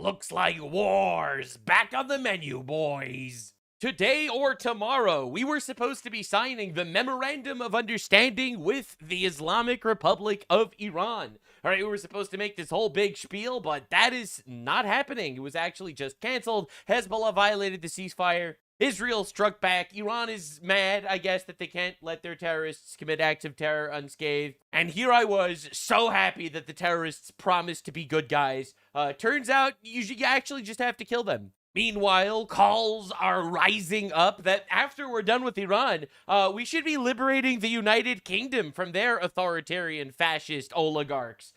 Looks like war's back on the menu, boys. Today or tomorrow, we were supposed to be signing the memorandum of understanding with the Islamic Republic of Iran. All right, we were supposed to make this whole big spiel, but that is not happening. It was actually just canceled. Hezbollah violated the ceasefire. Israel struck back. Iran is mad, I guess, that they can't let their terrorists commit acts of terror unscathed. And here I was, so happy that the terrorists promised to be good guys. Turns out, you actually just have to kill them. Meanwhile, calls are rising up that after we're done with Iran, we should be liberating the United Kingdom from their authoritarian fascist oligarchs.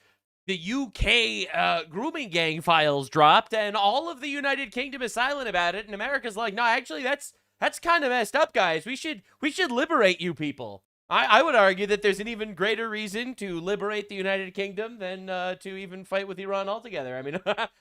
The UK grooming gang files dropped, and all of the United Kingdom is silent about it, and America's like, no, actually, that's kind of messed up, guys. We should liberate you people. I would argue that there's an even greater reason to liberate the United Kingdom than to even fight with Iran altogether. I mean,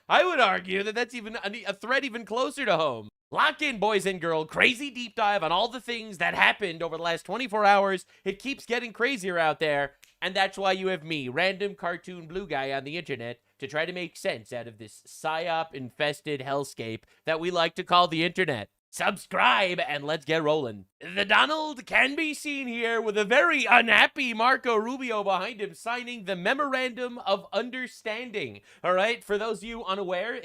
I would argue that that's even a threat even closer to home. Lock in, boys and girls. Crazy deep dive on all the things that happened over the last 24 hours. It keeps getting crazier out there. And that's why you have me, random cartoon blue guy on the internet, to try to make sense out of this psyop-infested hellscape that we like to call the internet. Subscribe, and let's get rolling. The Donald can be seen here with a very unhappy Marco Rubio behind him signing the Memorandum of Understanding. All right, for those of you unaware,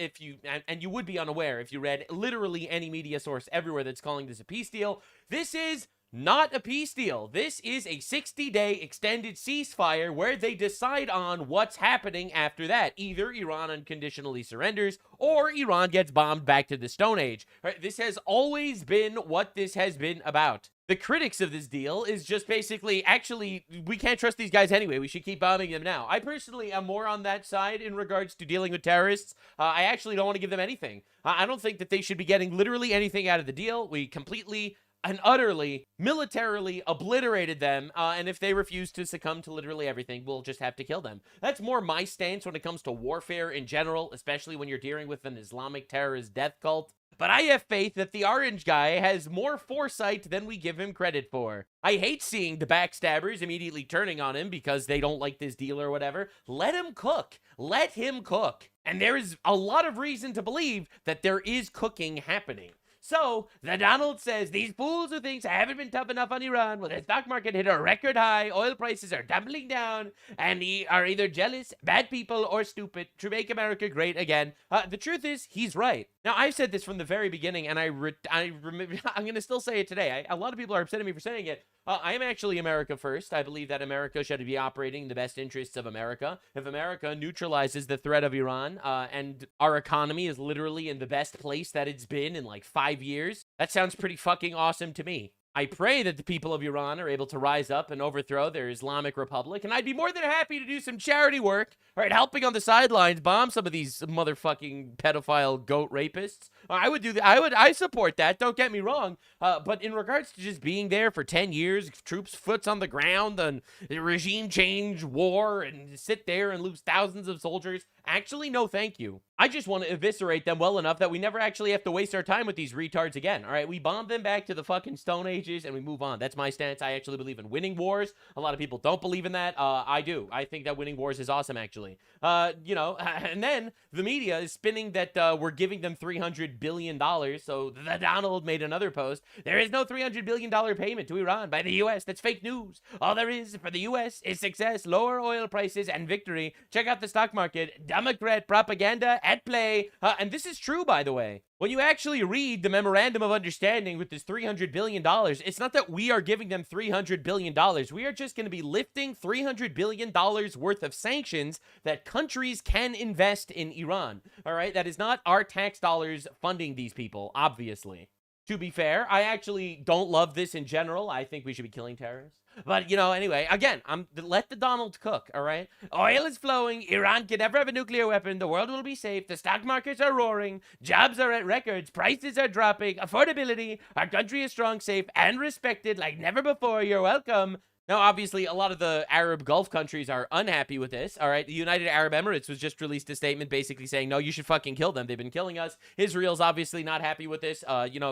and you would be unaware if you read literally any media source everywhere that's calling this a peace deal, this is not a peace deal. This is a 60-day extended ceasefire where they decide on what's happening after that. Either Iran unconditionally surrenders or Iran gets bombed back to the Stone Age. Right, this has always been what this has been about. The critics of this deal is just basically, actually, we can't trust these guys anyway. We should keep bombing them now. I personally am more on that side in regards to dealing with terrorists. I actually don't want to give them anything. I don't think that they should be getting literally anything out of the deal. We completely and utterly, militarily obliterated them, and if they refuse to succumb to literally everything, we'll just have to kill them. That's more my stance when it comes to warfare in general, especially when you're dealing with an Islamic terrorist death cult. But I have faith that the orange guy has more foresight than we give him credit for. I hate seeing the backstabbers immediately turning on him because they don't like this deal or whatever. Let him cook. Let him cook. And there is a lot of reason to believe that there is cooking happening. So, the Donald says, these fools who think haven't been tough enough on Iran, well, the stock market hit a record high, oil prices are tumbling down, and are either jealous, bad people, or stupid to make America great again. The truth is, he's right. Now, I've said this from the very beginning, and I'm going to still say it today. A lot of people are upset at me for saying it. I am actually America first. I believe that America should be operating in the best interests of America. If America neutralizes the threat of Iran, and our economy is literally in the best place that it's been in like 5 years, that sounds pretty fucking awesome to me. I pray that the people of Iran are able to rise up and overthrow their Islamic Republic, and I'd be more than happy to do some charity work, right, helping on the sidelines bomb some of these motherfucking pedophile goat rapists. I would do that. I support that, don't get me wrong, but in regards to just being there for 10 years, troops foots on the ground, and regime change, war, and sit there and lose thousands of soldiers, actually, no thank you. I just want to eviscerate them well enough that we never actually have to waste our time with these retards again, all right? We bomb them back to the fucking Stone Ages and we move on. That's my stance. I actually believe in winning wars. A lot of people don't believe in that. I do. I think that winning wars is awesome, actually. You know, and then the media is spinning that we're giving them $300 billion. So the Donald made another post. There is no $300 billion payment to Iran by the U.S. That's fake news. All there is for the U.S. is success, lower oil prices, and victory. Check out the stock market. Democrat propaganda at play. And this is true, by the way. When you actually read the Memorandum of Understanding with this $300 billion, it's not that we are giving them $300 billion. We are just going to be lifting $300 billion worth of sanctions that countries can invest in Iran. All right? That is not our tax dollars funding these people, obviously. To be fair, I actually don't love this in general. I think we should be killing terrorists. But, you know, anyway, again, let the Donald cook, all right? Oil is flowing. Iran can never have a nuclear weapon. The world will be safe. The stock markets are roaring. Jobs are at records. Prices are dropping. Affordability. Our country is strong, safe, and respected like never before. You're welcome. Now, obviously, a lot of the Arab Gulf countries are unhappy with this, all right? The United Arab Emirates was just released a statement basically saying, no, you should fucking kill them. They've been killing us. Israel's obviously not happy with this,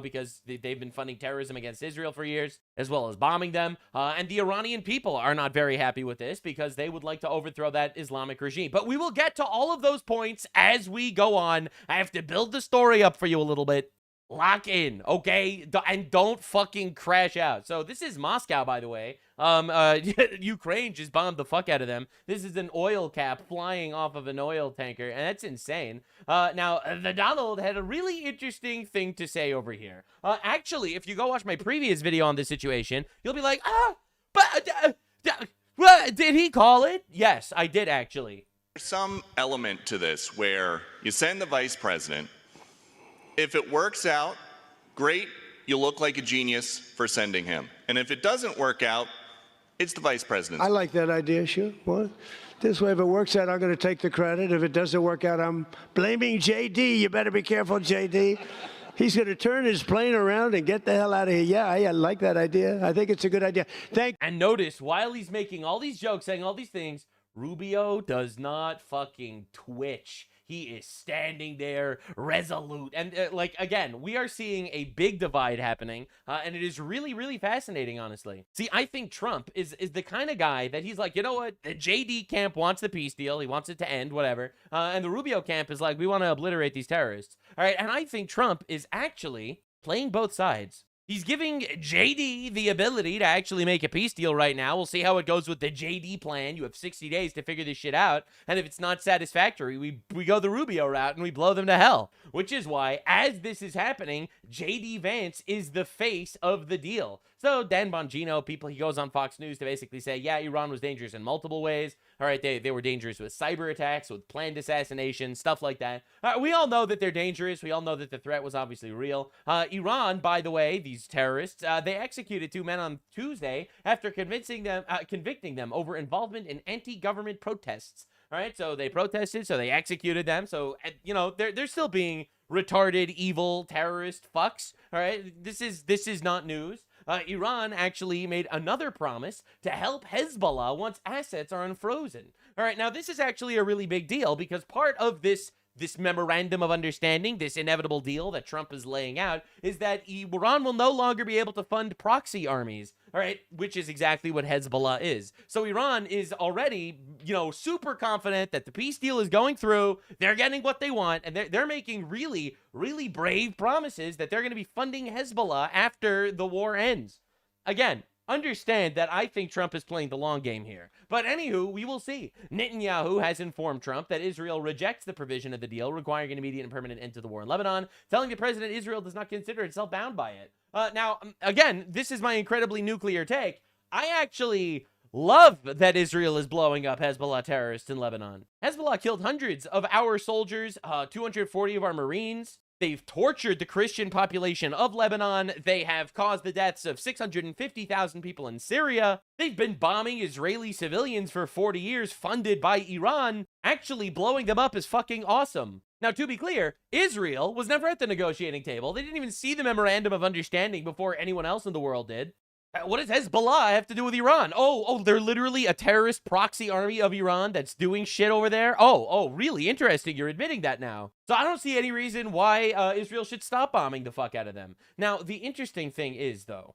because they've been funding terrorism against Israel for years, as well as bombing them. And the Iranian people are not very happy with this because they would like to overthrow that Islamic regime. But we will get to all of those points as we go on. I have to build the story up for you a little bit. Lock in, okay? And don't fucking crash out. So this is Moscow, by the way. Ukraine just bombed the fuck out of them. This is an oil cap flying off of an oil tanker, and that's insane. Now, the Donald had a really interesting thing to say over here. Actually, if you go watch my previous video on this situation, you'll be like, what, did he call it? Yes, I did, actually. There's some element to this where you send the vice president. If it works out, great, you look like a genius for sending him. And if it doesn't work out, it's the vice president. I like that idea, sure. What? This way, if it works out, I'm going to take the credit. If it doesn't work out, I'm blaming JD. You better be careful, JD. He's going to turn his plane around and get the hell out of here. Yeah, I like that idea. I think it's a good idea. And notice, while he's making all these jokes, saying all these things, Rubio does not fucking twitch. He is standing there resolute. And again, we are seeing a big divide happening. And it is really, really fascinating, honestly. See, I think Trump is the kind of guy that he's like, you know what? The JD camp wants the peace deal. He wants it to end, whatever. And the Rubio camp is like, we want to obliterate these terrorists. All right. And I think Trump is actually playing both sides. He's giving JD the ability to actually make a peace deal right now. We'll see how it goes with the JD plan. You have 60 days to figure this shit out. And if it's not satisfactory, we go the Rubio route and we blow them to hell. Which is why, as this is happening, JD Vance is the face of the deal. So Dan Bongino, he goes on Fox News to basically say, yeah, Iran was dangerous in multiple ways. All right, they were dangerous with cyber attacks, with planned assassinations, stuff like that. We all know that they're dangerous. We all know that the threat was obviously real. Iran, by the way, these terrorists, they executed 2 men on Tuesday after convicting them over involvement in anti-government protests. All right, so they protested, so they executed them. So, they're still being retarded, evil, terrorist fucks. All right, this is not news. Iran actually made another promise to help Hezbollah once assets are unfrozen. All right, now this is actually a really big deal because part of this memorandum of understanding, this inevitable deal that Trump is laying out, is that Iran will no longer be able to fund proxy armies, all right, which is exactly what Hezbollah is. So Iran is already, super confident that the peace deal is going through, they're getting what they want, and they're making really, really brave promises that they're going to be funding Hezbollah after the war ends. Again, understand that I think Trump is playing the long game here. But anywho, we will see. Netanyahu has informed Trump that Israel rejects the provision of the deal requiring an immediate and permanent end to the war in Lebanon, telling the president Israel does not consider itself bound by it. Now, again, this is my incredibly nuclear take. I actually love that Israel is blowing up Hezbollah terrorists in Lebanon. Hezbollah killed hundreds of our soldiers, 240 of our Marines. They've tortured the Christian population of Lebanon. They have caused the deaths of 650,000 people in Syria. They've been bombing Israeli civilians for 40 years, funded by Iran. Actually blowing them up is fucking awesome. Now, to be clear, Israel was never at the negotiating table. They didn't even see the memorandum of understanding before anyone else in the world did. What does Hezbollah have to do with Iran? Oh, they're literally a terrorist proxy army of Iran that's doing shit over there? Oh, really interesting. You're admitting that now. So I don't see any reason why Israel should stop bombing the fuck out of them. Now, the interesting thing is, though,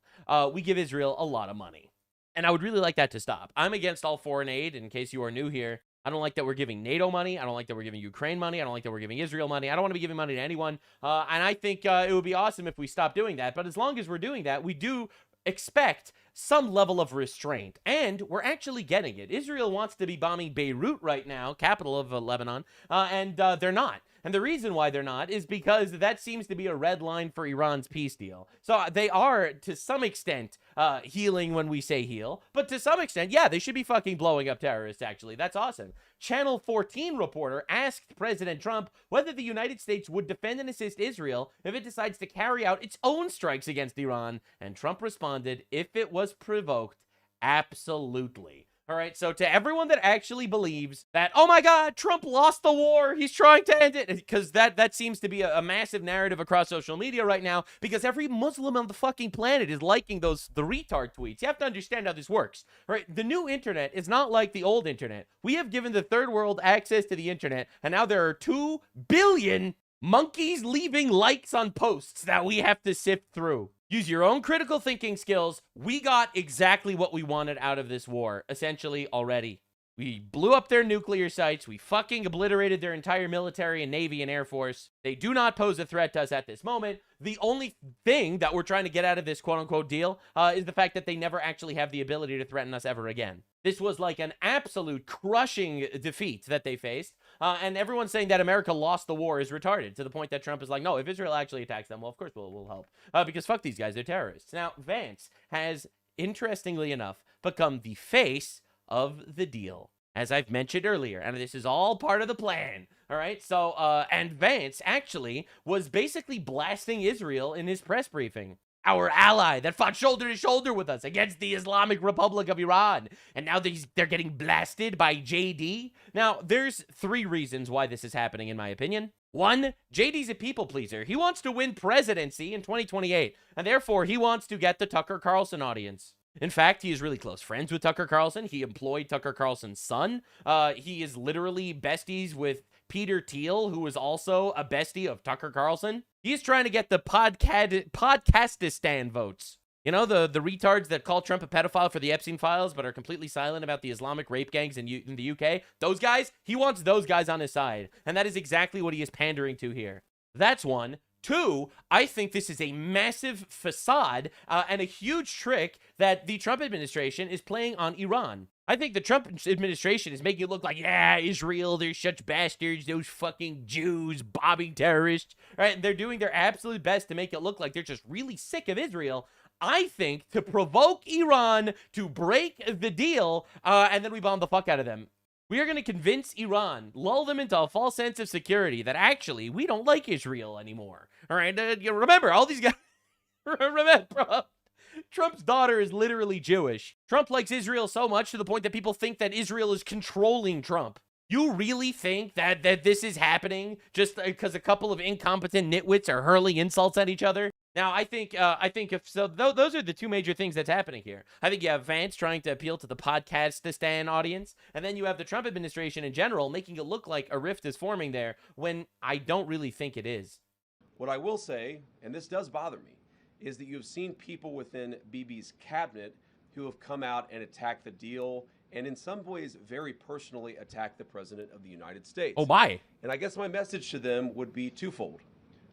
we give Israel a lot of money. And I would really like that to stop. I'm against all foreign aid, in case you are new here. I don't like that we're giving NATO money. I don't like that we're giving Ukraine money. I don't like that we're giving Israel money. I don't want to be giving money to anyone. And I think it would be awesome if we stop doing that. But as long as we're doing that, we do expect some level of restraint, and we're actually getting it. Israel wants to be bombing Beirut right now, capital of Lebanon, and they're not. And the reason why they're not is because that seems to be a red line for Iran's peace deal. So they are, to some extent, healing when we say heal. But to some extent, yeah, they should be fucking blowing up terrorists, actually. That's awesome. Channel 14 reporter asked President Trump whether the United States would defend and assist Israel if it decides to carry out its own strikes against Iran. And Trump responded, if it was provoked, absolutely. All right, so to everyone that actually believes that, oh my God, Trump lost the war, he's trying to end it, because that seems to be a massive narrative across social media right now, because every Muslim on the fucking planet is liking the retard tweets. You have to understand how this works, right? The new internet is not like the old internet. We have given the third world access to the internet, and now there are 2 billion monkeys leaving likes on posts that we have to sift through. Use your own critical thinking skills. We got exactly what we wanted out of this war, essentially, already. We blew up their nuclear sites. We fucking obliterated their entire military and navy and air force. They do not pose a threat to us at this moment. The only thing that we're trying to get out of this quote-unquote deal is the fact that they never actually have the ability to threaten us ever again. This was like an absolute crushing defeat that they faced. And everyone saying that America lost the war is retarded, to the point that Trump is like, no, if Israel actually attacks them, well, of course we'll help. Because fuck these guys, they're terrorists. Now, Vance has, interestingly enough, become the face of the deal, as I've mentioned earlier, and this is all part of the plan. All right, so and Vance actually was basically blasting Israel in his press briefing. Our ally that fought shoulder to shoulder with us against the Islamic Republic of Iran, and now they're getting blasted by JD. Now, there's 3 reasons why this is happening, in my opinion. 1, JD's a people pleaser. He wants to win presidency in 2028, and therefore he wants to get the Tucker Carlson audience. In fact, he is really close friends with Tucker Carlson. He employed Tucker Carlson's son. He is literally besties with Peter Thiel, who is also a bestie of Tucker Carlson. He's trying to get the Podcastistan votes. You know, the retards that call Trump a pedophile for the Epstein files, but are completely silent about the Islamic rape gangs in the UK. Those guys, he wants those guys on his side. And that is exactly what he is pandering to here. That's 1. 2, I think this is a massive facade and a huge trick that the Trump administration is playing on Iran. I think the Trump administration is making it look like, yeah, Israel, they're such bastards, those fucking Jews, bombing terrorists, right? And they're doing their absolute best to make it look like they're just really sick of Israel. I think to provoke Iran to break the deal, and then we bomb the fuck out of them. We are going to convince Iran, lull them into a false sense of security that actually we don't like Israel anymore. All right, you remember, all these guys, remember, bro, Trump's daughter is literally Jewish. Trump likes Israel so much to the point that people think that Israel is controlling Trump. You really think that this is happening just because a couple of incompetent nitwits are hurling insults at each other? Now, I think if so, those are the 2 major things that's happening here. I think you have Vance trying to appeal to the Podcastistan audience, and then you have the Trump administration in general making it look like a rift is forming there when I don't really think it is. What I will say, and this does bother me, is that you've seen people within Bibi's cabinet who have come out and attacked the deal, and in some ways very personally attacked the President of the United States. Oh my. And I guess my message to them would be twofold.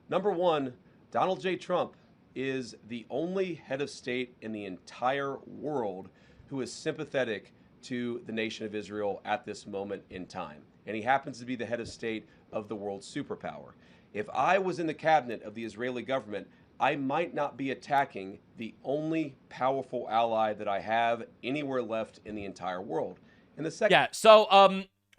Number 1, Donald J. Trump is the only head of state in the entire world who is sympathetic to the nation of Israel at this moment in time. And he happens to be the head of state of the world's superpower. If I was in the cabinet of the Israeli government, I might not be attacking the only powerful ally that I have anywhere left in the entire world. And the second... Yeah, so,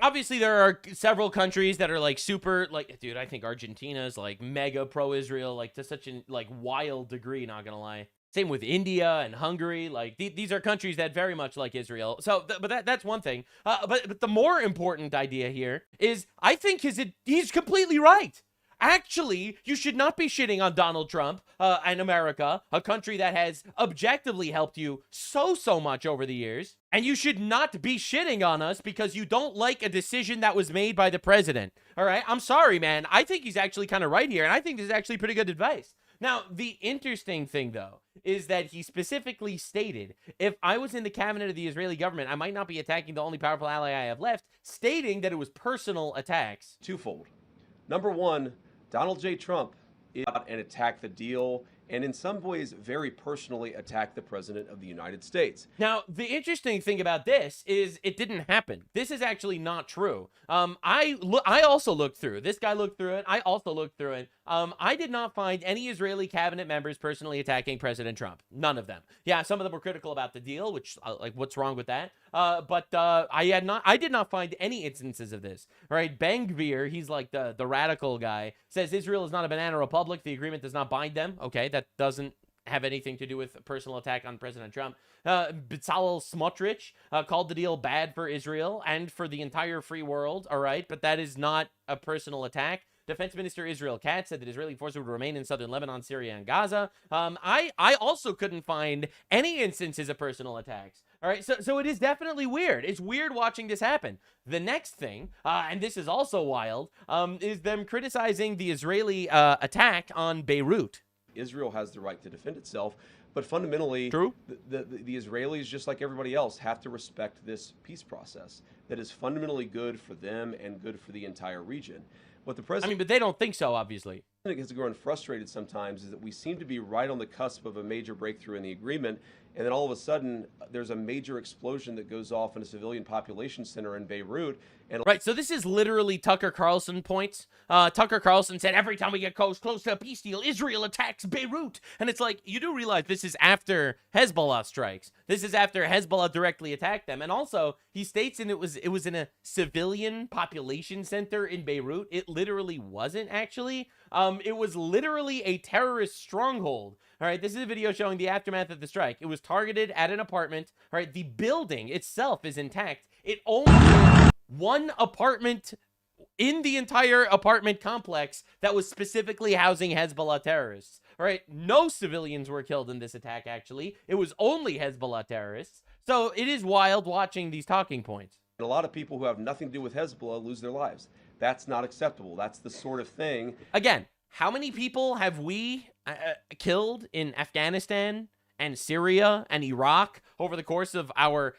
obviously, there are several countries that are, like, super, like, dude, I think Argentina is, like, mega pro-Israel, like, to such a, like, wild degree, not gonna lie. Same with India and Hungary. Like, these are countries that very much like Israel. So, but that's one thing. But the more important idea here is I think he's completely right. Actually, you should not be shitting on Donald Trump and America, a country that has objectively helped you so much over the years. And you should not be shitting on us because you don't like a decision that was made by the president. All right? I'm sorry, man. I think he's actually kind of right here, and I think this is actually pretty good advice. Now, the interesting thing, though, is that he specifically stated, if I was in the cabinet of the Israeli government, I might not be attacking the only powerful ally I have left, stating that it was personal attacks. Twofold. Number 1, Donald J. Trump is out and attacked the deal, and in some ways very personally attacked the President of the United States. Now, the interesting thing about this is it didn't happen. This is actually not true. I also looked through. This guy looked through it. I also looked through it. I did not find any Israeli cabinet members personally attacking President Trump. None of them. Yeah, some of them were critical about the deal, which, like, what's wrong with that? But I did not find any instances of this. All right, Ben-Gvir, he's like the radical guy, says Israel is not a banana republic. The agreement does not bind them. Okay, that doesn't have anything to do with a personal attack on President Trump. Bezalel Smotrich called the deal bad for Israel and for the entire free world, all right? But that is not a personal attack. Defense Minister Israel Katz said that Israeli forces would remain in southern Lebanon, Syria, and Gaza. I also couldn't find any instances of personal attacks. All right, so it is definitely weird. It's weird watching this happen. The next thing, and this is also wild, is them criticizing the Israeli attack on Beirut. Israel has the right to defend itself, but fundamentally, True. The Israelis, just like everybody else, have to respect this peace process that is fundamentally good for them and good for the entire region. What the president, But they don't think so, obviously. I think has grown frustrated sometimes is that we seem to be right on the cusp of a major breakthrough in the agreement, and then all of a sudden there's a major explosion that goes off in a civilian population center in Beirut. And Right, so this is literally Tucker Carlson points. Tucker Carlson said, every time we get close to a peace deal, Israel attacks Beirut. And it's like, you do realize this is after Hezbollah strikes. This is after Hezbollah directly attacked them. And also, he states it was in a civilian population center in Beirut. It literally wasn't, actually. It was literally a terrorist stronghold. All right, this is a video showing the aftermath of the strike. It was targeted at an apartment. All right, the building itself is intact. It only had one apartment in the entire apartment complex that was specifically housing Hezbollah terrorists. All right, no civilians were killed in this attack, actually. It was only Hezbollah terrorists. So it is wild watching these talking points. a lot of people who have nothing to do with Hezbollah lose their lives. That's not acceptable. That's the sort of thing. Again, how many people have we killed in Afghanistan and Syria and Iraq over the course of our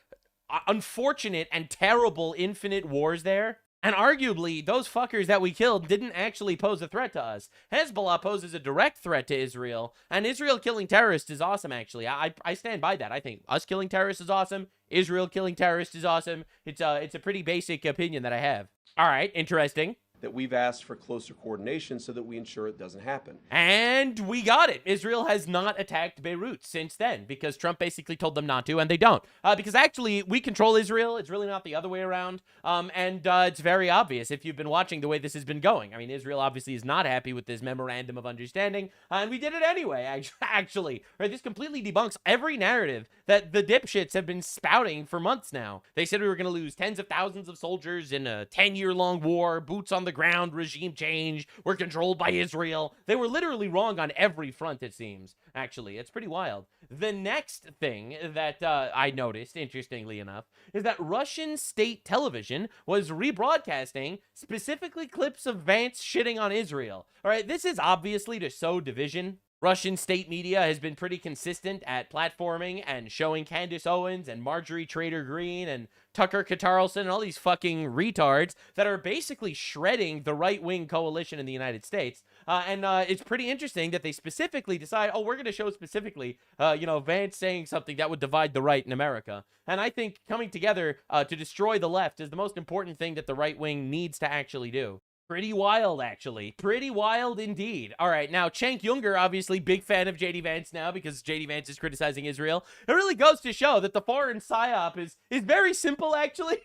unfortunate and terrible infinite wars there? And arguably, those fuckers that we killed didn't actually pose a threat to us. Hezbollah poses a direct threat to Israel, and Israel killing terrorists is awesome, actually. I stand by that. I think us killing terrorists is awesome. Israel killing terrorists is awesome. It's a pretty basic opinion that I have. All right, interesting. That we've asked for closer coordination so that we ensure it doesn't happen. And we got it. Israel has not attacked Beirut since then because Trump basically told them not to, and they don't. Because actually, we control Israel. It's really not the other way around. And it's very obvious if you've been watching the way this has been going. I mean, Israel obviously is not happy with this memorandum of understanding, and we did it anyway, actually. Right? This completely debunks every narrative that the dipshits have been spouting for months now. They said we were going to lose tens of thousands of soldiers in a 10-year-long war, boots on the ground, regime change, we're controlled by Israel. They were literally wrong on every front, it seems. Actually, it's pretty wild. The next thing that I noticed, interestingly enough, is that Russian state television was rebroadcasting specifically clips of Vance shitting on Israel. All right, this is obviously to sow division. Russian state media has been pretty consistent at platforming and showing Candace Owens and Marjorie Trader Green and Tucker Carlson and all these fucking retards that are basically shredding the right-wing coalition in the United States. And it's pretty interesting that they specifically decide, oh, we're going to show specifically, Vance saying something that would divide the right in America. And I think coming together to destroy the left is the most important thing that the right wing needs to actually do. Pretty wild, actually. Pretty wild indeed. All right, now, Cenk Uygur, obviously big fan of J.D. Vance now because J.D. Vance is criticizing Israel. It really goes to show that the foreign psyop is very simple, actually.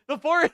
The foreign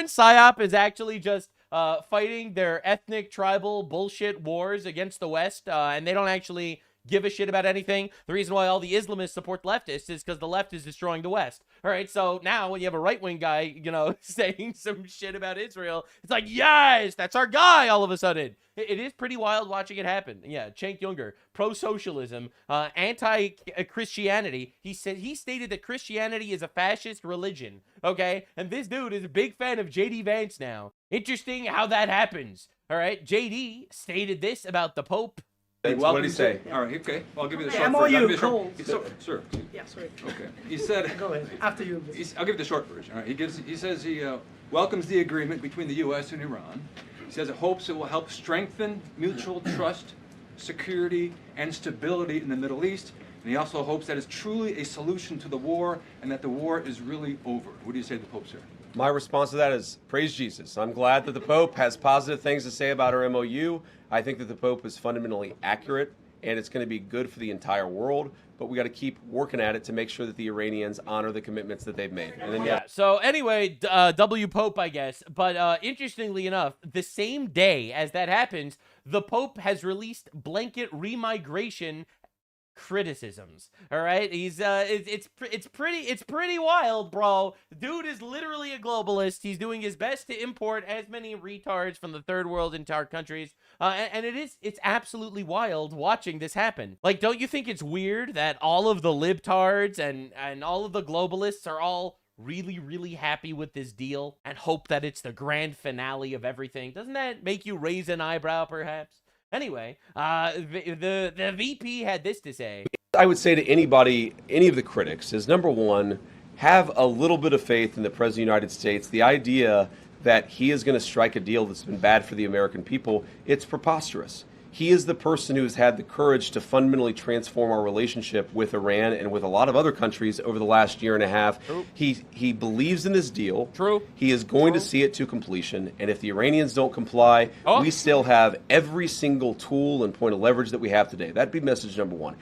psyop is actually just fighting their ethnic, tribal bullshit wars against the West, and they don't actually give a shit about anything. The reason why all the Islamists support leftists is because the left is destroying the West. All right, so now when you have a right-wing guy, saying some shit about Israel, it's like, yes, that's our guy all of a sudden. It is pretty wild watching it happen. Yeah, Cenk Uygur, pro-socialism, anti-Christianity. He stated that Christianity is a fascist religion, okay? And this dude is a big fan of J.D. Vance now. Interesting how that happens. All right, J.D. stated this about the Pope. What did he say? All right, okay. I'll give you the short MOU, version. Cole. Sir. Yeah, sorry. Okay. He said. Go ahead. After you. I'll give you the short version. All right. He says he welcomes the agreement between the U.S. and Iran. He says it hopes it will help strengthen mutual trust, security, and stability in the Middle East. And he also hopes that it's truly a solution to the war and that the war is really over. What do you say to the Pope, sir? My response to that is praise Jesus. I'm glad that the Pope has positive things to say about our MOU. I think that the Pope is fundamentally accurate and it's going to be good for the entire world. But we got to keep working at it to make sure that the Iranians honor the commitments that they've made. And then, yeah. So anyway, W Pope, I guess. But interestingly enough, the same day as that happens, the Pope has released blanket remigration criticisms. All right, he's it's pretty wild, bro. Dude is literally a globalist. He's doing his best to import as many retards from the third world into our countries, and it's absolutely wild watching this happen. Like, don't you think it's weird that all of the libtards and all of the globalists are all really happy with this deal and hope that it's the grand finale of everything? Doesn't that make you raise an eyebrow, perhaps? Anyway, the VP had this to say. I would say to anybody, any of the critics, is number one, have a little bit of faith in the President of the United States. The idea that he is going to strike a deal that's been bad for the American people, it's preposterous. He is the person who's had the courage to fundamentally transform our relationship with Iran and with a lot of other countries over the last year and a half. True. He believes in this deal. True. He is going to see it to completion. And if the Iranians don't comply, we still have every single tool and point of leverage that we have today. That'd be message number one.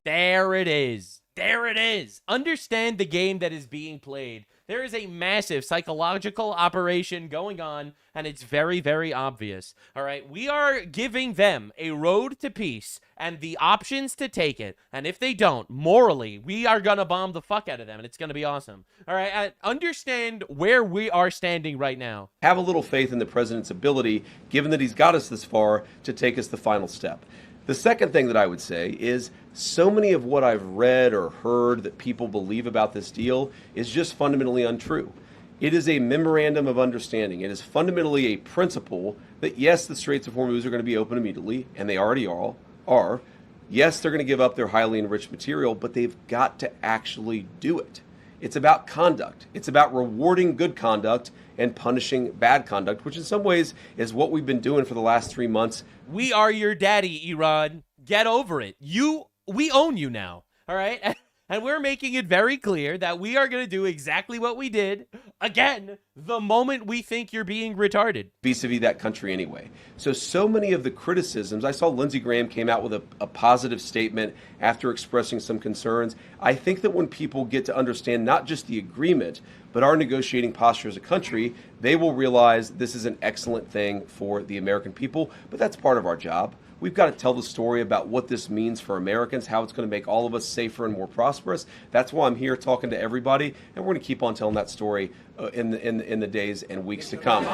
There it is. There it is. Understand the game that is being played. There is a massive psychological operation going on, and it's very obvious. All right, we are giving them a road to peace and the options to take it. And if they don't, morally, we are going to bomb the fuck out of them, and it's going to be awesome. All right, understand where we are standing right now. Have a little faith in the president's ability, given that he's got us this far, to take us the final step. The second thing that I would say is so many of what I've read or heard that people believe about this deal is just fundamentally untrue. It is a memorandum of understanding. It is fundamentally a principle that, yes, the Straits of Hormuz are going to be open immediately, and they already are. Yes, they're going to give up their highly enriched material, but they've got to actually do it. It's about conduct. It's about rewarding good conduct and punishing bad conduct, which in some ways is what we've been doing for the last 3 months. We are your daddy, Iran. Get over it. We own you now, all right? And we're making it very clear that we are going to do exactly what we did, again, the moment we think you're being retarded. Vis-a-vis that country anyway. So many of the criticisms, I saw Lindsey Graham came out with a positive statement after expressing some concerns. I think that when people get to understand not just the agreement, but our negotiating posture as a country, they will realize this is an excellent thing for the American people, but that's part of our job. We've got to tell the story about what this means for Americans, how it's going to make all of us safer and more prosperous. That's why I'm here talking to everybody, and we're going to keep on telling that story in the days and weeks to come.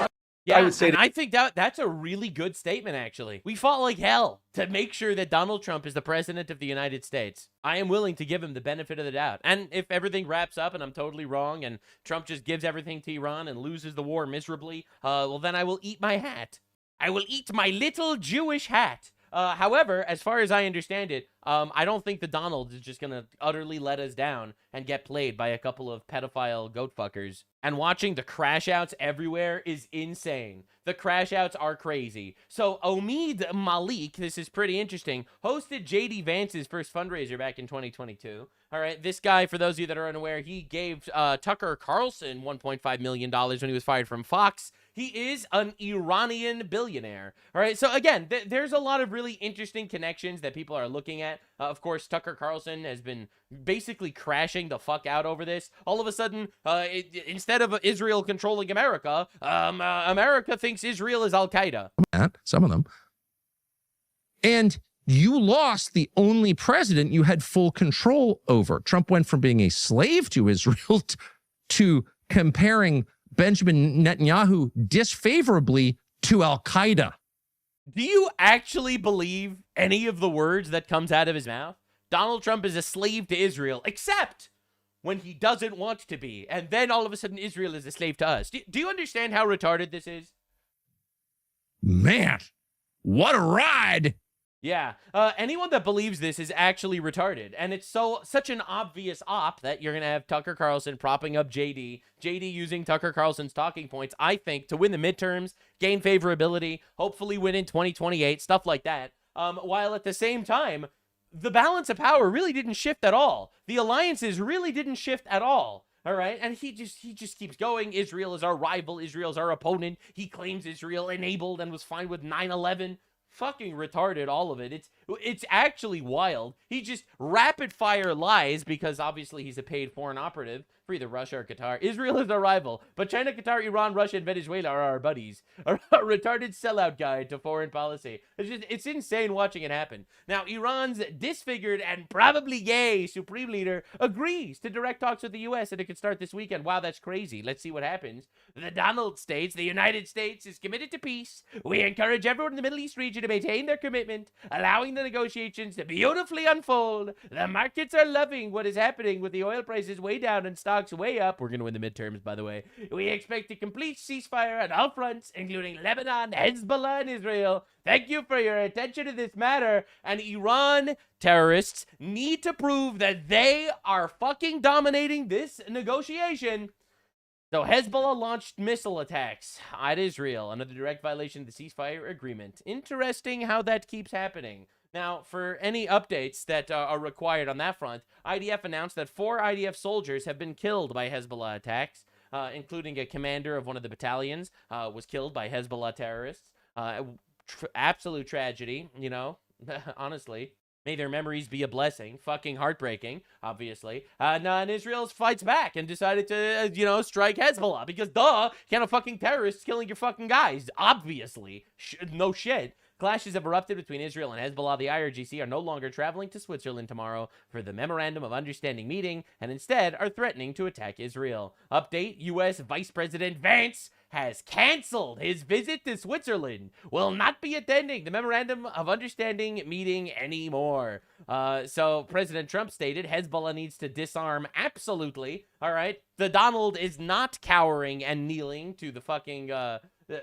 Yeah, I think that's a really good statement, actually. We fought like hell to make sure that Donald Trump is the president of the United States. I am willing to give him the benefit of the doubt. And if everything wraps up and I'm totally wrong and Trump just gives everything to Iran and loses the war miserably, well, then I will eat my hat. I will eat my little Jewish hat. However, as far as I understand it, I don't think the Donald is just going to utterly let us down and get played by a couple of pedophile goat fuckers. And watching the crash outs everywhere is insane. The crash outs are crazy. So Omid Malik, this is pretty interesting, hosted JD Vance's first fundraiser back in 2022. All right, this guy, for those of you that are unaware, he gave Tucker Carlson $1.5 million when he was fired from Fox. He is an Iranian billionaire. All right, so again, there's a lot of really interesting connections that people are looking at. Of course, Tucker Carlson has been basically crashing the fuck out over this. All of a sudden, instead of Israel controlling America, America thinks Israel is Al-Qaeda. Some of them. And you lost the only president you had full control over. Trump went from being a slave to Israel to comparing Benjamin Netanyahu disfavorably to Al-Qaeda. Do you actually believe any of the words that comes out of his mouth? Donald Trump is a slave to Israel, except when he doesn't want to be. And then all of a sudden, Israel is a slave to us. Do you understand how retarded this is? Man, what a ride. Yeah, anyone that believes this is actually retarded. And it's such an obvious op that you're going to have Tucker Carlson propping up JD using Tucker Carlson's talking points, I think, to win the midterms, gain favorability, hopefully win in 2028, stuff like that. While at the same time, the balance of power really didn't shift at all. The alliances really didn't shift at all. All right, and he just keeps going. Israel is our rival. Israel's our opponent. He claims Israel enabled and was fine with 9/11. fucking retarded, all of it. It's actually wild. He just rapid fire lies because obviously he's a paid foreign operative for either Russia or Qatar. Israel is our rival, but China, Qatar, Iran, Russia, and Venezuela are our buddies. A retarded sellout guide to foreign policy. It's insane watching it happen. Now, Iran's disfigured and probably gay supreme leader agrees to direct talks with the U.S. and it could start this weekend. Wow, that's crazy. Let's see what happens. The Donald states, the United States is committed to peace. We encourage everyone in the Middle East region to maintain their commitment, allowing the negotiations to beautifully unfold. The markets are loving what is happening with the oil prices way down and stocks way up. We're going to win the midterms, by the way. We expect a complete ceasefire on all fronts, including Lebanon, Hezbollah, and Israel. Thank you for your attention to this matter. And Iran terrorists need to prove that they are fucking dominating this negotiation. So Hezbollah launched missile attacks at Israel under the direct violation of the ceasefire agreement. Interesting how that keeps happening. Now, for any updates that are required on that front, IDF announced that 4 IDF soldiers have been killed by Hezbollah attacks, including a commander of one of the battalions was killed by Hezbollah terrorists. Absolute tragedy, you know, honestly. May their memories be a blessing. Fucking heartbreaking, obviously. And Israel fights back and decided to, strike Hezbollah. Because, can't a fucking terrorists killing your fucking guys? Obviously. No shit. Clashes have erupted between Israel and Hezbollah. The IRGC are no longer traveling to Switzerland tomorrow for the Memorandum of Understanding meeting and instead are threatening to attack Israel. Update, U.S. Vice President Vance has canceled his visit to Switzerland, will not be attending the Memorandum of Understanding meeting anymore. So President Trump stated Hezbollah needs to disarm absolutely. All right. The Donald is not cowering and kneeling to the fucking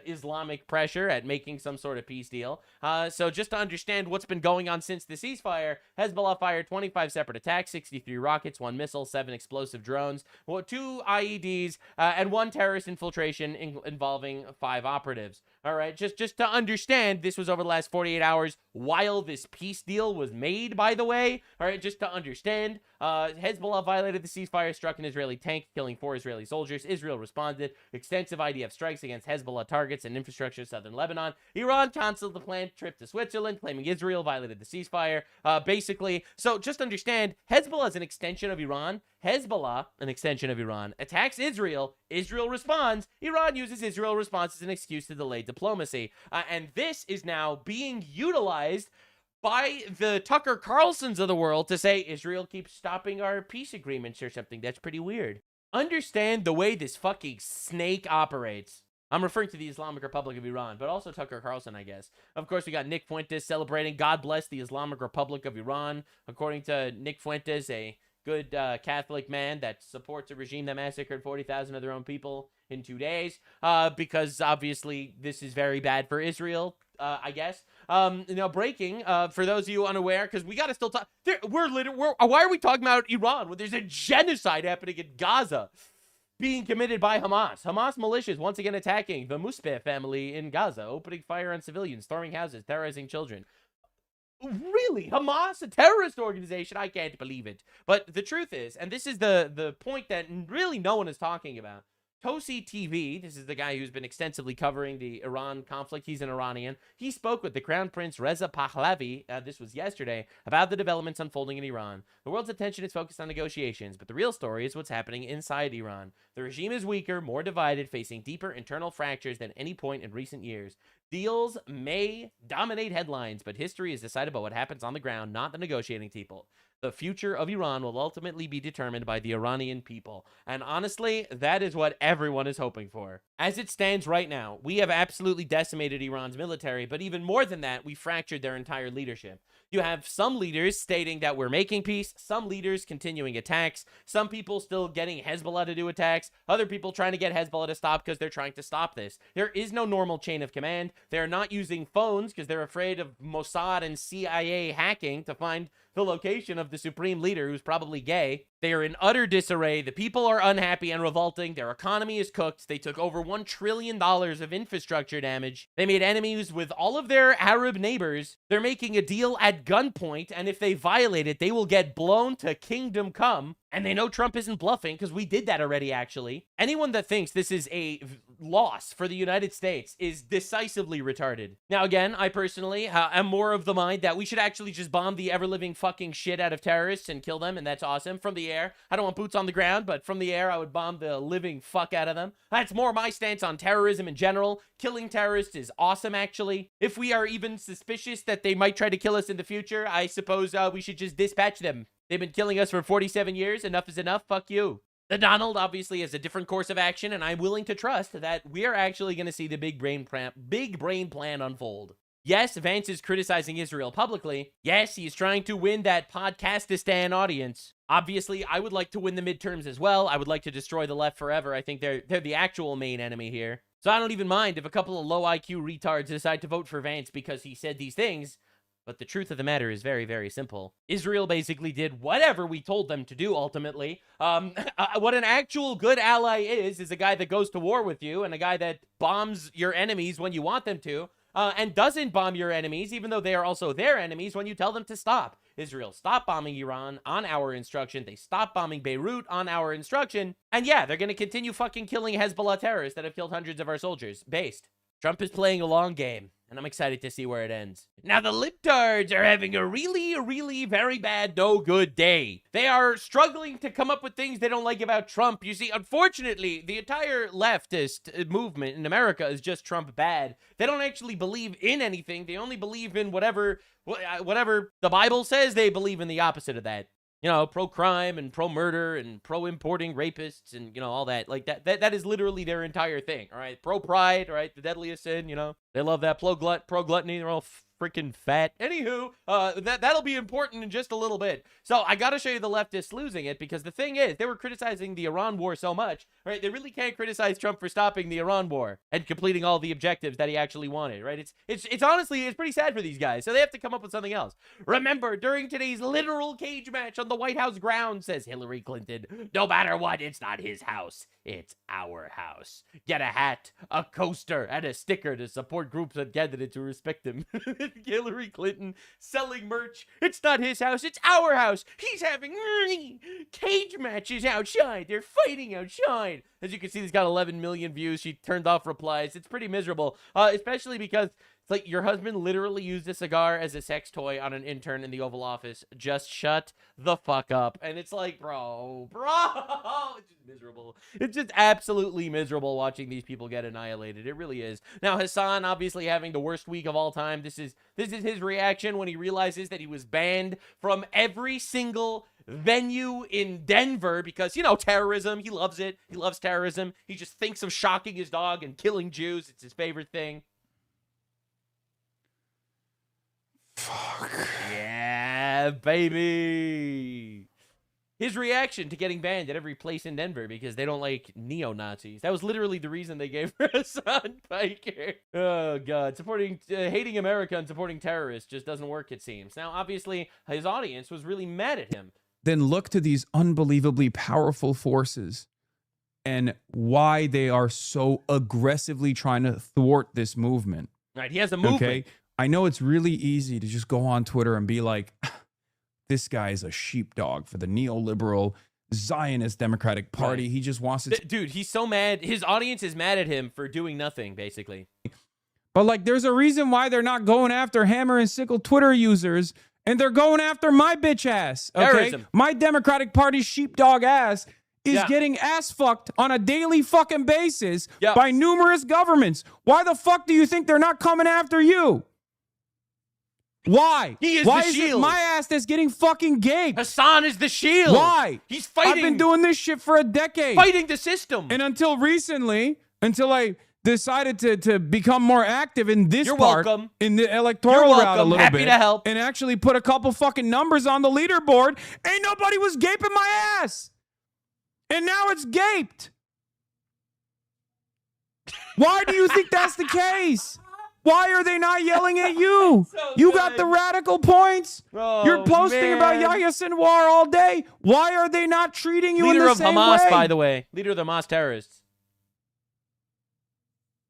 Islamic pressure at making some sort of peace deal. So just to understand what's been going on since the ceasefire, Hezbollah fired 25 separate attacks, 63 rockets, 1 missile, 7 explosive drones, 2 IEDs, and 1 terrorist infiltration involving 5 operatives. All right, just to understand, this was over the last 48 hours while this peace deal was made, by the way. All right, just to understand, Hezbollah violated the ceasefire, struck an Israeli tank, killing 4 Israeli soldiers. Israel responded. Extensive IDF strikes against Hezbollah targets and infrastructure in southern Lebanon. Iran canceled the planned trip to Switzerland, claiming Israel violated the ceasefire. Basically, so just understand, Hezbollah is an extension of Iran. Hezbollah, an extension of Iran, attacks Israel. Israel responds. Iran uses Israel response as an excuse to delay diplomacy. And this is now being utilized by the Tucker Carlsons of the world to say Israel keeps stopping our peace agreements or something. That's pretty weird. Understand the way this fucking snake operates. I'm referring to the Islamic Republic of Iran, but also Tucker Carlson, I guess. Of course, we got Nick Fuentes celebrating God bless the Islamic Republic of Iran. According to Nick Fuentes, a good Catholic man that supports a regime that massacred 40,000 of their own people in 2 days, because obviously this is very bad for Israel, I guess. Breaking, for those of you unaware, because we got to still talk, why are we talking about Iran when there's a genocide happening in Gaza being committed by Hamas? Hamas militias once again attacking the Muspeh family in Gaza, opening fire on civilians, storming houses, terrorizing children. Really? Hamas, a terrorist organization? I can't believe it. But the truth is, and this is the point that really no one is talking about, Tosi TV, this is the guy who's been extensively covering the Iran conflict. He's an Iranian. He spoke with the Crown Prince Reza Pahlavi, this was yesterday, about the developments unfolding in Iran. The world's attention is focused on negotiations, but the real story is what's happening inside Iran. The regime is weaker, more divided, facing deeper internal fractures than any point in recent years. Deals may dominate headlines, but history is decided by what happens on the ground, not the negotiating table. The future of Iran will ultimately be determined by the Iranian people. And honestly, that is what everyone is hoping for. As it stands right now, we have absolutely decimated Iran's military, but even more than that, we fractured their entire leadership. You have some leaders stating that we're making peace, some leaders continuing attacks, some people still getting Hezbollah to do attacks, other people trying to get Hezbollah to stop because they're trying to stop this. There is no normal chain of command. They're not using phones because they're afraid of Mossad and CIA hacking to find the location of the supreme leader, who's probably gay. They are in utter disarray. The people are unhappy and revolting. Their economy is cooked. They took over $1 trillion of infrastructure damage. They made enemies with all of their Arab neighbors. They're making a deal at gunpoint, and if they violate it, they will get blown to kingdom come. And they know Trump isn't bluffing, because we did that already, actually. Anyone that thinks this is a loss for the United States is decisively retarded. Now, again, I personally am more of the mind that we should actually just bomb the ever-living fucking shit out of terrorists and kill them, and that's awesome. From the air. I don't want boots on the ground, but from the air, I would bomb the living fuck out of them. That's more my stance on terrorism in general. Killing terrorists is awesome, actually. If we are even suspicious that they might try to kill us in the future, I suppose we should just dispatch them. They've been killing us for 47 years. Enough is enough. Fuck you. The Donald obviously has a different course of action, and I'm willing to trust that we are actually going to see the big brain plan unfold. Yes, Vance is criticizing Israel publicly. Yes, he's trying to win that Podcastistan audience. Obviously, I would like to win the midterms as well. I would like to destroy the left forever. I think they're the actual main enemy here. So I don't even mind if a couple of low IQ retards decide to vote for Vance because he said these things. But the truth of the matter is very, very simple. Israel basically did whatever we told them to do, ultimately. What an actual good ally is a guy that goes to war with you and a guy that bombs your enemies when you want them to, and doesn't bomb your enemies, even though they are also their enemies, when you tell them to stop. Israel stopped bombing Iran on our instruction. They stopped bombing Beirut on our instruction. And yeah, they're going to continue fucking killing Hezbollah terrorists that have killed hundreds of our soldiers. Based. Trump is playing a long game, and I'm excited to see where it ends. Now, the libtards are having a really, really very bad, no good day. They are struggling to come up with things they don't like about Trump. You see, unfortunately, the entire leftist movement in America is just Trump bad. They don't actually believe in anything. They only believe in whatever the Bible says. They believe in the opposite of that. You know, pro-crime and pro-murder and pro-importing rapists and, you know, all that. Like, that is literally their entire thing, all right? Pro-pride, all right? The deadliest sin, you know? They love that pro-gluttony. They're all freaking fat. Anywho, that'll be important in just a little bit. So I gotta show you the leftists losing it, because the thing is, they were criticizing the Iran war so much, right? They really can't criticize Trump for stopping the Iran war and completing all the objectives that he actually wanted, right? It's honestly, it's pretty sad for these guys. So they have to come up with something else. Remember, during today's literal cage match on the White House grounds, says Hillary Clinton, no matter what, it's not his house. It's our house. Get a hat, a coaster, and a sticker to support groups and candidates who respect him. Hillary Clinton selling merch. It's not his house, it's our house. He's having cage matches outside. They're fighting outside. As you can see, he's got 11 million views. She turned off replies. It's pretty miserable, especially because it's like your husband literally used a cigar as a sex toy on an intern in the Oval Office. Just shut the fuck up. And it's like, bro, it's just miserable. It's just absolutely miserable watching these people get annihilated. It really is. Now, Hasan obviously having the worst week of all time. This is his reaction when he realizes that he was banned from every single venue in Denver because, you know, terrorism. He loves it. He loves terrorism. He just thinks of shocking his dog and killing Jews. It's his favorite thing. Fuck. Yeah, baby. His reaction to getting banned at every place in Denver because they don't like neo-Nazis. That was literally the reason they gave Hasan Piker. Oh, God. Hating America and supporting terrorists just doesn't work, it seems. Now, obviously, his audience was really mad at him. Then look to these unbelievably powerful forces and why they are so aggressively trying to thwart this movement. Right, he has a movement. Okay? I know it's really easy to just go on Twitter and be like, this guy is a sheepdog for the neoliberal Zionist Democratic Party. Right. He just wants to... Dude, he's so mad. His audience is mad at him for doing nothing, basically. But, like, there's a reason why they're not going after hammer and sickle Twitter users, and they're going after my bitch ass, okay? Terrorism. My Democratic Party sheepdog ass is getting ass fucked on a daily fucking basis by numerous governments. Why the fuck do you think they're not coming after you? Why? He is Why the is shield. It my ass that's getting fucking gaped? Hasan is the shield. Why? He's fighting. I've been doing this shit for a decade. Fighting the system. And until recently, until I decided to become more active in this in the electoral route a little Happy bit, to help. and actually put a couple fucking numbers on the leaderboard, ain't nobody was gaping my ass. And now it's gaped. Why do you think that's the case? Why are they not yelling at you? You got the radical points. Oh, you're posting about Yahya Sinwar all day. Why are they not treating you in the same way? Leader of Hamas, by the way. Leader of the Hamas terrorists.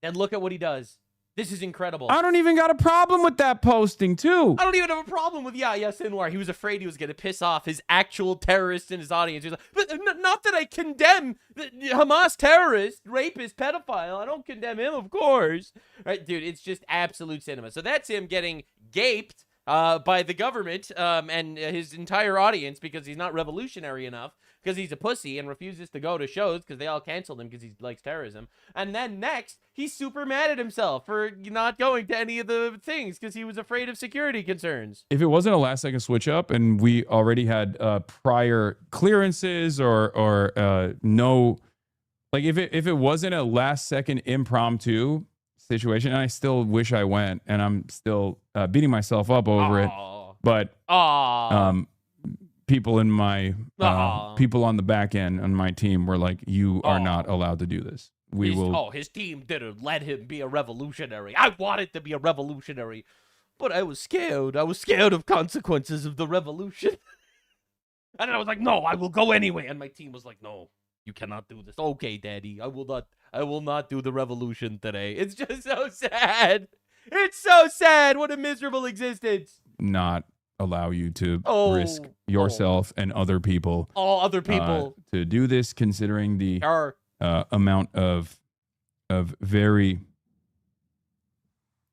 And look at what he does. This is incredible. I don't even got a problem with that posting, too. I don't even have a problem with, Sinwar. He was afraid he was going to piss off his actual terrorists in his audience. He was like, but not that I condemn the Hamas terrorist, rapist, pedophile. I don't condemn him, of course. Right, dude, it's just absolute cinema. So that's him getting gaped by the government and his entire audience because he's not revolutionary enough, because he's a pussy and refuses to go to shows because they all canceled him because he likes terrorism. And then next, he's super mad at himself for not going to any of the things because he was afraid of security concerns. If it wasn't a last-second switch-up and we already had prior clearances or no... Like, if it wasn't a last-second impromptu situation, and I still wish I went, and I'm still beating myself up over it, but people in my people on the back end on my team were like, you are not allowed to do this. His team didn't let him be a revolutionary. I wanted to be a revolutionary, but I was scared. I was scared of consequences of the revolution. And then I was like, no, I will go anyway. And my team was like, no, you cannot do this. Okay, Daddy, I will not do the revolution today. It's just so sad. It's so sad. What a miserable existence. Not allow you to risk yourself and other people. All other people. To do this, considering the amount of very...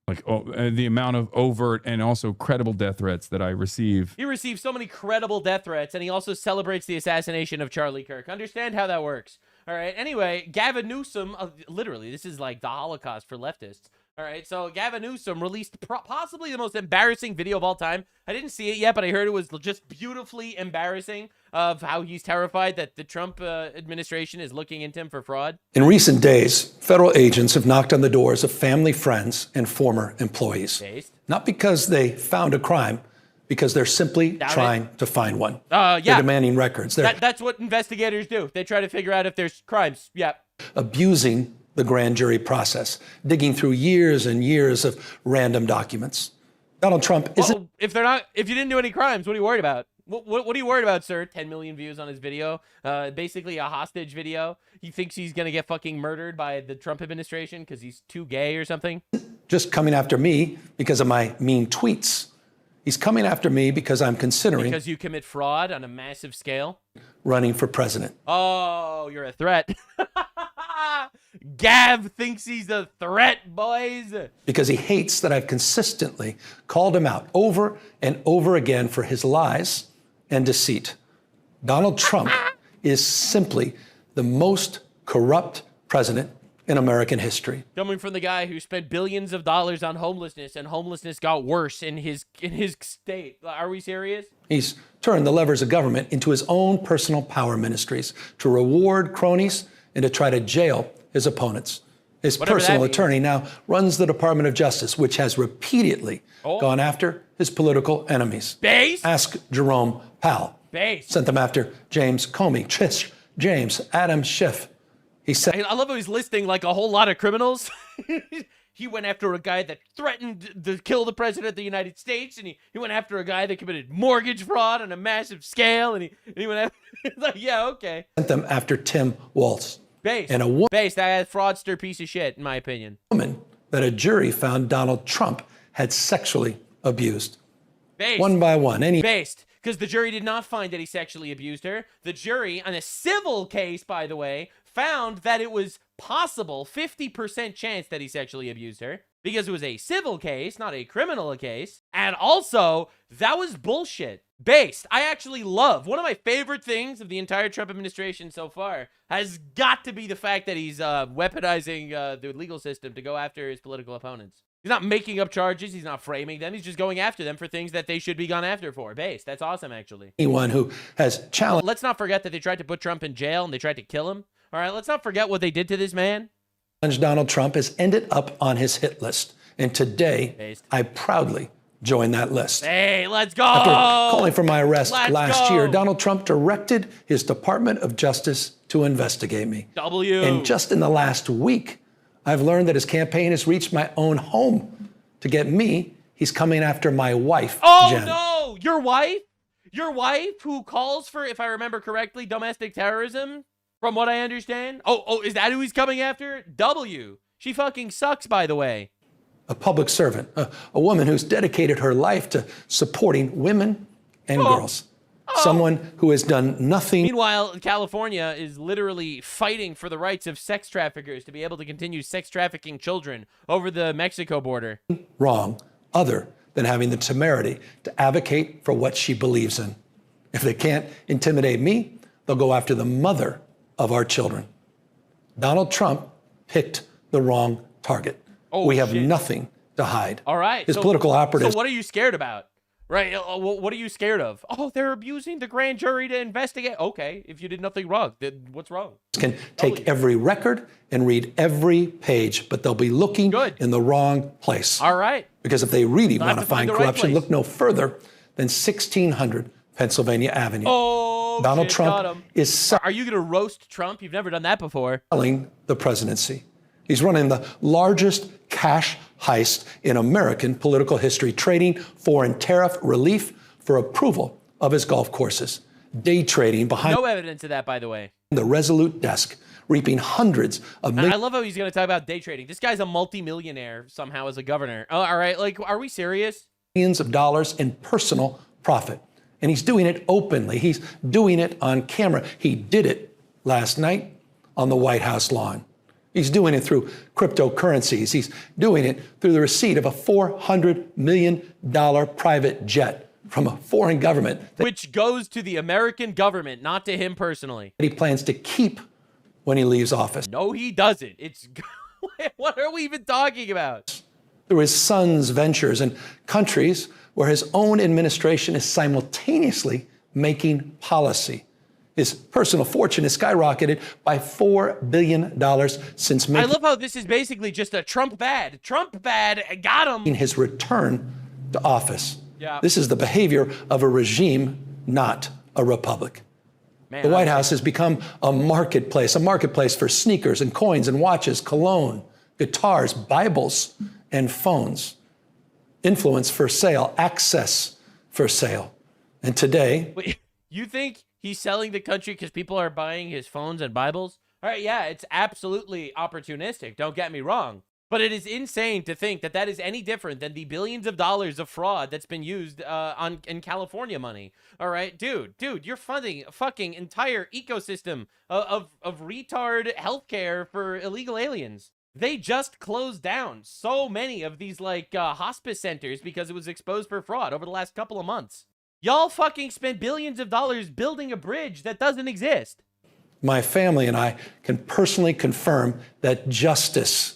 the amount of overt and also credible death threats that I receive. He received so many credible death threats, and he also celebrates the assassination of Charlie Kirk. Understand how that works. All right. Anyway, Gavin Newsom, literally, this is like the Holocaust for leftists. All right. So Gavin Newsom released possibly the most embarrassing video of all time. I didn't see it yet, but I heard it was just beautifully embarrassing of how he's terrified that the Trump administration is looking into him for fraud. In recent days, federal agents have knocked on the doors of family, friends, and former employees. Not because they found a crime, because they're simply trying to find one. They're demanding records. That's what investigators do. They try to figure out if there's crimes. Yeah. Abusing the grand jury process, digging through years and years of random documents. Donald Trump isn't... If you didn't do any crimes, what are you worried about? What are you worried about, sir? 10 million views on his video. Basically a hostage video. He thinks he's going to get fucking murdered by the Trump administration because he's too gay or something. Just coming after me because of my mean tweets. He's coming after me because I'm considering... Because you commit fraud on a massive scale? Running for president. Oh, you're a threat. Gav thinks he's a threat, boys. Because he hates that I've consistently called him out over and over again for his lies and deceit. Donald Trump is simply the most corrupt president in American history. Coming from the guy who spent billions of dollars on homelessness, and homelessness got worse in his state. Are we serious? He's turned the levers of government into his own personal power ministries to reward cronies and to try to jail his opponents. His personal attorney now runs the Department of Justice, which has repeatedly gone after his political enemies. Base? Ask Jerome Powell. Base. Sent them after James Comey, Trish James, Adam Schiff. He said, I love how he's listing like a whole lot of criminals. He went after a guy that threatened to kill the president of the United States, and he went after a guy that committed mortgage fraud on a massive scale, and he went after... It's like, yeah, okay. Sent them after Tim Walz. Base. And a Base, that fraudster piece of shit, in my opinion. Woman that a jury found Donald Trump had sexually abused. Based. One by one. Based. Because the jury did not find that he sexually abused her. The jury, on a civil case, by the way, found that it was possible, 50% chance that he sexually abused her. Because it was a civil case, not a criminal case. And also, that was bullshit. Based. I actually love, one of my favorite things of the entire Trump administration so far has got to be the fact that he's weaponizing the legal system to go after his political opponents. He's not making up charges. He's not framing them. He's just going after them for things that they should be gone after for. Based. That's awesome, actually. Anyone who has challenged... Let's not forget that they tried to put Trump in jail and they tried to kill him. All right, let's not forget what they did to this man. Donald Trump has ended up on his hit list. And today, I proudly joined that list. Hey, let's go! After calling for my arrest last year, Donald Trump directed his Department of Justice to investigate me. And just in the last week, I've learned that his campaign has reached my own home. To get me, he's coming after my wife, Jen. No! Your wife? Your wife who calls for, if I remember correctly, domestic terrorism? From what I understand. Oh, is that who he's coming after? W. She fucking sucks, by the way. a public servant, a woman who's dedicated her life to supporting women and girls. Someone who has done nothing. Meanwhile, California is literally fighting for the rights of sex traffickers to be able to continue sex trafficking children over the Mexico border. Wrong, other than having the temerity to advocate for what she believes in. If they can't intimidate me, they'll go after the mother of our children. Donald Trump picked the wrong target. We have nothing to hide. All right. His political operatives. So what are you scared about? Right. What are you scared of? Oh, they're abusing the grand jury to investigate. Okay. If you did nothing wrong, then what's wrong? Can take every record and read every page, but they'll be looking in the wrong place. All right. Because if they really want to find corruption, look no further than 1600 Pennsylvania Avenue. Oh, Donald Trump is Are you going to roast Trump? You've never done that before. selling the presidency. He's running the largest cash heist in American political history, trading foreign tariff relief for approval of his golf courses. Day trading behind no evidence of that, by the way. The Resolute desk, reaping hundreds of millions. I love how he's going to talk about day trading. This guy's a multimillionaire somehow as a governor. Oh, all right. Like, are we serious? Millions of dollars in personal profit. And he's doing it openly. He's doing it on camera. He did it last night on the White House lawn. He's doing it through cryptocurrencies. He's doing it through the receipt of a $400 million private jet from a foreign government. Which goes to the American government, not to him personally. He plans to keep when he leaves office. No, he doesn't. It's what are we even talking about? Through his son's ventures in countries where his own administration is simultaneously making policy. His personal fortune has skyrocketed by $4 billion since I love how this is basically just a Trump bad. Trump bad got him. His return to office. Yeah. This is the behavior of a regime, not a republic. Man, the White House has become a marketplace for sneakers and coins and watches, cologne, guitars, Bibles, and phones. Influence for sale, access for sale. And today... Wait, you think he's selling the country because people are buying his phones and Bibles? All right, yeah, it's absolutely opportunistic. Don't get me wrong. But it is insane to think that that is any different than the billions of dollars of fraud that's been used in California money. All right, dude, you're funding a fucking entire ecosystem of retard healthcare for illegal aliens. They just closed down so many of these like hospice centers because it was exposed for fraud over the last couple of months. Y'all fucking spent billions of dollars building a bridge that doesn't exist. My family and I can personally confirm that justice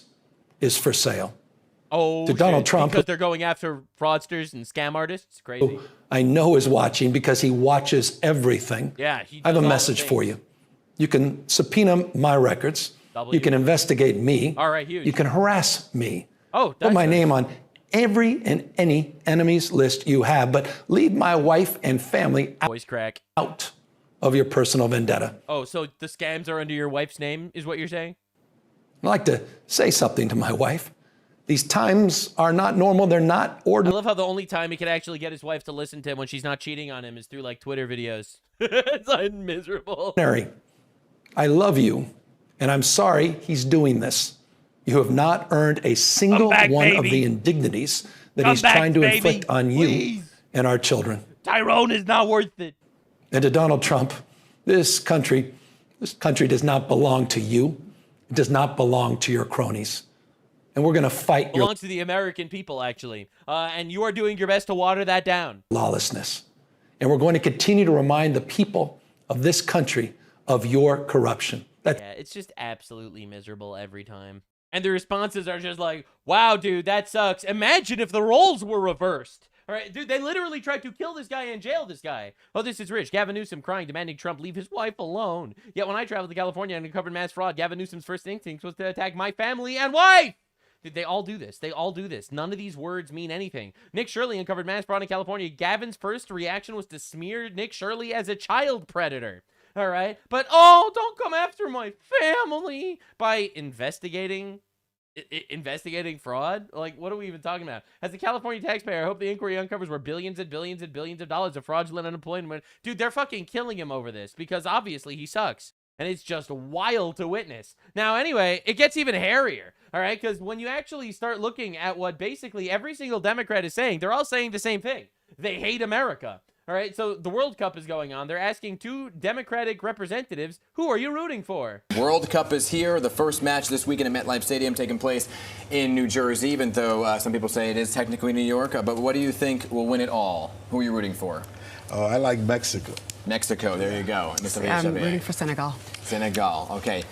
is for sale. Oh, to Donald Trump, because they're going after fraudsters and scam artists. Crazy. I know is watching because he watches everything. Yeah, I have a message for you. You can subpoena my records. You can investigate me. All right, huge. You can harass me. Oh, put my name on every and any enemies list you have, but leave my wife and family out of your personal vendetta. Oh, so the scams are under your wife's name, is what you're saying? I'd like to say something to my wife. These times are not normal. They're not ordinary. I love how the only time he can actually get his wife to listen to him when she's not cheating on him is through like Twitter videos. It's miserable. I love you, and I'm sorry he's doing this. You have not earned a single one of the indignities that he's trying to inflict on you and our children. Tyrone is not worth it. And to Donald Trump, this country does not belong to you. It does not belong to your cronies. And we're going to fight it belongs to the American people, actually. And you are doing your best to water that down. Lawlessness. And we're going to continue to remind the people of this country of your corruption. Yeah, it's just absolutely miserable every time. And the responses are just like, wow, dude, that sucks. Imagine if the roles were reversed. All right, dude, they literally tried to kill this guy and jail this guy. Oh, this is rich. Gavin Newsom crying, demanding Trump leave his wife alone. Yet when I traveled to California and uncovered mass fraud, Gavin Newsom's first instinct was to attack my family and wife. Dude, they all do this. They all do this. None of these words mean anything. Nick Shirley uncovered mass fraud in California. Gavin's first reaction was to smear Nick Shirley as a child predator. All right, but oh, don't come after my family by investigating fraud. Like, what are we even talking about? As a California taxpayer, I hope the inquiry uncovers where billions and billions and billions of dollars of fraudulent unemployment. Dude, they're fucking killing him over this because obviously he sucks. And it's just wild to witness. Now, anyway, it gets even hairier, all right? Because when you actually start looking at what basically every single Democrat is saying, they're all saying the same thing. They hate America, all right? So the World Cup is going on. They're asking 2 Democratic representatives, who are you rooting for? World Cup is here. The first match this weekend at MetLife Stadium taking place in New Jersey, even though some people say it is technically New York. But what do you think will win it all? Who are you rooting for? I like Mexico. Mexico, there you go. I'm rooting for Senegal. Senegal, okay.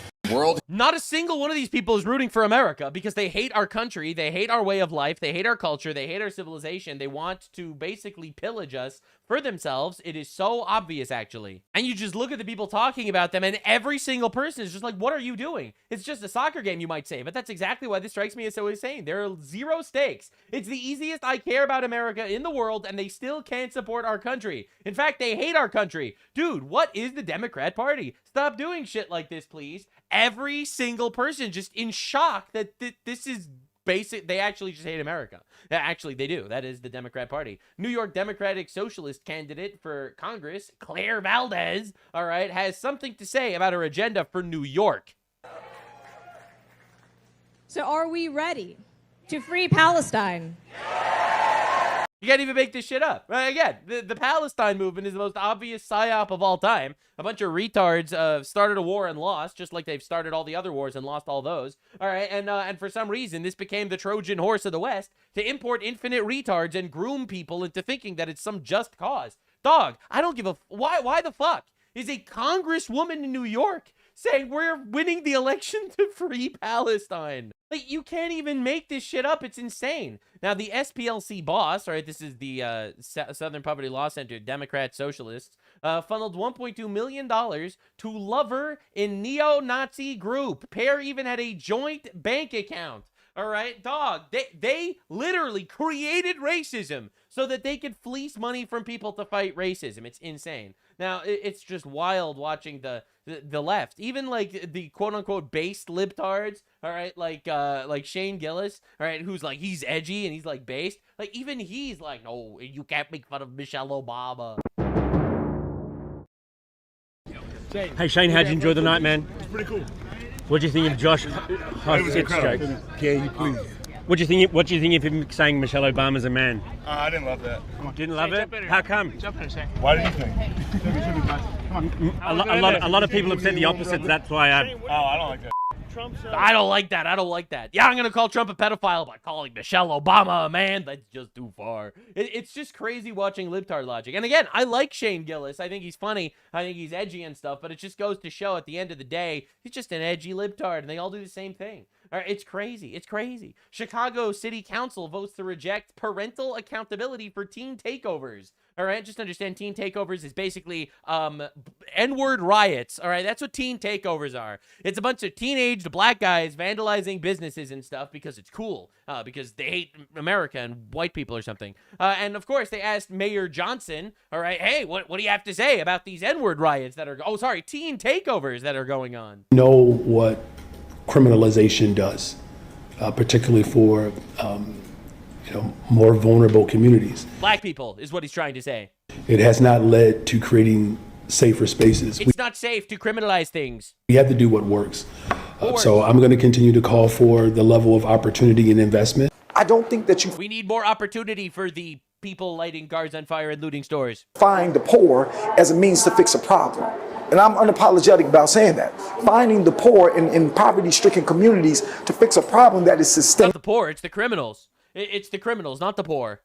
Not a single one of these people is rooting for America because they hate our country, they hate our way of life, they hate our culture, they hate our civilization. They want to basically pillage us for themselves. It is so obvious, actually. And you just look at the people talking about them, and every single person is just like, what are you doing? It's just a soccer game, you might say, but that's exactly why this strikes me as so insane. There are 0 stakes. It's the easiest I care about America in the world, and they still can't support our country. In fact, they hate our country. Dude, what is the Democrat Party? Stop doing shit like this, please. Every single person just in shock that this is basic. They actually just hate America. Actually, they do. That is the Democrat Party. New York Democratic Socialist candidate for Congress, Claire Valdez, all right, has something to say about her agenda for New York. So are we ready to free Palestine? You can't even make this shit up. Again, the Palestine movement is the most obvious psyop of all time. A bunch of retards started a war and lost, just like they've started all the other wars and lost all those. All right, and for some reason, this became the Trojan horse of the West to import infinite retards and groom people into thinking that it's some just cause. Dog, I don't give a... Why the fuck is a congresswoman in New York saying we're winning the election to free Palestine? Like, you can't even make this shit up. It's insane. Now, the SPLC boss, all right, this is the Southern Poverty Law Center, Democrat Socialists, funneled $1.2 million to lover in neo-Nazi group. Pair even had a joint bank account. All right, dog, they literally created racism so that they could fleece money from people to fight racism. It's insane. Now, it's just wild watching the left, even like the quote-unquote based libtards, all right, like Shane Gillis, all right, who's like, he's edgy and he's like based. Like, even he's like, no, you can't make fun of Michelle Obama. Hey, Shane, how'd you enjoy the night, man? It's pretty cool. What do you think of Josh? It was incredible. Can you please? What do you think of him saying Michelle Obama's a man? I didn't love that. Didn't love it? How come? Why did you think? A lot of people have said the opposite. That's why I don't like that. I don't like that. I don't like that. Yeah, I'm going to call Trump a pedophile by calling Michelle Obama a man. That's just too far. It's just crazy watching libtard logic. And again, I like Shane Gillis. I think he's funny. I think he's edgy and stuff. But it just goes to show at the end of the day, he's just an edgy libtard. And they all do the same thing. All right, it's crazy. It's crazy. Chicago City Council votes to reject parental accountability for teen takeovers. All right, just understand teen takeovers is basically N-word riots. All right, that's what teen takeovers are. It's a bunch of teenaged black guys vandalizing businesses and stuff because it's cool, because they hate America and white people or something. And of course, they asked Mayor Johnson, all right, hey, what do you have to say about these N-word riots that are, teen takeovers that are going on? Know what criminalization does, particularly for more vulnerable communities. Black people is what he's trying to say. It has not led to creating safer spaces. It's not safe to criminalize things. We have to do what works. So I'm going to continue to call for the level of opportunity and investment. I don't think that we need more opportunity for the people lighting cars on fire and looting stores. Find the poor as a means to fix a problem. And I'm unapologetic about saying that. Finding the poor in poverty-stricken communities to fix a problem that is systemic. Not the poor, it's the criminals. It's the criminals, not the poor.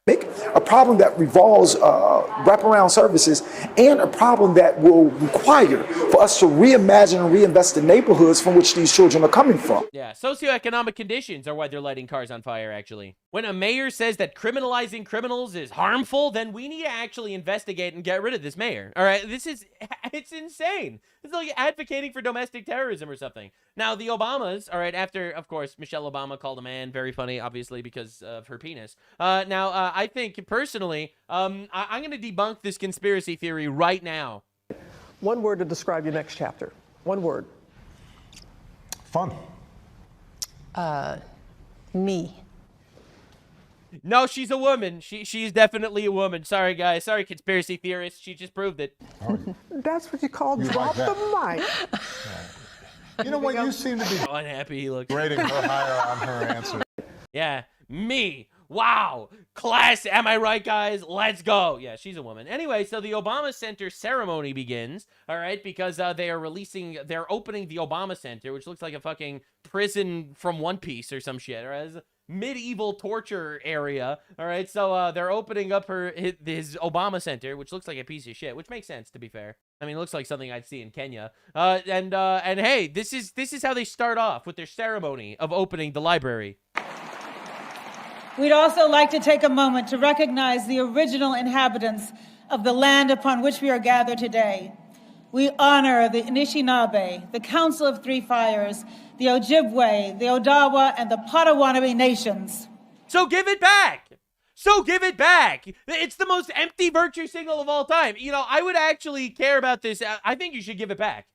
A problem that revolves wraparound services, and a problem that will require for us to reimagine and reinvest in neighborhoods from which these children are coming from. Yeah, socioeconomic conditions are why they're lighting cars on fire, actually. When a mayor says that criminalizing criminals is harmful, then we need to actually investigate and get rid of this mayor. All right, it's insane. It's like advocating for domestic terrorism or something. Now, the Obamas, all right, after, of course, Michelle Obama called a man, very funny, obviously, because of her penis. I think, personally, I'm going to debunk this conspiracy theory right now. One word to describe your next chapter. One word. Fun. Me. No, she's a woman. She's definitely a woman. Sorry, guys. Sorry, conspiracy theorists. She just proved it. That's what you call drop the mic. You know what? You seem to be How unhappy he looks. rating her higher on her answer. Yeah, me. Wow. Class. Am I right, guys? Let's go. Yeah, she's a woman. Anyway, so the Obama Center ceremony begins, all right, because they're opening the Obama Center, which looks like a fucking prison from One Piece or some shit, right? It's a medieval torture area, all right? So they're opening up his Obama Center, which looks like a piece of shit, which makes sense, to be fair. I mean, it looks like something I'd see in Kenya. And hey, this is how they start off with their ceremony of opening the library. We'd also like to take a moment to recognize the original inhabitants of the land upon which we are gathered today. We honor the Anishinaabe, the Council of Three Fires, the Ojibwe, the Odawa, and the Potawatomi nations. So give it back! So give it back! It's the most empty virtue signal of all time. You know, I would actually care about this. I think you should give it back.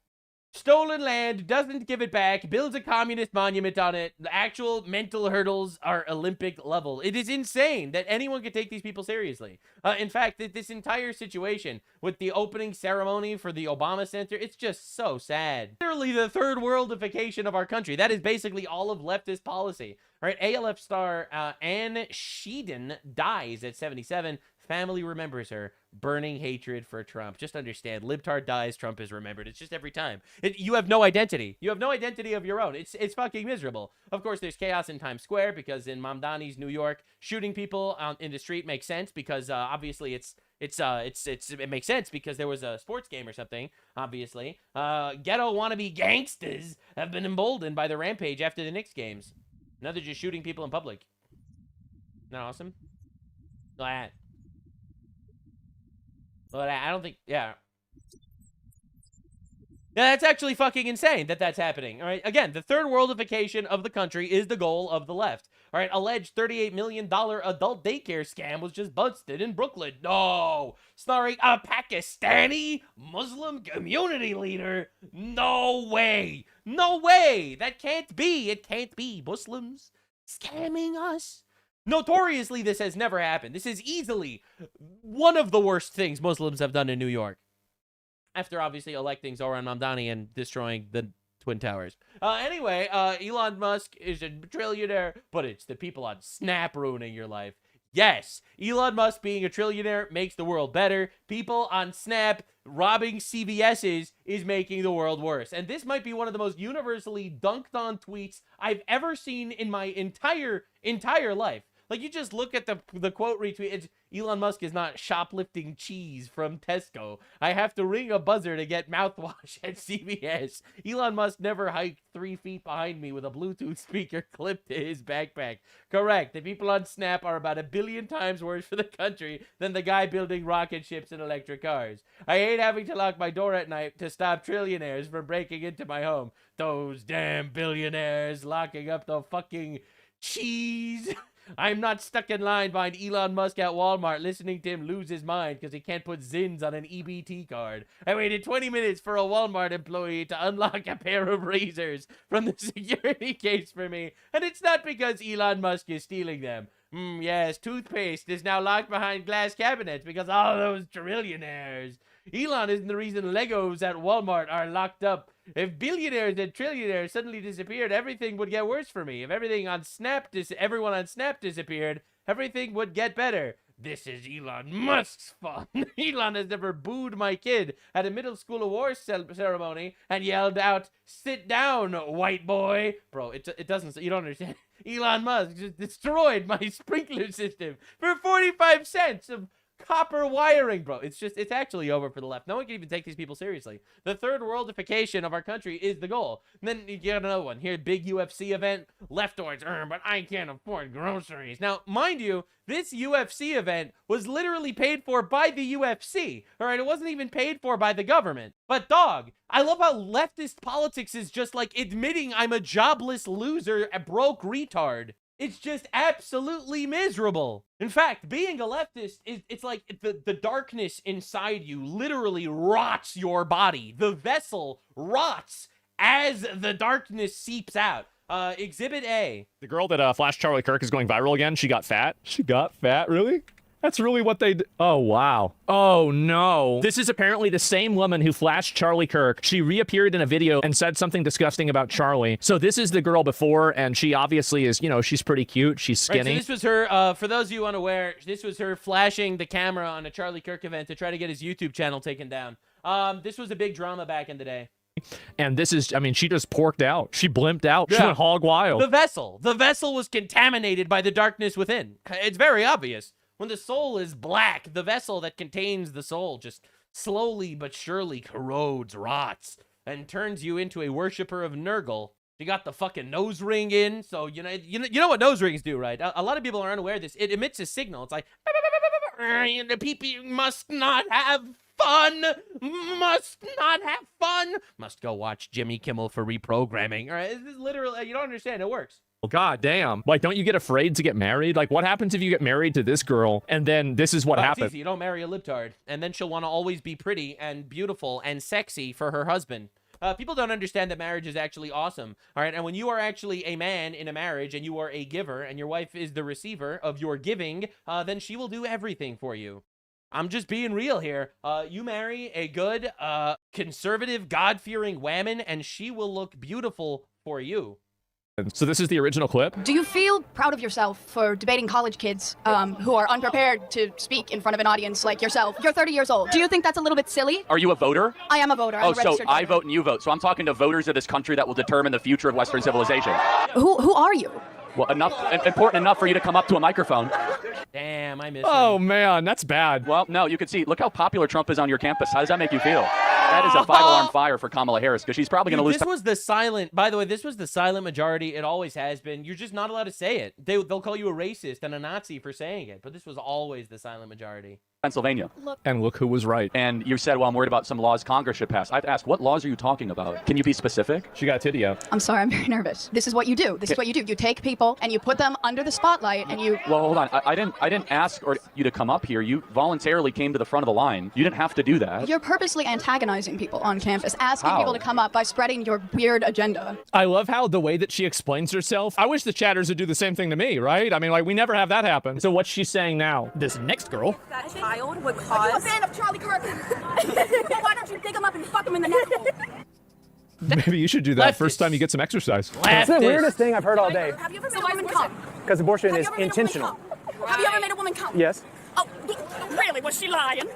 Stolen land, doesn't give it back, builds a communist monument on it. The actual mental hurdles are Olympic level. It is insane that anyone could take these people seriously. In fact, this entire situation with the opening ceremony for the Obama Center, it's just so sad. Literally the third worldification of our country. That is basically all of leftist policy. All right, ALF star Anne Sheedon dies at 77. Family remembers her. Burning hatred for Trump. Just understand, libtard dies, Trump is remembered. It's just every time. You have no identity. You have no identity of your own. It's fucking miserable. Of course, there's chaos in Times Square because in Mamdani's New York, shooting people in the street makes sense because obviously it makes sense because there was a sports game or something. Obviously, ghetto wannabe gangsters have been emboldened by the rampage after the Knicks games. Now they're just shooting people in public. Isn't that awesome? Glad. But I don't think, yeah. Yeah, that's actually fucking insane that that's happening. All right, again, the third worldification of the country is the goal of the left. All right, alleged $38 million adult daycare scam was just busted in Brooklyn. No, starring a Pakistani Muslim community leader. No way. No way. That can't be. It can't be. Muslims scamming us. Notoriously, this has never happened. This is easily one of the worst things Muslims have done in New York. After obviously electing Zohran Mamdani and destroying the Twin Towers. Anyway, Elon Musk is a trillionaire, but it's the people on Snap ruining your life. Yes, Elon Musk being a trillionaire makes the world better. People on Snap robbing CVS's is making the world worse. And this might be one of the most universally dunked on tweets I've ever seen in my entire life. Like, you just look at the quote retweet. It's Elon Musk is not shoplifting cheese from Tesco. I have to ring a buzzer to get mouthwash at CVS. Elon Musk never hiked 3 feet behind me with a Bluetooth speaker clipped to his backpack. Correct. The people on Snap are about 1 billion times worse for the country than the guy building rocket ships and electric cars. I hate having to lock my door at night to stop trillionaires from breaking into my home. Those damn billionaires locking up the fucking cheese. I'm not stuck in line behind Elon Musk at Walmart listening to him lose his mind because he can't put Zins on an EBT card. I waited 20 minutes for a Walmart employee to unlock a pair of razors from the security case for me, and it's not because Elon Musk is stealing them. Yes, toothpaste is now locked behind glass cabinets because all those trillionaires. Elon isn't the reason Legos at Walmart are locked up. If billionaires and trillionaires suddenly disappeared, everything would get worse for me. If everything on everyone on Snap disappeared, everything would get better. This is Elon Musk's fault. Elon has never booed my kid at a middle school awards ceremony and yelled out, "Sit down, white boy." Bro, it doesn't, you don't understand. Elon Musk just destroyed my sprinkler system for 45 cents of copper wiring, bro. It's actually over for the left. No one can even take these people seriously. The third worldification of our country is the goal. And then you get another one here, big UFC event. Leftoids, but I can't afford groceries. Now, mind you, this UFC event was literally paid for by the UFC. All right, it wasn't even paid for by the government. But dog, I love how leftist politics is just like admitting I'm a jobless loser, a broke retard. It's just absolutely miserable. In fact, being a leftist, it's like the darkness inside you literally rots your body. The vessel rots as the darkness seeps out. Exhibit A. The girl that flashed Charlie Kirk is going viral again. She got fat. She got fat, really? That's really what they Oh, wow. Oh, no. This is apparently the same woman who flashed Charlie Kirk. She reappeared in a video and said something disgusting about Charlie. So this is the girl before, and she obviously is, you know, she's pretty cute. She's skinny. Right, so this was her, for those of you unaware, this was her flashing the camera on a Charlie Kirk event to try to get his YouTube channel taken down. This was a big drama back in the day. And this is, I mean, she just porked out. She blimped out. She Yeah. went hog wild. The vessel was contaminated by the darkness within. It's very obvious. When the soul is black, the vessel that contains the soul just slowly but surely corrodes, rots, and turns you into a worshiper of Nurgle. You got the fucking nose ring in, so you know what nose rings do, right? A lot of people are unaware of this. It emits a signal. It's like, the people must not have fun, must not have fun, must go watch Jimmy Kimmel for reprogramming. All right, this is literally, you don't understand, it works. Well, God damn. Like, don't you get afraid to get married? Like, what happens if you get married to this girl and then this is what It's happens? easy. You don't marry a libtard, and then she'll want to always be pretty and beautiful and sexy for her husband. People don't understand that marriage is actually awesome, all right? And when you are actually a man in a marriage and you are a giver and your wife is the receiver of your giving, then she will do everything for you. I'm just being real here. You marry a good, conservative, God-fearing woman, and she will look beautiful for you. So this is the original clip? Do you feel proud of yourself for debating college kids who are unprepared to speak in front of an audience like yourself? You're 30 years old. Do you think that's a little bit silly? Are you a voter? I am a voter. I'm a so registered I voter. vote and you vote. So I'm talking to voters of this country that will determine the future of Western civilization. Who are you? Well, important enough for you to come up to a microphone. Damn, I miss Oh, man, that's bad. Well, no, you can see. Look how popular Trump is on your campus. How does that make you feel? That is a five-alarm fire for Kamala Harris, because she's probably going to lose. This was the silent, by the way, this was the silent majority. It always has been. You're just not allowed to say it. They'll call you a racist and a Nazi for saying it, but this was always the silent majority. Pennsylvania. And look who was right. And you said, well, I'm worried about some laws Congress should pass. I have to ask, what laws are you talking about? Can you be specific? She got titty out. I'm sorry, I'm very nervous. This is what you do. This is what you do. You take people and you put them under the spotlight and you... Well, hold on. I didn't ask you to come up here. You voluntarily came to the front of the line. You didn't have to do that. You're purposely antagonizing people on campus, asking How? people to come up by spreading your weird agenda. I love how the way that she explains herself. I wish the chatters would do the same thing to me, right? I mean, like, we never have that happen. So what's she saying now? This next girl. That child would cause... Are you a fan of Charlie Kirk? Why don't you dig him up and fuck him in the neck hole? Maybe you should do that first time you get some exercise. It's the weirdest thing I've heard all day. Have you ever made a woman come? Because abortion is intentional. Have you ever made a woman come? Yes. Oh, really? Was she lying?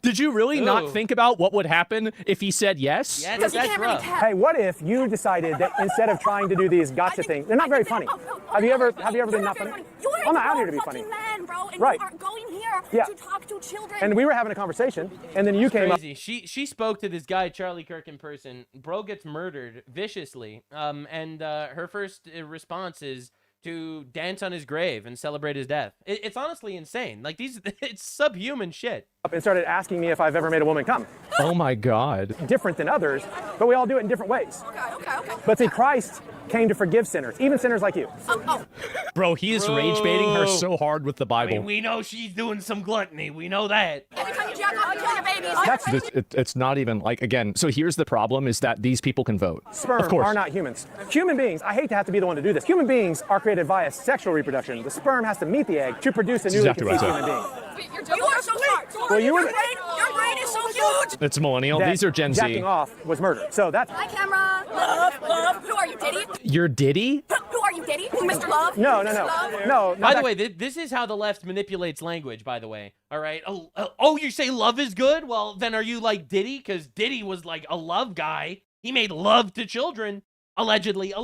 Did you really not think about what would happen if he said yes? Yeah, that's rough. Hey, what if you decided that instead of trying to do these gotcha things, they're not very funny. Have you ever been not funny? I'm not out here to be funny. Man, bro, and Right. you are going here Yeah. to talk to children. And we were having a conversation, and then you came up. Crazy. She spoke to this guy Charlie Kirk in person. Bro gets murdered viciously. And her first response is to dance on his grave and celebrate his death. It's honestly insane. Like it's subhuman shit. And started asking me if I've ever made a woman come. Oh my God. Different than others, but we all do it in different ways. Okay. But see, Christ came to forgive sinners, even sinners like you. Bro, he is rage baiting her so hard with the Bible. We know she's doing some gluttony. We know that. Every time you jack off, you kill your babies. It's not even like, again, so here's the problem is that these people can vote. Sperm Of course. are not humans. Human beings, I hate to have to be the one to do this. Human beings are created via sexual reproduction. The sperm has to meet the egg to produce a That's newly exactly what conceived I human being. You are so smart. Well, you were- Your brain is so huge. It's a millennial. That These are Gen Z. Jacking off was murder. So that's... Hi, camera. Love. Who are you, Diddy? You're Diddy? Who are you, Diddy? Mr. Love? No. No. By the way, this is how the left manipulates language, by the way. All right. Oh, you say love is good? Well, then are you like Diddy? Because Diddy was like a love guy. He made love to children. Allegedly,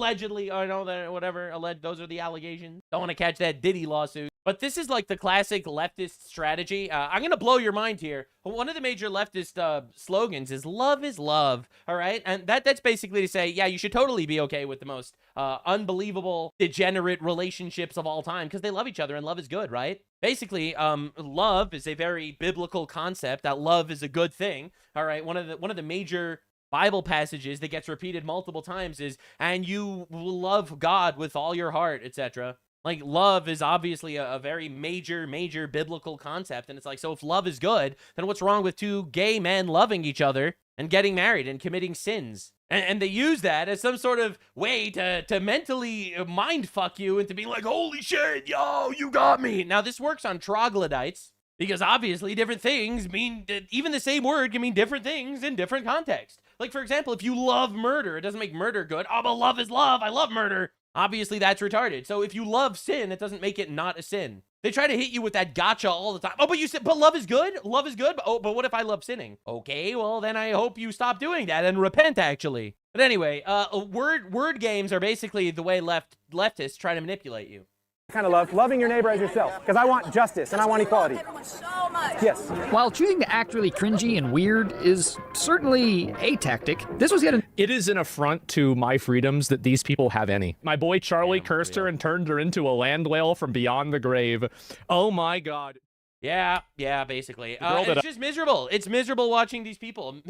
or no, whatever. Those are the allegations. Don't want to catch that Diddy lawsuit. But this is like the classic leftist strategy. I'm going to blow your mind here. One of the major leftist slogans is love, all right? And that's basically to say, yeah, you should totally be okay with the most unbelievable, degenerate relationships of all time because they love each other and love is good, right? Basically, love is a very biblical concept that love is a good thing, all right? One of the major Bible passages that gets repeated multiple times is, and you will love God with all your heart, etc. Like, love is obviously a very major biblical concept. And it's like, so if love is good, then what's wrong with two gay men loving each other and getting married and committing sins? And they use that as some sort of way to mentally mind fuck you into being like, holy shit, yo, you got me. Now, this works on troglodytes because obviously different things mean, even the same word can mean different things in different contexts. Like, for example, if you love murder, it doesn't make murder good. Oh, but love is love. I love murder. Obviously, that's retarded. So if you love sin, it doesn't make it not a sin. They try to hit you with that gotcha all the time. Oh, but you said, but love is good? Love is good? But what if I love sinning? Okay, well, then I hope you stop doing that and repent, actually. But anyway, word games are basically the way leftists try to manipulate you. Kind of loving your neighbor as yourself, because I want justice and I want equality. So much. Yes. While choosing to act really cringy and weird is certainly a tactic, this was yet It is an affront to my freedoms that these people have any. My boy Charlie cursed her and turned her into a land whale from beyond the grave. Oh my God. Yeah, basically. It's just miserable. It's miserable watching these people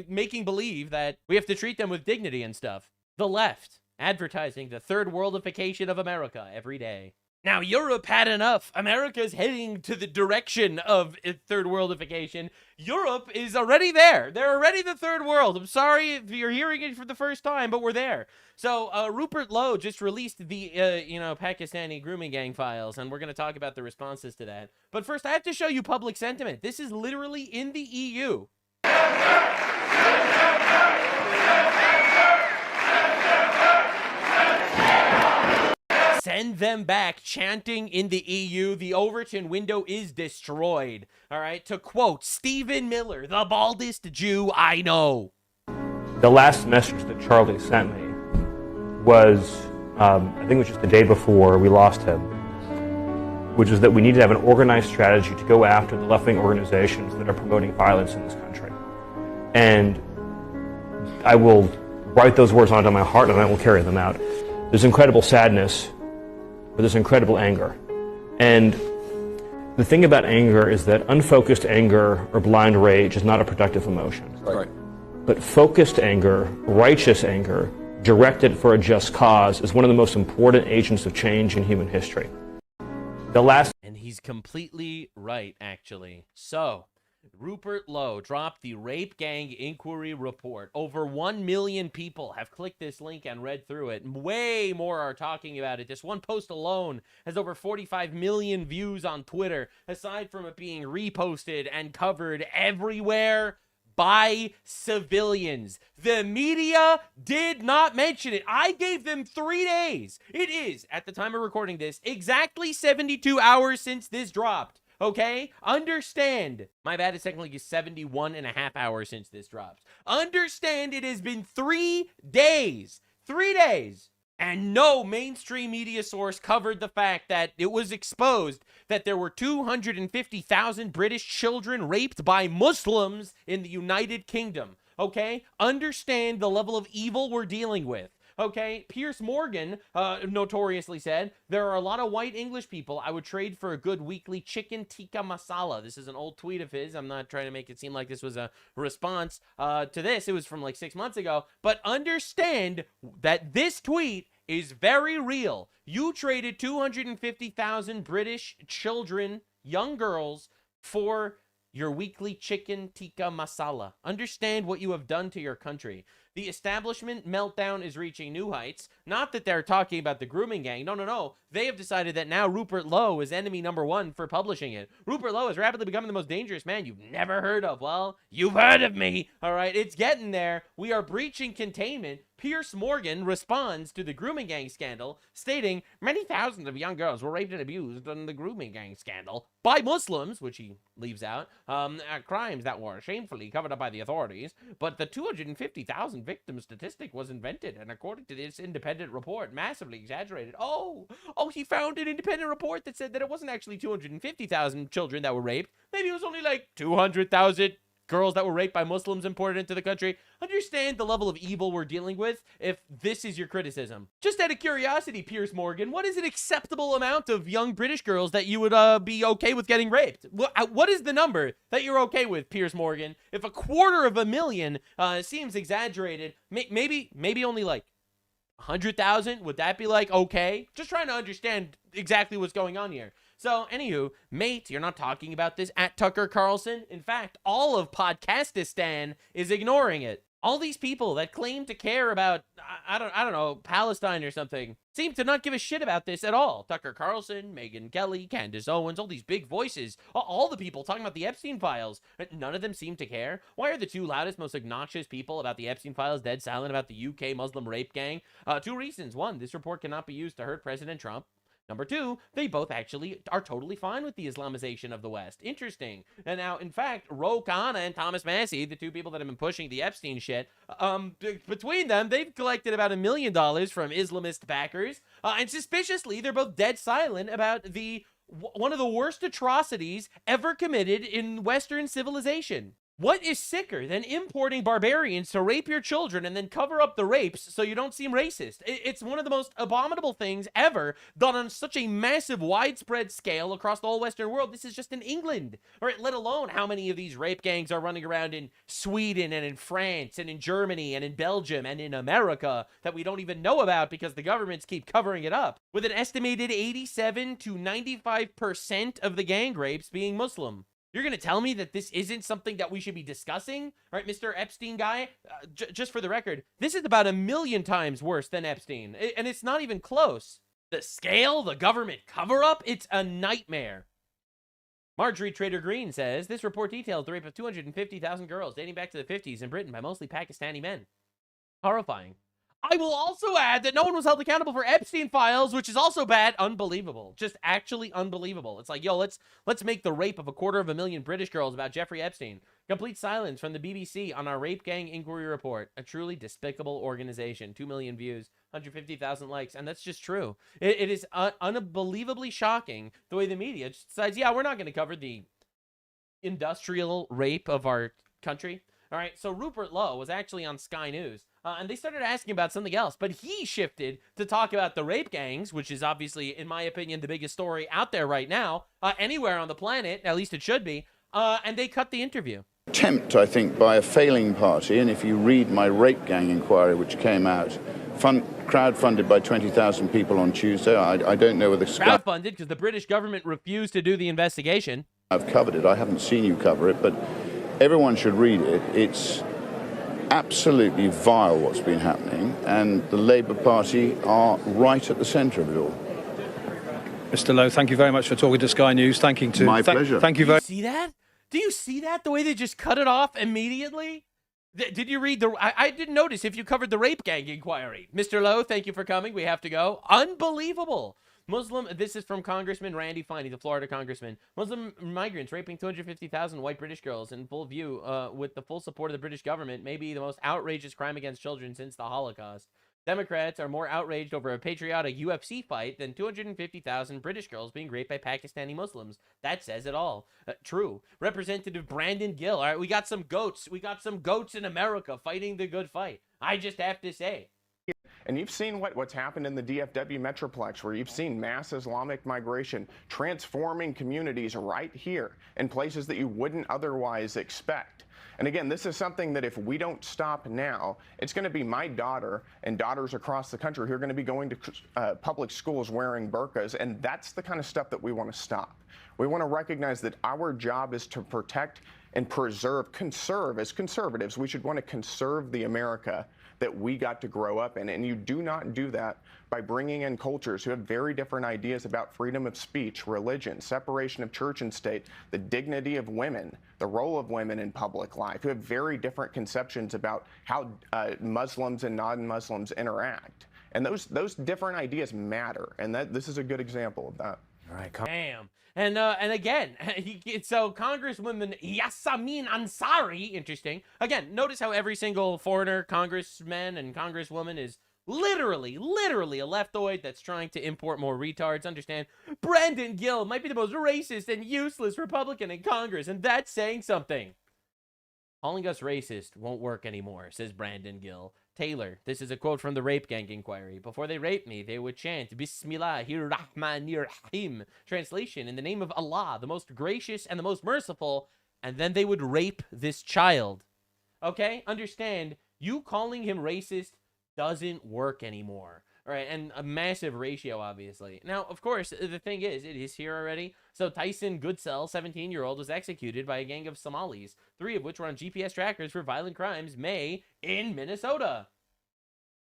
making believe that we have to treat them with dignity and stuff. The left, advertising the third worldification of America every day. Now, Europe had enough. America's heading to the direction of third worldification. Europe is already there. They're already the third world. I'm sorry if you're hearing it for the first time, but we're there. So, Rupert Lowe just released the, Pakistani grooming gang files, and we're going to talk about the responses to that. But first, I have to show you public sentiment. This is literally in the EU. Send them back, chanting in the EU, the Overton window is destroyed. All right, to quote Stephen Miller, the baldest Jew I know. The last message that Charlie sent me was, I think it was just the day before we lost him, which is that we need to have an organized strategy to go after the left-wing organizations that are promoting violence in this country. And I will write those words onto my heart and I will carry them out. There's incredible sadness, but there's incredible anger. And the thing about anger is that unfocused anger or blind rage is not a productive emotion. Right. But focused anger, righteous anger, directed for a just cause is one of the most important agents of change in human history. And he's completely right, actually. So, Rupert Lowe dropped the Rape Gang Inquiry Report. Over 1 million people have clicked this link and read through it. Way more are talking about it. This one post alone has over 45 million views on Twitter, aside from it being reposted and covered everywhere by civilians. The media did not mention it. I gave them 3 days. It is, at the time of recording this, exactly 72 hours since this dropped. Okay? Understand. My bad, it's technically 71 and a half hours since this drops. Understand it has been 3 days. 3 days. And no mainstream media source covered the fact that it was exposed that there were 250,000 British children raped by Muslims in the United Kingdom. Okay? Understand the level of evil we're dealing with. Okay, Piers Morgan notoriously said, there are a lot of white English people I would trade for a good weekly chicken tikka masala. This is an old tweet of his. I'm not trying to make it seem like this was a response to this. It was from like 6 months ago. But understand that this tweet is very real. You traded 250,000 British children, young girls, for your weekly chicken tikka masala. Understand what you have done to your country. The establishment meltdown is reaching new heights. Not that they're talking about the grooming gang. No. They have decided that now Rupert Lowe is enemy number one for publishing it. Rupert Lowe is rapidly becoming the most dangerous man you've never heard of. Well, you've heard of me. All right, it's getting there. We are breaching containment. Piers Morgan responds to the grooming gang scandal, stating, many thousands of young girls were raped and abused in the grooming gang scandal by Muslims, which he leaves out, crimes that were shamefully covered up by the authorities. But the 250,000 victim statistic was invented, and according to this independent report, massively exaggerated. Oh, he found an independent report that said that it wasn't actually 250,000 children that were raped. Maybe it was only like 200,000 girls that were raped by Muslims imported into the country. Understand the level of evil we're dealing with if this is your criticism. Just out of curiosity, Piers Morgan, what is an acceptable amount of young British girls that you would be okay with getting raped? What is the number that you're okay with, Piers Morgan? If 250,000 seems exaggerated, maybe only like 100,000, would that be like okay? Just trying to understand exactly what's going on here. So, anywho, mate, you're not talking about this at Tucker Carlson. In fact, all of Podcastistan is ignoring it. All these people that claim to care about, I don't know, Palestine or something, seem to not give a shit about this at all. Tucker Carlson, Megyn Kelly, Candace Owens, all these big voices, all the people talking about the Epstein files, none of them seem to care. Why are the two loudest, most obnoxious people about the Epstein files dead silent about the UK Muslim rape gang? 2 reasons. 1, this report cannot be used to hurt President Trump. Number 2, they both actually are totally fine with the Islamization of the West. Interesting. And now, in fact, Ro Khanna and Thomas Massie, the 2 people that have been pushing the Epstein shit, between them, they've collected about $1 million from Islamist backers. And suspiciously, they're both dead silent about one of the worst atrocities ever committed in Western civilization. What is sicker than importing barbarians to rape your children and then cover up the rapes so you don't seem racist? It's one of the most abominable things ever done on such a massive, widespread scale across the whole Western world. This is just in England, or let alone how many of these rape gangs are running around in Sweden and in France and in Germany and in Belgium and in America that we don't even know about because the governments keep covering it up, with an estimated 87 to 95% of the gang rapes being Muslim. You're going to tell me that this isn't something that we should be discussing? All right, Mr. Epstein guy, just for the record, this is about 1 million times worse than Epstein, and it's not even close. The scale, the government cover-up, it's a nightmare. Marjorie Trader Green says, this report details the rape of 250,000 girls dating back to the 50s in Britain by mostly Pakistani men. Horrifying. I will also add that no one was held accountable for Epstein files, which is also bad. Unbelievable. Just actually unbelievable. It's like, yo, let's make the rape of 250,000 British girls about Jeffrey Epstein. Complete silence from the BBC on our rape gang inquiry report. A truly despicable organization. 2 million views, 150,000 likes, and that's just true. It is unbelievably shocking the way the media just decides, yeah, we're not going to cover the industrial rape of our country. All right, so Rupert Lowe was actually on Sky News, and they started asking about something else, but he shifted to talk about the rape gangs, which is obviously, in my opinion, the biggest story out there right now, anywhere on the planet, at least it should be, and they cut the interview. Attempt, I think, by a failing party, and if you read my rape gang inquiry, which came out, crowdfunded by 20,000 people on Tuesday, I don't know whether... Crowdfunded because the British government refused to do the investigation. I've covered it. I haven't seen you cover it, but everyone should read it. It's absolutely vile what's been happening, and the Labour Party are right at the centre of it all. Mr. Lowe, thank you very much for talking to Sky News. Thank you to my pleasure. Thank you very. See that? Do you see that? The way they just cut it off immediately? Did you read the... I didn't notice if you covered the rape gang inquiry. Mr. Lowe, thank you for coming. We have to go. Unbelievable. This is from Congressman Randy Finey, the Florida congressman. Muslim migrants raping 250,000 white British girls in full view with the full support of the British government may be the most outrageous crime against children since the Holocaust. Democrats are more outraged over a patriotic UFC fight than 250,000 British girls being raped by Pakistani Muslims. That says it all. True. Representative Brandon Gill. All right, we got some goats. We got some goats in America fighting the good fight. I just have to say. And you've seen what's happened in the DFW Metroplex, where you've seen mass Islamic migration transforming communities right here in places that you wouldn't otherwise expect. And again, this is something that if we don't stop now, it's going to be my daughter and daughters across the country who are going to be going to public schools wearing burqas, and that's the kind of stuff that we want to stop. We want to recognize that our job is to protect and conserve. As conservatives, we should want to conserve the America that we got to grow up in. And you do not do that by bringing in cultures who have very different ideas about freedom of speech, religion, separation of church and state, the dignity of women, the role of women in public life, who have very different conceptions about how Muslims and non-Muslims interact. And those different ideas matter. And this is a good example of that. All right, damn. And again, so Congresswoman Yasamin Ansari, interesting. Again, notice how every single foreigner congressman and congresswoman is literally a leftoid that's trying to import more retards. Understand? Brandon Gill might be the most racist and useless Republican in Congress, and that's saying something. Calling us racist won't work anymore, says Brandon Gill. Taylor, this is a quote from the rape gang inquiry. Before they raped me, they would chant Bismillahirrahmanirrahim. Translation, in the name of Allah, the most gracious and the most merciful, and then they would rape this child. Okay? Understand, you calling him racist doesn't work anymore. All right, and a massive ratio, obviously. Now, of course, the thing is, it is here already. So Tyson Goodsell, 17-year-old, was executed by a gang of Somalis, 3 of which were on GPS trackers for violent crimes, May, in Minnesota.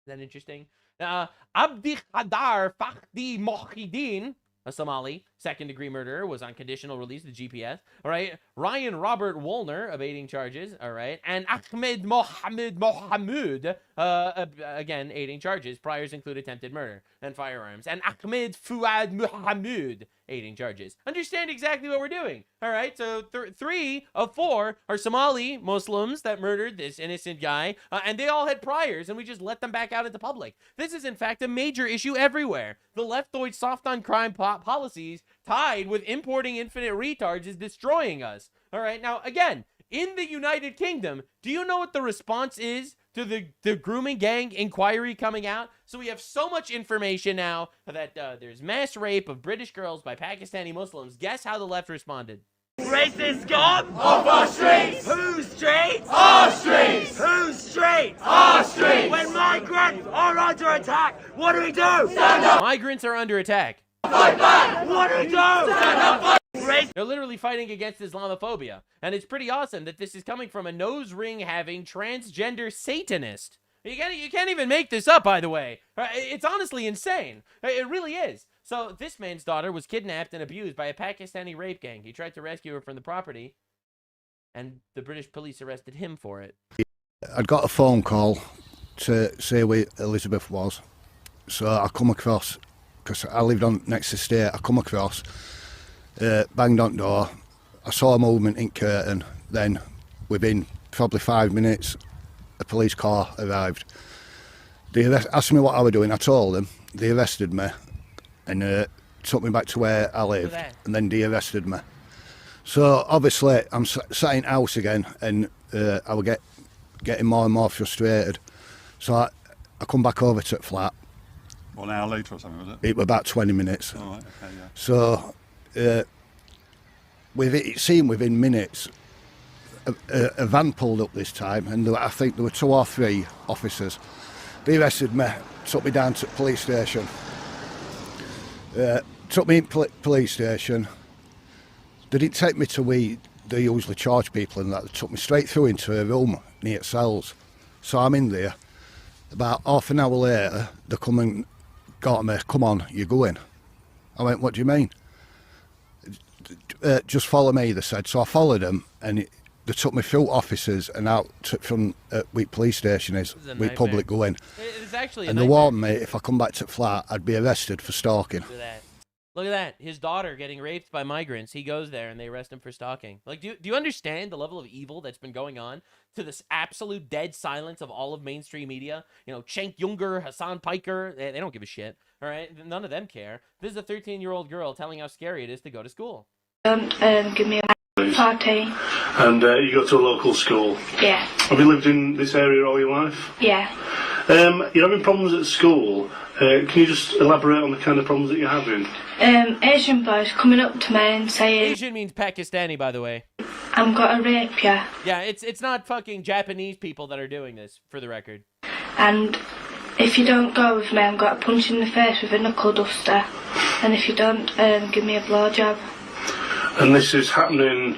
Is that interesting? Abdi Khadar Fakhdi Mohideen, a Somali, second-degree murderer, was on conditional release of the GPS. All right. Ryan Robert Woolner, abating charges. All right. And Ahmed Mohammed, again, aiding charges. Priors include attempted murder and firearms. And Ahmed Fuad Muhammad, aiding charges. Understand exactly what we're doing. All right. So 3 of 4 are Somali Muslims that murdered this innocent guy. And they all had priors, and we just let them back out into public. This is, in fact, a major issue everywhere. The leftoid soft-on-crime policies tied with importing infinite retards is destroying us. All right. Now, again, in the United Kingdom, do you know what the response is to the grooming gang inquiry coming out? So we have so much information now that there's mass rape of British girls by Pakistani Muslims. Guess how the left responded? Racist scum off our streets! Whose streets? Our streets! Whose streets? Our streets! When migrants are under attack, what do we do? Stand up! Migrants are under attack. Fight back! What do we do? Stand up! Fight! They're literally fighting against Islamophobia. And it's pretty awesome that this is coming from a nose ring having transgender Satanist. You can't even make this up, by the way. It's honestly insane. It really is. So this man's daughter was kidnapped and abused by a Pakistani rape gang. He tried to rescue her from the property, and the British police arrested him for it. I'd got a phone call to say where Elizabeth was. So I come across, because I lived on next estate, I come across, banged on the door. I saw a movement in curtain. Then within probably 5 minutes, a police car arrived. They asked me what I was doing. I told them. They arrested me and took me back to where I lived, and then they arrested me. So obviously I'm sat in house again, and I was getting more and more frustrated. So I come back over to the flat. Well, an hour later or something, was it? It was about 20 minutes. Oh, right, okay, yeah. So it seemed within minutes, a van pulled up this time, and I think there were 2 or 3 officers. They arrested me, took me down to the police station. Took me in police station. They didn't take me to where they usually charge people and that. They took me straight through into a room near cells. So I'm in there. About half an hour later, they come and got me. Come on, you're going. I went, what do you mean? Just follow me, they said. So I followed them, and they took me through officers and out from where police station is, where public going. It's actually and they warned me if I come back to the flat, I'd be arrested for stalking. Look at that. Look at that. His daughter getting raped by migrants. He goes there and they arrest him for stalking. Like, do you understand the level of evil that's been going on to this absolute dead silence of all of mainstream media? You know, Cenk Uygur, Hasan Piker, they don't give a shit. All right? None of them care. This is a 13-year-old girl telling how scary it is to go to school. Give me a party. And you go to a local school? Yeah. Have you lived in this area all your life? Yeah. You're having problems at school. Can you just elaborate on the kind of problems that you're having? Asian boys coming up to me and saying... Asian means Pakistani, by the way. I'm gonna rape you. Yeah, it's not fucking Japanese people that are doing this, for the record. And if you don't go with me, I'm gonna punch you in the face with a knuckle duster. And if you don't, give me a blowjob. And this is happening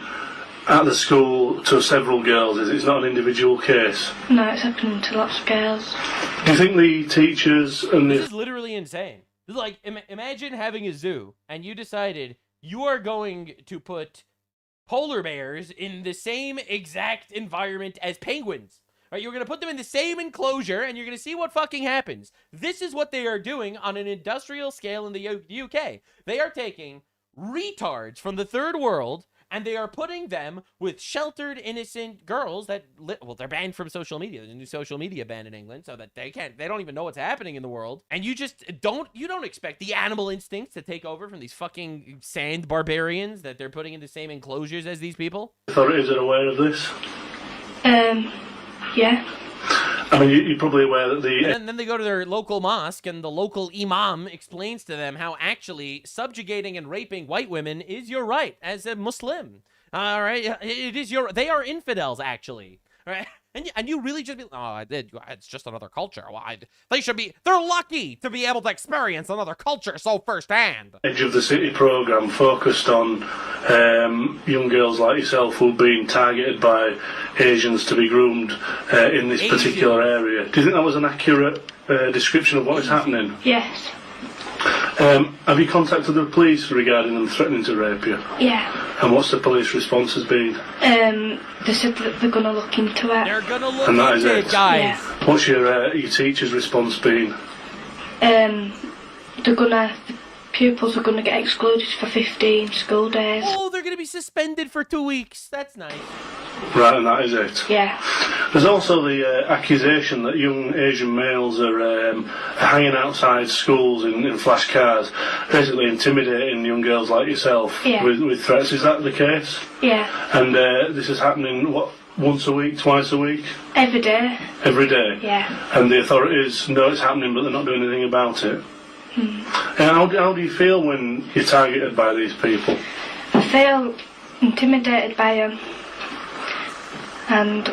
at the school to several girls, is it? It's not an individual case? No, it's happening to lots of girls. Do you think the teachers and This is literally insane. This is like, imagine having a zoo, and you decided you are going to put polar bears in the same exact environment as penguins. Right? You're going to put them in the same enclosure, and you're going to see what fucking happens. This is what they are doing on an industrial scale in the UK. They are taking retards from the third world, and they are putting them with sheltered, innocent girls that, well, they're banned from social media. There's a new social media ban in England, so that they don't even know what's happening in the world. And you just don't expect the animal instincts to take over from these fucking sand barbarians that they're putting in the same enclosures as these people. Authorities are aware of this? Yeah. I mean, you're probably aware that And then they go to their local mosque, and the local imam explains to them how actually subjugating and raping white women is your right as a Muslim. All right, it is they are infidels, actually. All right, And you really just be, oh, it's just another culture. Well, they're lucky to be able to experience another culture so firsthand. Edge of the City programme focused on young girls like yourself who are being targeted by Asians to be groomed in this particular area. Do you think that was an accurate description of what is happening? Yes. Have you contacted the police regarding them threatening to rape you? Yeah. And what's the police response has been? They said that they're going to look into it. They're going to look And that into is it, guys. Yeah. What's your teacher's response been? The pupils are going to get excluded for 15 school days. Oh, they're going to be suspended for 2 weeks. That's nice. Right, and that is it. Yeah. There's also the accusation that young Asian males are hanging outside schools in flash cars, basically intimidating young girls like yourself with threats. Is that the case? Yeah. And this is happening, what, once a week, twice a week? Every day. Every day? Yeah. And the authorities know it's happening, but they're not doing anything about it? And how do you feel when you're targeted by these people? I feel intimidated by them and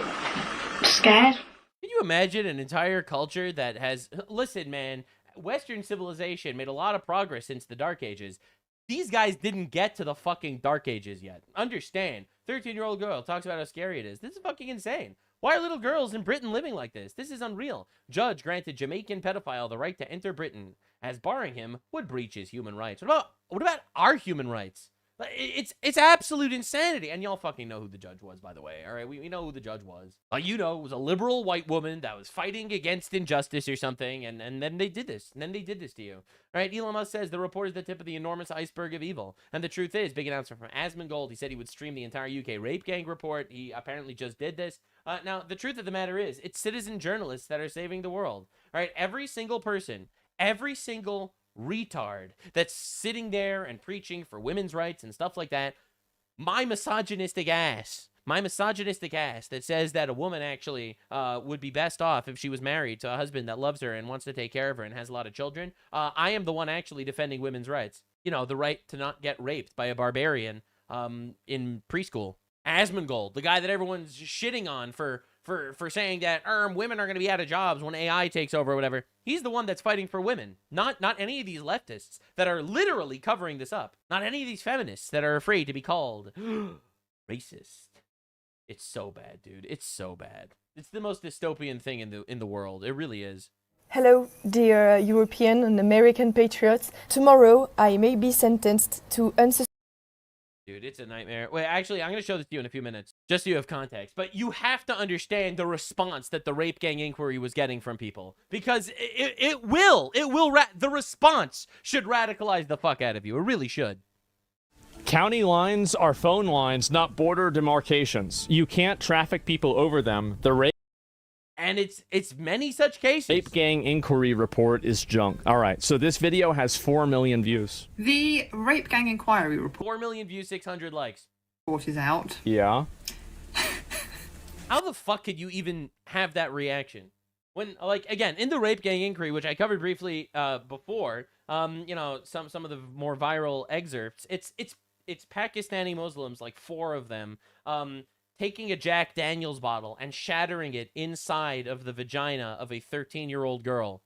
scared. Can you imagine an entire culture that has... Listen, man, Western civilization made a lot of progress since the Dark Ages. These guys didn't get to the fucking Dark Ages yet. Understand. 13-year-old girl talks about how scary it is. This is fucking insane. Why are little girls in Britain living like this? This is unreal. Judge granted Jamaican pedophile the right to enter Britain, as barring him would breach his human rights. What about our human rights? It's absolute insanity. And y'all fucking know who the judge was, by the way. All right, we know who the judge was. You know, it was a liberal white woman that was fighting against injustice or something, and then they did this. And then they did this to you. All right, Elon Musk says the report is the tip of the enormous iceberg of evil. And the truth is, big announcement from Asmongold. He said he would stream the entire UK rape gang report. He apparently just did this. Now, the truth of the matter is, it's citizen journalists that are saving the world. All right, every single person, every single retard that's sitting there and preaching for women's rights and stuff like that, my misogynistic ass that says that a woman actually would be best off if she was married to a husband that loves her and wants to take care of her and has a lot of children, I am the one actually defending women's rights. You know, the right to not get raped by a barbarian in preschool. Asmongold, the guy that everyone's shitting on for saying that women are going to be out of jobs when AI takes over or whatever. He's the one that's fighting for women, not any of these leftists that are literally covering this up. Not any of these feminists that are afraid to be called racist. It's so bad, dude. It's so bad. It's the most dystopian thing in the world. It really is. Hello, dear European and American patriots. Tomorrow I may be sentenced to Dude, it's a nightmare. Wait, actually, I'm going to show this to you in a few minutes, just so you have context. But you have to understand the response that the rape gang inquiry was getting from people. Because the response should radicalize the fuck out of you. It really should. County lines are phone lines, not border demarcations. You can't traffic people over them. The rape... And it's many such cases. Rape gang inquiry report is junk. All right, so this video has 4 million views. The rape gang inquiry report. 4 million views, 600 likes. Report is out. Yeah. How the fuck could you even have that reaction? When, like, again, in the rape gang inquiry, which I covered briefly before, you know, some of the more viral excerpts, it's Pakistani Muslims, like 4 of them, taking a Jack Daniels bottle and shattering it inside of the vagina of a 13-year-old girl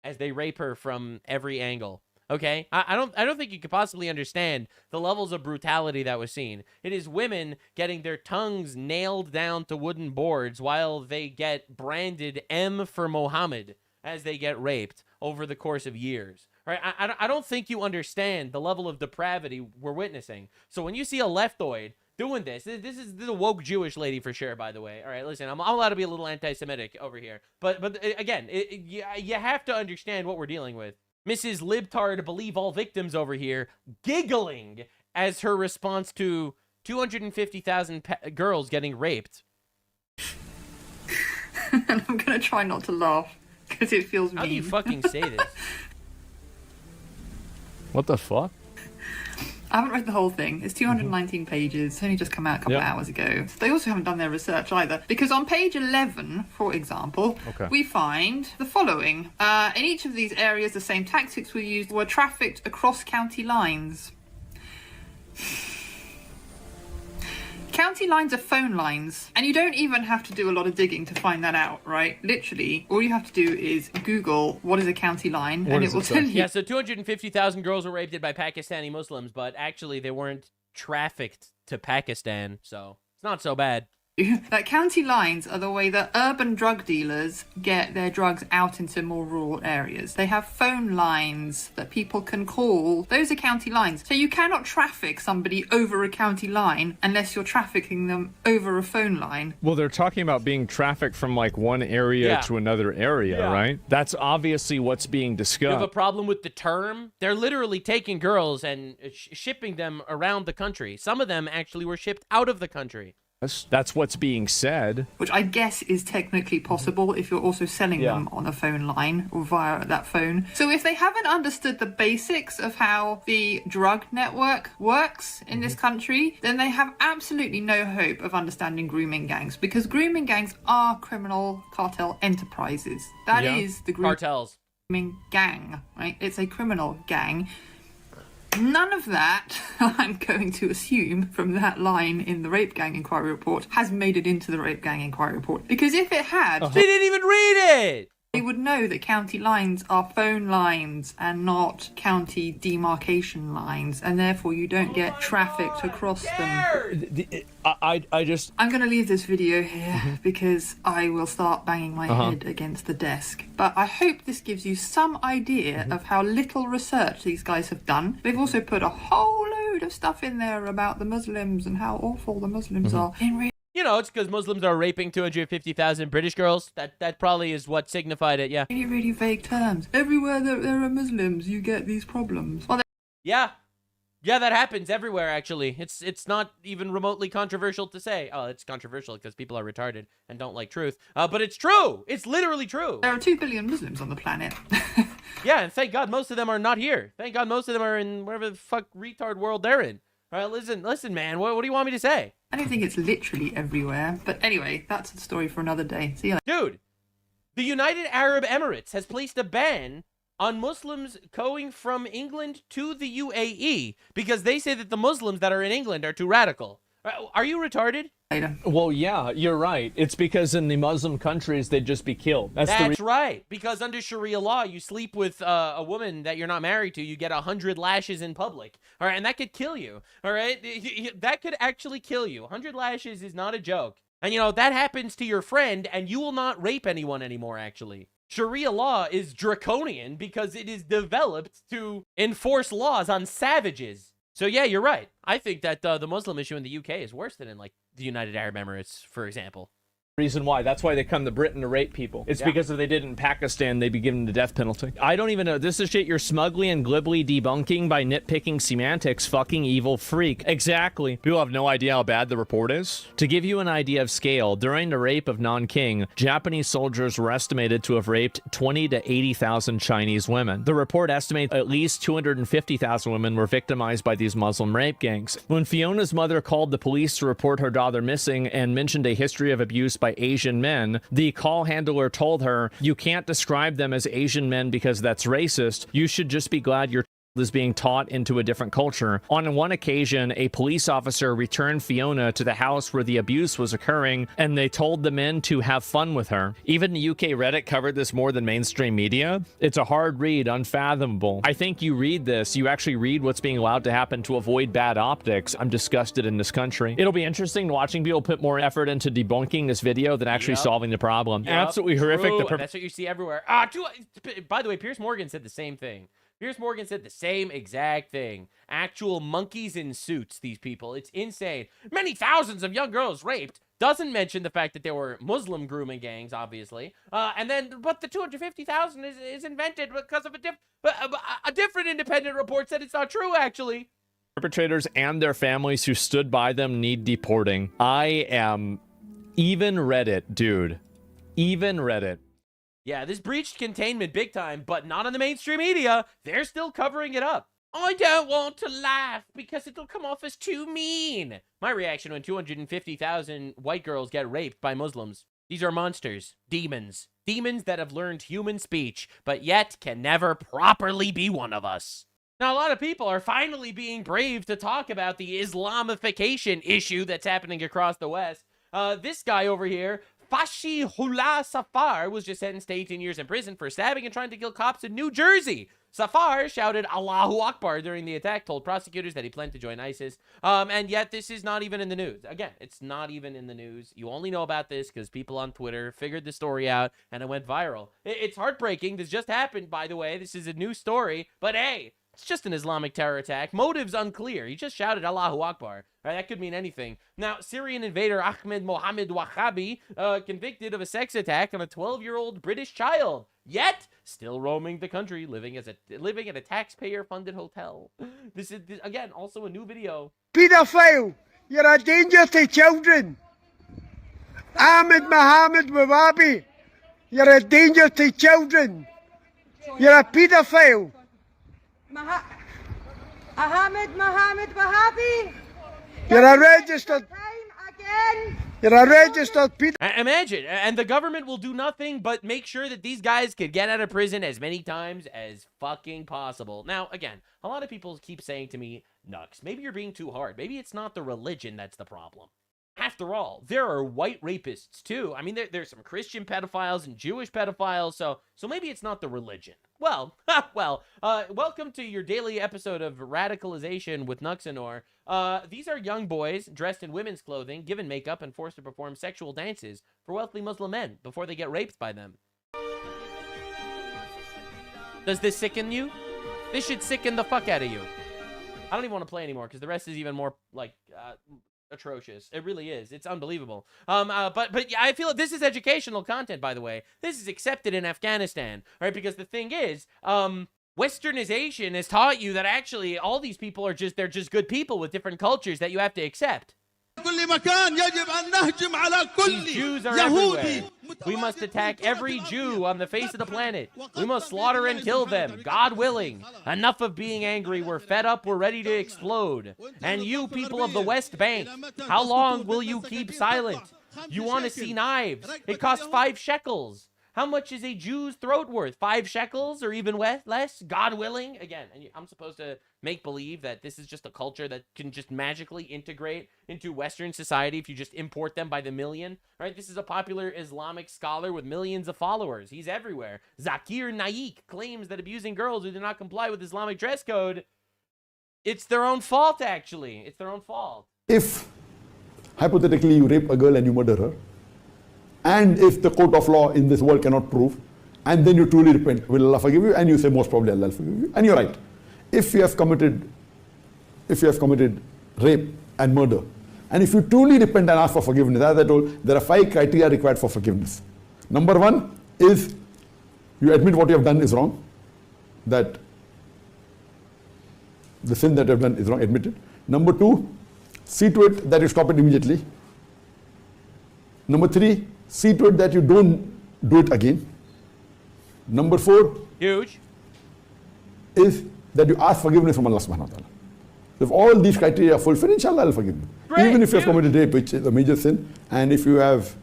as they rape her from every angle. Okay? I don't think you could possibly understand the levels of brutality that was seen. It is women getting their tongues nailed down to wooden boards while they get branded M for Mohammed as they get raped over the course of years. Right? I don't think you understand the level of depravity we're witnessing. So when you see a leftoid doing this is a woke Jewish lady for sure, by the way. All right, listen, I'm allowed to be a little anti-Semitic over here. But again, you have to understand what we're dealing with. Mrs. Libtard Believe All Victims over here giggling as her response to 250,000 girls getting raped. And I'm going to try not to laugh because it feels mean. How do you fucking say this? What the fuck? I haven't read the whole thing. It's 219 pages. It's only just come out a couple of hours ago. They also haven't done their research either. Because on page 11, for example, we find the following. In each of these areas, the same tactics were trafficked across county lines. County lines are phone lines, and you don't even have to do a lot of digging to find that out, right? Literally, all you have to do is Google what is a county line, and it will tell you. Yeah, so 250,000 girls were raped by Pakistani Muslims, but actually they weren't trafficked to Pakistan, so it's not so bad. That county lines are the way that urban drug dealers get their drugs out into more rural areas. They have phone lines that people can call. Those are county lines. So you cannot traffic somebody over a county line unless you're trafficking them over a phone line. Well, they're talking about being trafficked from like one area to another area, right? That's obviously what's being discussed. You have a problem with the term? They're literally taking girls and shipping them around the country. Some of them actually were shipped out of the country. That's what's being said. Which I guess is technically possible if you're also selling them on a phone line or via that phone. So if they haven't understood the basics of how the drug network works in this country, then they have absolutely no hope of understanding grooming gangs, because grooming gangs are criminal cartel enterprises. That is the cartels. Grooming gang, right? It's a criminal gang. None of that, I'm going to assume from that line in the Rape Gang Inquiry Report, has made it into the Rape Gang Inquiry Report. Because if it had... They didn't even read it! They would know that county lines are phone lines and not county demarcation lines, and therefore you don't get trafficked across them. I'm going to leave this video here because I will start banging my head against the desk. But I hope this gives you some idea of how little research these guys have done. They've also put a whole load of stuff in there about the Muslims and how awful the Muslims are. You know, it's because Muslims are raping 250,000 British girls. That probably is what signified it, yeah. Really, really vague terms. Everywhere there are Muslims, you get these problems. Well, yeah, that happens everywhere, actually. It's not even remotely controversial to say. Oh, it's controversial because people are retarded and don't like truth. But it's true. It's literally true. There are 2 billion Muslims on the planet. Yeah, and thank God most of them are not here. Thank God most of them are in whatever the fuck retard world they're in. All right, listen, man. What do you want me to say? I don't think it's literally everywhere. But anyway, that's a story for another day. See you later. Dude, the United Arab Emirates has placed a ban on Muslims going from England to the UAE because they say that the Muslims that are in England are too radical. Are you retarded? Well, yeah, you're right. It's because in the Muslim countries, they'd just be killed. That's right. Because under Sharia law, you sleep with a woman that you're not married to, you get 100 lashes in public. All right, and that could kill you. All right, that could actually kill you. 100 lashes is not a joke. And, you know, that happens to your friend, and you will not rape anyone anymore, actually. Sharia law is draconian because it is developed to enforce laws on savages. So yeah, you're right. I think that the Muslim issue in the UK is worse than in like the United Arab Emirates, for example. Reason why. That's why they come to Britain to rape people. It's because if they did it in Pakistan, they'd be given the death penalty. I don't even know. This is shit you're smugly and glibly debunking by nitpicking semantics, fucking evil freak. Exactly. People have no idea how bad the report is. To give you an idea of scale, during the rape of Nanking, Japanese soldiers were estimated to have raped 20 to 80,000 Chinese women. The report estimates at least 250,000 women were victimized by these Muslim rape gangs. When Fiona's mother called the police to report her daughter missing and mentioned a history of abuse by Asian men, the call handler told her, "You can't describe them as Asian men because that's racist. You should just be glad your is being taught into a different culture." On one occasion, a police officer returned Fiona to the house where the abuse was occurring, and they told the men to have fun with her. Even the UK Reddit covered this more than mainstream media. It's a hard read, unfathomable. I think you read this, you actually read what's being allowed to happen to avoid bad optics. I'm disgusted in this country. It'll be interesting watching people put more effort into debunking this video than actually solving the problem. Absolutely horrific. That's what you see everywhere. By the way, Piers Morgan said the same thing. Piers Morgan said the same exact thing. Actual monkeys in suits, these people. It's insane. Many thousands of young girls raped. Doesn't mention the fact that there were Muslim grooming gangs, obviously. But the 250,000 is invented because of a different independent report said it's not true, actually. Perpetrators and their families who stood by them need deporting. Even Reddit, dude. Even Reddit. Yeah, this breached containment big time, but not on the mainstream media. They're still covering it up. I don't want to laugh because it'll come off as too mean. My reaction when 250,000 white girls get raped by Muslims. These are monsters, demons. Demons that have learned human speech, but yet can never properly be one of us. Now, a lot of people are finally being brave to talk about the Islamification issue that's happening across the West. This guy over here, Fashihullah Safar, was just sentenced to 18 years in prison for stabbing and trying to kill cops in New Jersey. Safar shouted Allahu Akbar during the attack, told prosecutors that he planned to join ISIS. And yet this is not even in the news. Again, it's not even in the news. You only know about this because people on Twitter figured the story out and it went viral. It's heartbreaking. This just happened, by the way. This is a new story. But hey, it's just an Islamic terror attack. Motives unclear. He just shouted Allahu Akbar. Right, that could mean anything. Now, Syrian invader Ahmed Mohammed Wahabi, convicted of a sex attack on a 12-year-old British child. Yet, still roaming the country, living at a taxpayer-funded hotel. This is, again, also a new video. Pedophile! You're a danger to children! Ahmed Mohammed Wahabi! You're a danger to children! You're a pedophile! Ahmed Mohammed Wahabi! You're a registered... You're a registered pedophile! Imagine, and the government will do nothing but make sure that these guys can get out of prison as many times as fucking possible. Now, again, a lot of people keep saying to me, Nux, maybe you're being too hard. Maybe it's not the religion that's the problem. After all, there are white rapists too. I mean, there's some Christian pedophiles and Jewish pedophiles, so maybe it's not the religion. Well, welcome to your daily episode of Radicalization with Nuxanor. These are young boys dressed in women's clothing, given makeup, and forced to perform sexual dances for wealthy Muslim men before they get raped by them. Does this sicken you? This should sicken the fuck out of you. I don't even want to play anymore because the rest is even more, like, atrocious. It really is. It's unbelievable. But yeah, I feel this is educational content, by the way. This is accepted in Afghanistan, right? Because the thing is, Westernization has taught you that actually all these people are they're just good people with different cultures that you have to accept. These Jews are everywhere. We must attack every Jew on the face of the planet. We must slaughter and kill them, God willing. Enough of being angry. We're fed up. We're ready to explode. And you people of the West Bank, how long will you keep silent? You want to see knives? It costs 5 shekels. How much is a Jew's throat worth? 5 shekels or even less? God willing? Again, and I'm supposed to make believe that this is just a culture that can just magically integrate into Western society if you just import them by the million, right? This is a popular Islamic scholar with millions of followers. He's everywhere. Zakir Naik claims that abusing girls who do not comply with Islamic dress code, it's their own fault, actually. It's their own fault. If, hypothetically, you rape a girl and you murder her, and if the court of law in this world cannot prove, and then you truly repent, will Allah forgive you? And you say, most probably Allah will forgive you. And you're right. If you have committed rape and murder, and if you truly repent and ask for forgiveness, as I told, there are 5 criteria required for forgiveness. Number 1 is you admit what you have done is wrong, that the sin that you have done is wrong, admit it. Number 2, see to it that you stop it immediately. Number 3, see to it that you don't do it again. Number 4, huge, is that you ask forgiveness from Allah subhanahu wa ta'ala. If all these criteria are fulfilled, inshallah will forgive you. Great, even if you have committed rape, which is a major sin, and if you have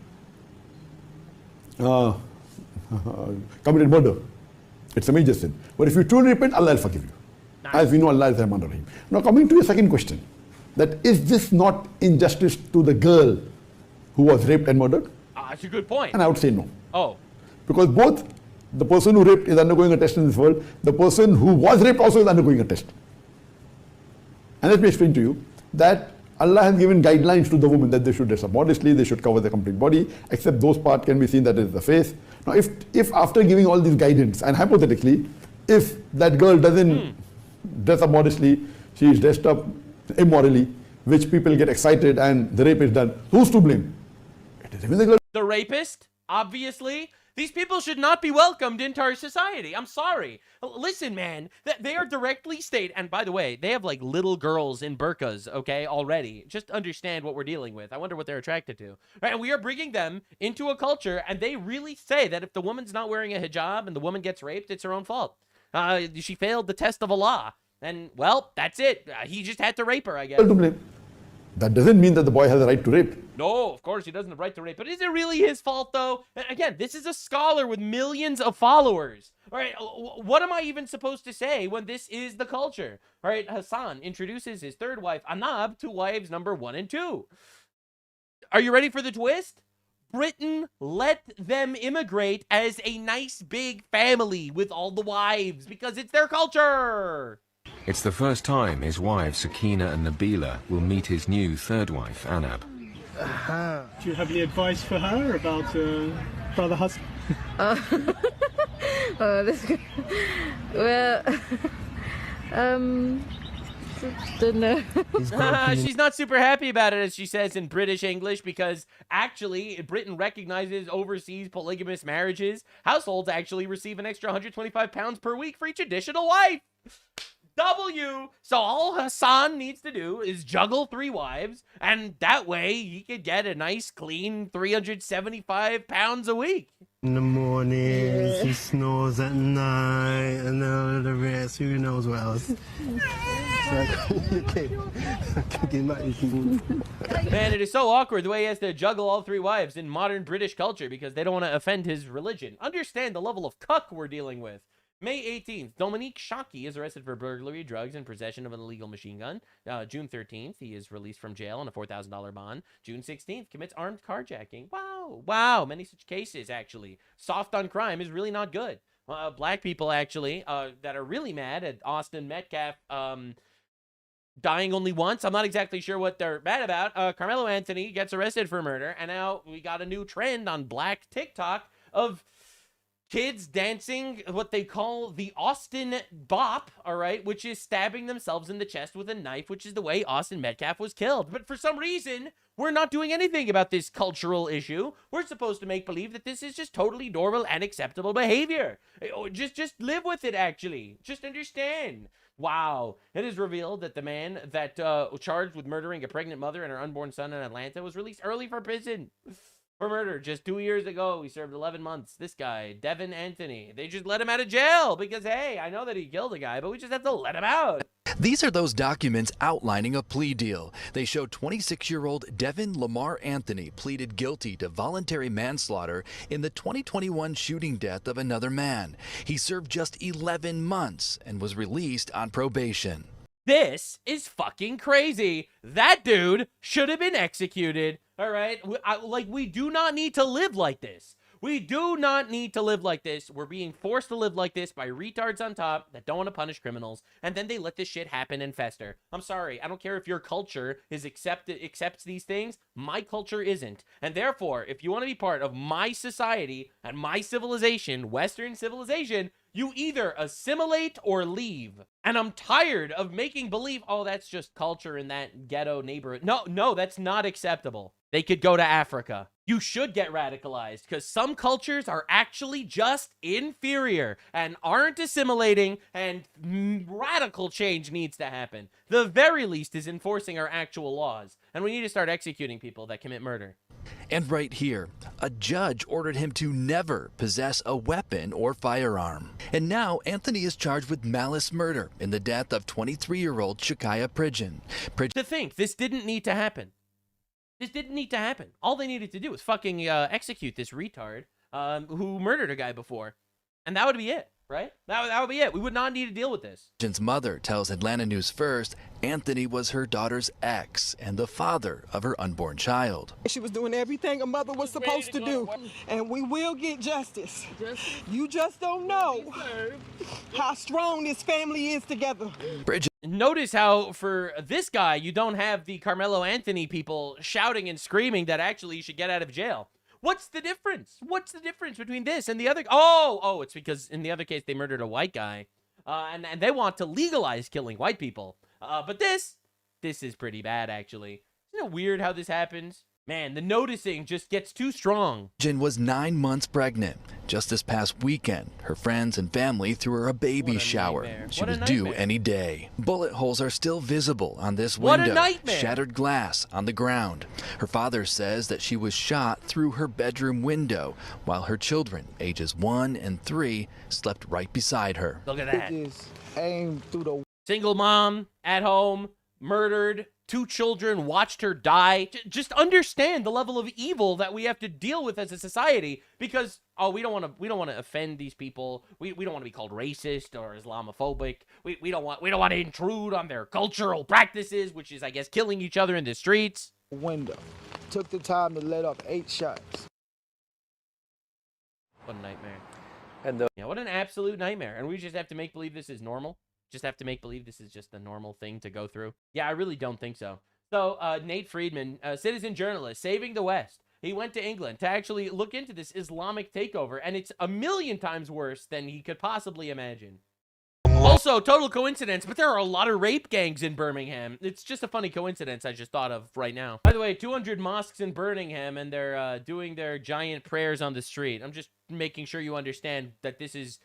committed murder, it's a major sin. But if you truly repent, Allah will forgive you. Nice. As we know, Allah is Rahman Rahim. Now coming to your second question, that is this not injustice to the girl who was raped and murdered? That's a good point. And I would say no. Oh. Because both the person who raped is undergoing a test in this world, the person who was raped also is undergoing a test. And let me explain to you that Allah has given guidelines to the women that they should dress up modestly, they should cover their complete body, except those parts can be seen that is the face. Now if after giving all these guidance, and hypothetically, if that girl doesn't dress up modestly, she is dressed up immorally, which people get excited and the rape is done, who's to blame? It is even the girl. The rapist, obviously. These people should not be welcomed into our society. I'm sorry. Listen, man, they are directly stated, and by the way, they have like little girls in burqas, okay, already. Just understand what we're dealing with. I wonder what they're attracted to. Right, and we are bringing them into a culture, and they really say that if the woman's not wearing a hijab and the woman gets raped, it's her own fault. She failed the test of Allah. And, well, that's it. He just had to rape her, I guess. That doesn't mean that the boy has a right to rape. No, of course he doesn't have the right to rape. But is it really his fault, though? Again, this is a scholar with millions of followers. All right, what am I even supposed to say when this is the culture? All right, Hasan introduces his third wife, Anab, to wives number 1 and 2. Are you ready for the twist? Britain let them immigrate as a nice big family with all the wives because it's their culture. It's the first time his wives Sakina and Nabila will meet his new third wife, Anab. Do you have any advice for her about brother Hasan? Don't know. She's not super happy about it, as she says in British English, because actually Britain recognizes overseas polygamous marriages. Households actually receive an extra £125 per week for each additional wife. So all Hasan needs to do is juggle 3 wives, and that way he could get a nice clean £375 a week. In the morning, she snores at night, and then the rest, who knows what else. Man, it is so awkward the way he has to juggle all 3 wives in modern British culture because they don't want to offend his religion. Understand the level of cuck we're dealing with. May 18th, Dominique Shockey is arrested for burglary, drugs, and possession of an illegal machine gun. June 13th, he is released from jail on a $4,000 bond. June 16th, commits armed carjacking. Wow, many such cases, actually. Soft on crime is really not good. Black people, actually, that are really mad at Austin Metcalf dying only once. I'm not exactly sure what they're mad about. Carmelo Anthony gets arrested for murder, and now we got a new trend on Black TikTok of kids dancing what they call the Austin Bop, all right, which is stabbing themselves in the chest with a knife, which is the way Austin Metcalf was killed. But for some reason, we're not doing anything about this cultural issue. We're supposed to make believe that this is just totally normal and acceptable behavior. Just live with it, actually. Just understand. Wow. It is revealed that the man that charged with murdering a pregnant mother and her unborn son in Atlanta was released early from prison for murder just 2 years ago. He served 11 months. This guy, Devin Anthony, they just let him out of jail because, hey, I know that he killed a guy, but we just have to let him out. These are those documents outlining a plea deal. They show 26-year-old Devin Lamar Anthony pleaded guilty to voluntary manslaughter in the 2021 shooting death of another man. He served just 11 months and was released on probation. This is fucking crazy. That dude should have been executed. All right? We do not need to live like this. We do not need to live like this. We're being forced to live like this by retards on top that don't want to punish criminals, and then they let this shit happen and fester. I'm sorry. I don't care if your culture accepts these things. My culture isn't. And therefore, if you want to be part of my society and my civilization, Western civilization, you either assimilate or leave. And I'm tired of making believe, oh, that's just culture in that ghetto neighborhood. No, that's not acceptable. They could go to Africa. You should get radicalized because some cultures are actually just inferior and aren't assimilating, and radical change needs to happen. The very least is enforcing our actual laws, and we need to start executing people that commit murder. And right here, a judge ordered him to never possess a weapon or firearm. And now Anthony is charged with malice murder in the death of 23-year-old Shakaya Pridgen. To think this didn't need to happen. This didn't need to happen. All they needed to do was fucking execute this retard who murdered a guy before. And that would be it, right? That would be it. We would not need to deal with this. Pridgen's mother tells Atlanta News First Anthony was her daughter's ex and the father of her unborn child. She was doing everything a mother was supposed to do, and we will get justice. You just don't know how strong this family is together. Pridgen. Notice how for this guy, you don't have the Carmelo Anthony people shouting and screaming that actually you should get out of jail. What's the difference? What's the difference between this and the other? Oh, it's because in the other case, they murdered a white guy. And they want to legalize killing white people. But this is pretty bad, actually. Isn't it weird how this happens? Man, the noticing just gets too strong. Jen was 9 months pregnant. Just this past weekend, her friends and family threw her a baby shower. Nightmare. She was due any day. Bullet holes are still visible on this window. What a nightmare. Shattered glass on the ground. Her father says that she was shot through her bedroom window while her children, ages 1 and 3, slept right beside her. Look at that. Single mom, at home, murdered, 2 children, watched her die. Just understand the level of evil that we have to deal with as a society, because we don't want to offend these people. We don't want to be called racist or Islamophobic. We don't want to intrude on their cultural practices, which is, I guess, killing each other in the streets. Window. Took the time to let off 8 shots. What a nightmare. Yeah, what an absolute nightmare. And we just have to make believe this is normal. Just have to make believe this is just a normal thing to go through. Yeah, I really don't think so. So Nate Friedman, citizen journalist, saving the West. He went to England to actually look into this Islamic takeover, and it's a million times worse than he could possibly imagine. Also, total coincidence, but there are a lot of rape gangs in Birmingham. It's just a funny coincidence I just thought of right now. By the way, 200 mosques in Birmingham, and they're doing their giant prayers on the street. I'm just making sure you understand that this is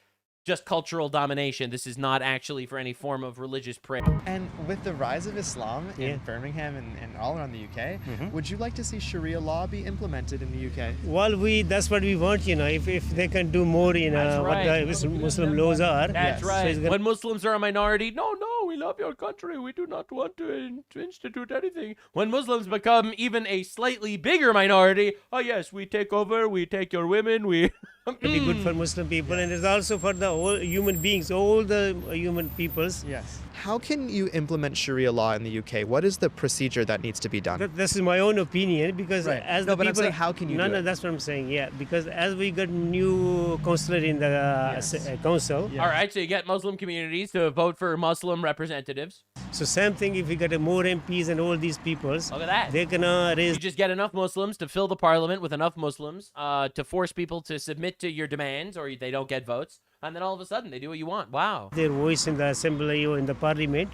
just cultural domination. This is not actually for any form of religious prayer. And with the rise of Islam in Birmingham and all around the UK, would you like to see Sharia law be implemented in the UK? Well, that's what we want, you know, if they can do more, you know, what the Muslim laws are. That's right. So when Muslims are a minority, no, we love your country. We do not want to institute anything. When Muslims become even a slightly bigger minority, oh yes, we take over, we take your women, we... It'd be good for Muslim people, and it's also for the all human beings, all the human peoples. Yes. How can you implement Sharia law in the UK? What is the procedure that needs to be done? This is my own opinion, because as the but people... I'm saying, how can you do it? No, that's what I'm saying, yeah. Because as we got new consular in the council... All right, so you get Muslim communities to vote for Muslim representatives. So same thing, if we get more MPs and all these peoples... Look at that. They're gonna raise... You just get enough Muslims to fill the parliament with enough Muslims to force people to submit to your demands, or they don't get votes. And then all of a sudden, they do what you want. Wow. Their voice in the assembly or in the parliament,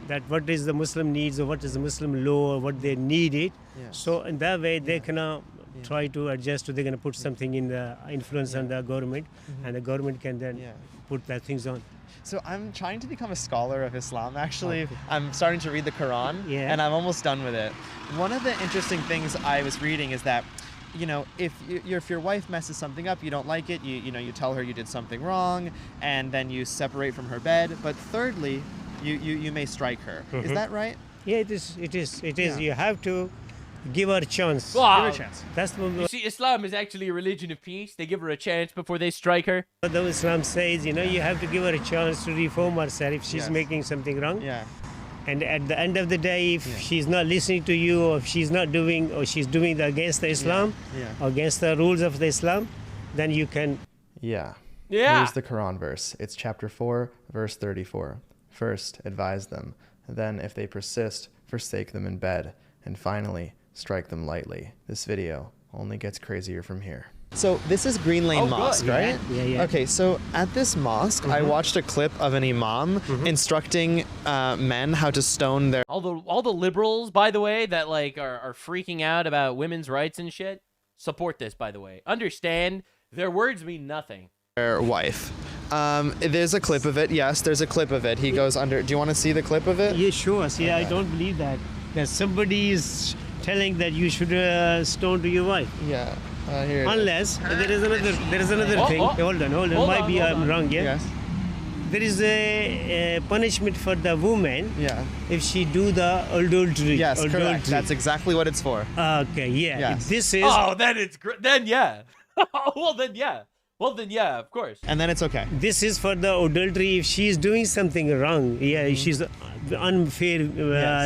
that what is the Muslim needs or what is the Muslim law or what they need it. Yes. So in that way, they can try to adjust, or they're going to put something in the influence on the government, and the government can then put that things on. So I'm trying to become a scholar of Islam, actually. I'm starting to read the Quran, and I'm almost done with it. One of the interesting things I was reading is that, you know, if your wife messes something up, you don't like it, you tell her you did something wrong, and then you separate from her bed. But thirdly, you may strike her. Is that right? Yeah, it is. Yeah. You have to give her a chance. Wow. Give her a chance. That's what you see, Islam is actually a religion of peace. They give her a chance before they strike her. But the Islam says, you know, you have to give her a chance to reform herself if she's making something wrong. Yeah. And at the end of the day, if she's not listening to you, or if she's not doing, or she's doing against the Islam, or against the rules of the Islam, then you can... Yeah. Yeah. Here's the Quran verse. It's chapter 4, verse 34. First, advise them. Then, if they persist, forsake them in bed. And finally, strike them lightly. This video only gets crazier from here. So this is Green Lane Mosque, right? Yeah. Okay, so at this mosque, I watched a clip of an imam instructing men how to stone their... All the liberals, by the way, that like are freaking out about women's rights and shit, support this, by the way. Understand, their words mean nothing. Their wife. There's a clip of it. Yes, there's a clip of it. He goes under... Do you want to see the clip of it? Yeah, sure. See, I don't believe that somebody is telling that you should stone to your wife. Yeah. Here Unless there is another thing. Hold on. Might be I'm wrong. Yeah. Yes. There is a punishment for the woman. Yeah. If she do the adultery. Yes, correct. That's exactly what it's for. Okay. Yeah. Yes. If this is. Oh, then it's great. Then yeah. Well then yeah. Of course. And then it's okay. This is for the adultery. If she's doing something wrong, she's unfair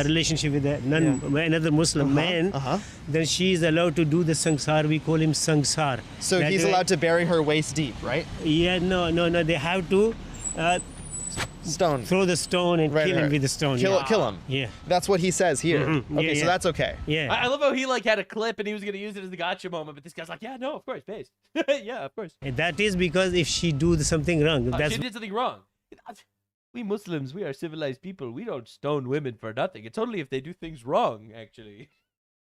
relationship with another Muslim man, then she is allowed to do the sangsar. We call him sangsar. So he's allowed to bury her waist deep, right? Yeah, no. They have to stone. Throw the stone and kill him with the stone. Kill him. Yeah. That's what he says here. Okay, so that's okay. Yeah. I love how he like had a clip and he was gonna use it as the gotcha moment, but this guy's like, yeah, no, of course, based. Yeah, of course. And that is because if she do something wrong, she did something wrong. We Muslims, we are civilized people. We don't stone women for nothing. It's only if they do things wrong, actually.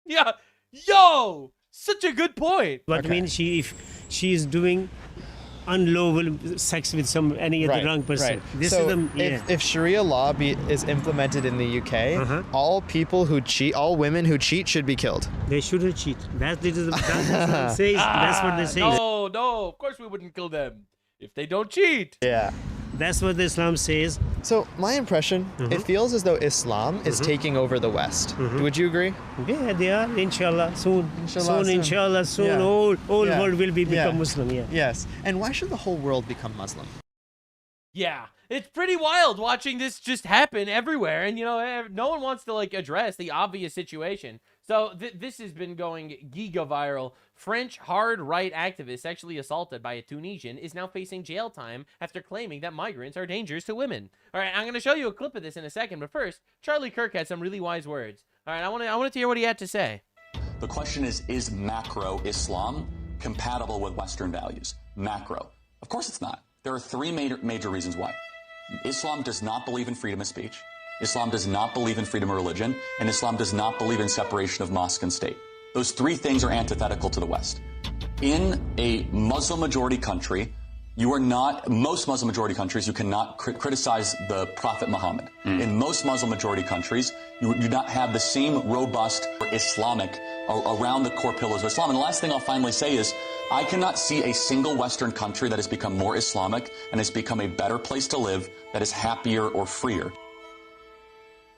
Yeah. Yo! Such a good point. But I mean, if she is doing unlawful sex with any other wrong person. Right. This so is the, if Sharia law is implemented in the UK, all women who cheat should be killed. They shouldn't cheat. That's what it says. That's what they say. No, of course we wouldn't kill them if they don't cheat. Yeah. That's what the Islam says. So my impression, it feels as though Islam is taking over the West. Would you agree? Yeah, they are. Inshallah, soon. Inshallah, Inshallah, soon. Yeah. All Yeah. world will become Yeah. Muslim. Yeah. Yes. And why should the whole world become Muslim? Yeah, it's pretty wild watching this just happen everywhere. And, you know, no one wants to, like, address the obvious situation. So this has been going giga viral. French hard right activist sexually assaulted by a Tunisian is now facing jail time after claiming that migrants are dangers to women. All right, I'm going to show you a clip of this in a second. But first, Charlie Kirk had some really wise words. All right, I want to hear what he had to say. The question is macro Islam compatible with Western values? Macro. Of course it's not. There are three major reasons why. Islam does not believe in freedom of speech. Islam does not believe in freedom of religion. And Islam does not believe in separation of mosque and state. Those three things are antithetical to the West. In a Muslim majority country, most Muslim majority countries, you cannot criticize the Prophet Muhammad. In most Muslim majority countries, you do not have the same robust Islamic around the core pillars of Islam. And the last thing I'll finally say is, I cannot see a single Western country that has become more Islamic and has become a better place to live, that is happier or freer.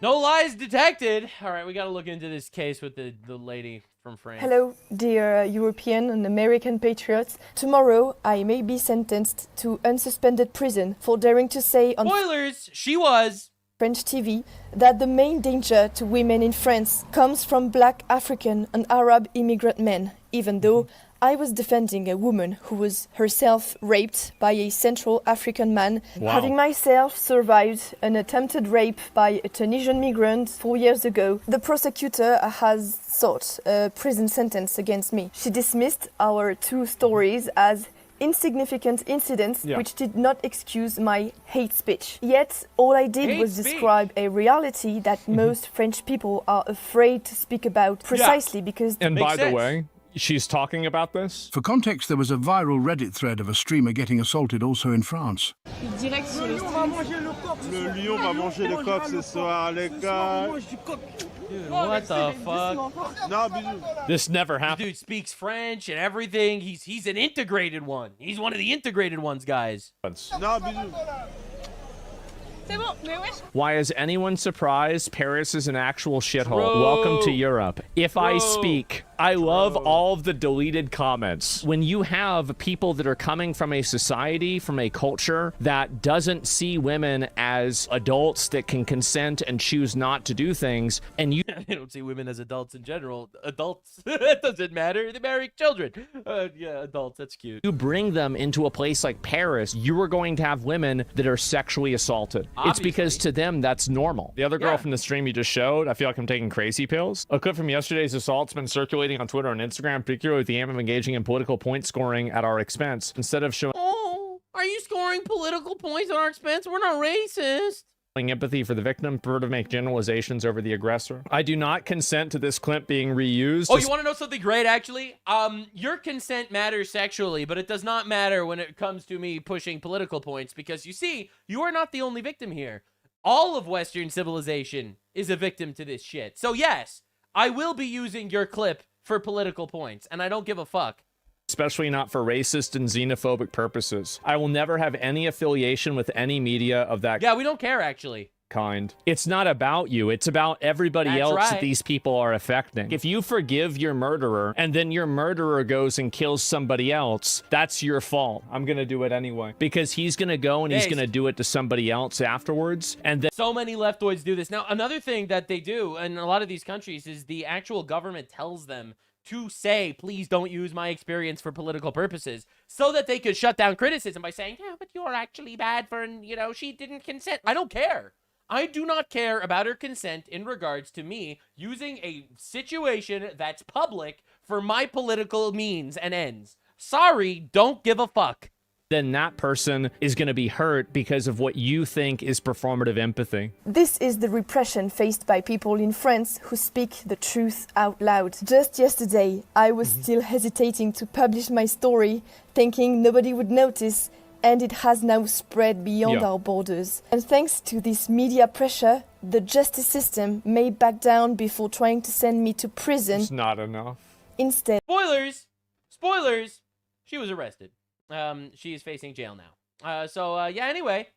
No lies detected. All right, we got to look into this case with the lady from France. Hello, dear European and American patriots. Tomorrow, I may be sentenced to unsuspended prison for daring to say on spoilers, she was French TV that the main danger to women in France comes from black African and Arab immigrant men, even though I was defending a woman who was herself raped by a Central African man, having myself survived an attempted rape by a Tunisian migrant 4 years ago. The prosecutor has sought a prison sentence against me. She dismissed our two stories as insignificant incidents which did not excuse my hate speech. Yet, all I did was describe a reality that most French people are afraid to speak about precisely because... And by the way, she's talking about this? For context, there was a viral Reddit thread of a streamer getting assaulted also in France. Le lion va manger le coq ce soir, les gars. Dude, what the fuck? This never happened. Dude speaks French and everything. He's an integrated one. He's one of the integrated ones, guys. Why is anyone surprised? Paris is an actual shithole. Welcome to Europe. If I speak, I love all of the deleted comments. When you have people that are coming from a society, from a culture that doesn't see women as adults that can consent and choose not to do things, and you they don't see women as adults in general. Adults, it doesn't matter. They marry children. Yeah, adults, that's cute. You bring them into a place like Paris, you are going to have women that are sexually assaulted. Obviously. It's because to them, that's normal. The other girl from the stream you just showed, I feel like I'm taking crazy pills. A clip from yesterday's assault's been circulating on Twitter and Instagram, particularly with the aim of engaging in political point scoring at our expense. Instead of showing are you scoring political points at our expense? We're not racist. Empathy for the victim, prefer to make generalizations over the aggressor. I do not consent to this clip being reused. Oh, you want to know something great, actually? Your consent matters sexually, but it does not matter when it comes to me pushing political points, because you see, you are not the only victim here. All of Western civilization is a victim to this shit. So yes, I will be using your clip for political points, and I don't give a fuck. Especially not for racist and xenophobic purposes. I will never have any affiliation with any media of that we don't care, actually. Kind. It's not about you. It's about everybody else that these people are affecting. If you forgive your murderer and then your murderer goes and kills somebody else, that's your fault. I'm going to do it anyway. Because he's going to go and he's going to do it to somebody else afterwards. And then so many leftoids do this. Now, another thing that they do in a lot of these countries is the actual government tells them to say, please don't use my experience for political purposes, so that they could shut down criticism by saying, yeah, but you're actually bad for, you know, she didn't consent. I don't care. I do not care about her consent in regards to me using a situation that's public for my political means and ends. Sorry, don't give a fuck. Then that person is going to be hurt because of what you think is performative empathy. This is the repression faced by people in France who speak the truth out loud. Just yesterday, I was still hesitating to publish my story, thinking nobody would notice, and it has now spread beyond our borders. And thanks to this media pressure, the justice system may back down before trying to send me to prison. It's not enough. Instead. Spoilers! She was arrested. She is facing jail now. Yeah, anyway,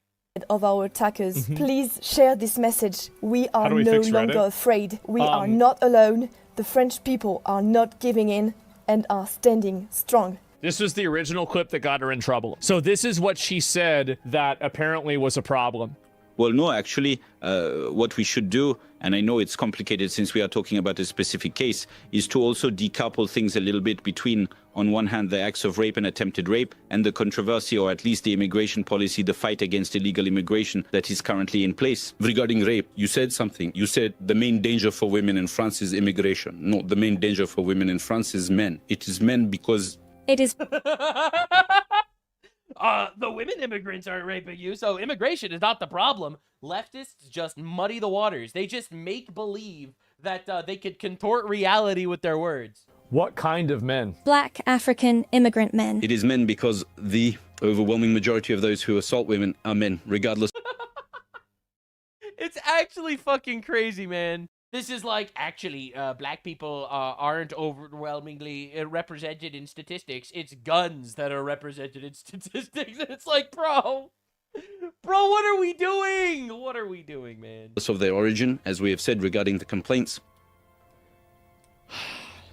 of our attackers. Please share this message. We are do we no fix Reddit? longer afraid. We are not alone. The French people are not giving in and are standing strong. This was the original clip that got her in trouble. So this is what she said that apparently was a problem. Well, no, actually, what we should do, and I know it's complicated since we are talking about a specific case, is to also decouple things a little bit between, on one hand, the acts of rape and attempted rape, and the controversy, or at least the immigration policy, the fight against illegal immigration that is currently in place. Regarding rape, you said something. You said the main danger for women in France is immigration. No, the main danger for women in France is men. It is men because... It is... The women immigrants aren't raping you, so immigration is not the problem. Leftists just muddy the waters. They just make believe that they could contort reality with their words. What kind of men? Black African immigrant men. It is men because the overwhelming majority of those who assault women are men, regardless. It's actually fucking crazy, man. This is like, actually, black people aren't overwhelmingly represented in statistics. It's guns that are represented in statistics. And it's like, bro, what are we doing? What are we doing, man? Of their origin, as we have said regarding the complaints.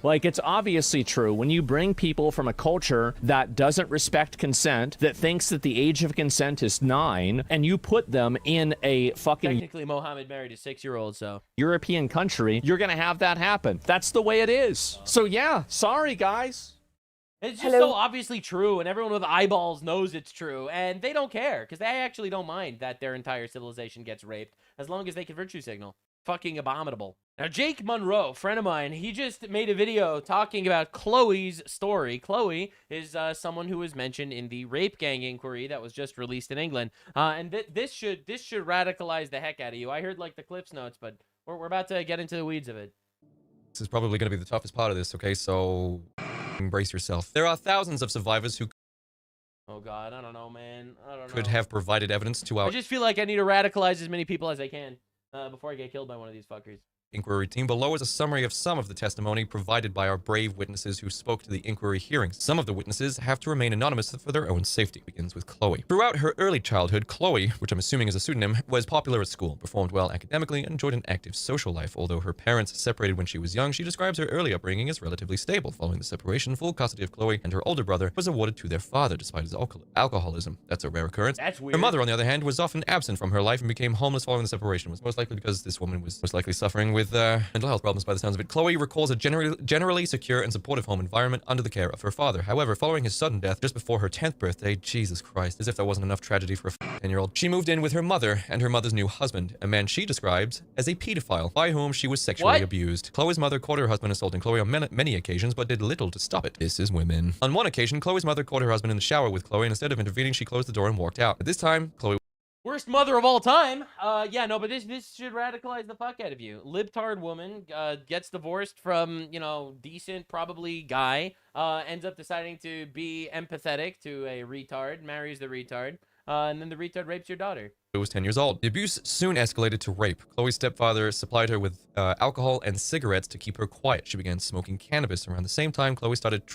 Like, it's obviously true when you bring people from a culture that doesn't respect consent, that thinks that the age of consent is 9, and you put them in a fucking... Technically, Mohammed married a 6-year-old, so... European country, you're gonna have that happen. That's the way it is. So yeah, sorry, guys. It's just so obviously true, and everyone with eyeballs knows it's true, and they don't care, because they actually don't mind that their entire civilization gets raped, as long as they can virtue signal. Fucking abominable. Now, Jake Monroe, friend of mine, he just made a video talking about Chloe's story. Chloe is someone who was mentioned in the rape gang inquiry that was just released in England. And this should radicalize the heck out of you. I heard like the Clips Notes, but we're about to get into the weeds of it. This is probably going to be the toughest part of this, okay? So embrace yourself. There are thousands of survivors who Oh God, I don't know, man. I don't know. could have provided evidence to our I just feel like I need to radicalize as many people as I can before I get killed by one of these fuckers. inquiry team. Below is a summary of some of the testimony provided by our brave witnesses who spoke to the inquiry hearings. Some of the witnesses have to remain anonymous for their own safety. Begins with Chloe. Throughout her early childhood, Chloe, which I'm assuming is a pseudonym, was popular at school, performed well academically, and enjoyed an active social life. Although her parents separated when she was young, she describes her early upbringing as relatively stable. Following the separation, full custody of Chloe and her older brother was awarded to their father despite his alcoholism. That's a rare occurrence. That's weird. Her mother, on the other hand, was often absent from her life and became homeless following the separation. It was most likely because this woman was most likely suffering with mental health problems by the sounds of it. Chloe recalls a generally secure and supportive home environment under the care of her father. However, following his sudden death just before her 10th birthday, Jesus Christ, as if that wasn't enough tragedy for a 10-year-old, she moved in with her mother and her mother's new husband, a man she describes as a pedophile, by whom she was sexually abused. Chloe's mother caught her husband assaulting Chloe on many occasions, but did little to stop it. This is women. On one occasion, Chloe's mother caught her husband in the shower with Chloe, and instead of intervening, she closed the door and walked out. At this time, Chloe Worst mother of all time. Yeah, no, but this should radicalize the fuck out of you. Libtard woman gets divorced from, you know, decent, probably guy, ends up deciding to be empathetic to a retard, marries the retard, and then the retard rapes your daughter. was 10 years old. The abuse soon escalated to rape. Chloe's stepfather supplied her with alcohol and cigarettes to keep her quiet. She began smoking cannabis. Around the same time, Chloe started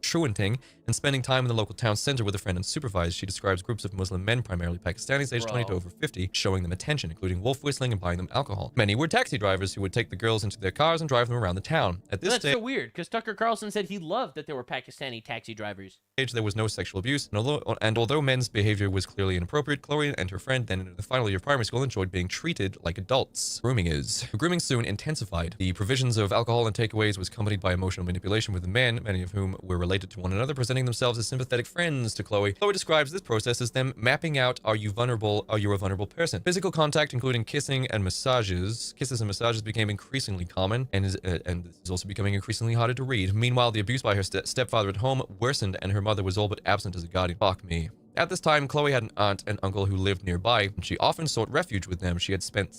truanting and spending time in the local town center with a friend unsupervised. She describes groups of Muslim men, primarily Pakistanis, aged 20 to over 50, showing them attention, including wolf whistling and buying them alcohol. Many were taxi drivers who would take the girls into their cars and drive them around the town. At this That's stage, so weird, because Tucker Carlson said he loved that there were Pakistani taxi drivers. There was no sexual abuse, and although men's behavior was clearly inappropriate, Chloe and her friend, then in the final year of primary school, enjoyed being treated like adults. Grooming soon intensified. The provisions of alcohol and takeaways was accompanied by emotional manipulation with the men, many of whom were related to one another, presenting themselves as sympathetic friends to Chloe. Chloe describes this process as them mapping out, are you vulnerable, are you a vulnerable person? Physical contact, including kisses and massages became increasingly common, and this is also becoming increasingly harder to read. Meanwhile, the abuse by her stepfather at home worsened, and her mother was all but absent as a guardian. Fuck me. At this time, Chloe had an aunt and uncle who lived nearby, and she often sought refuge with them. She had spent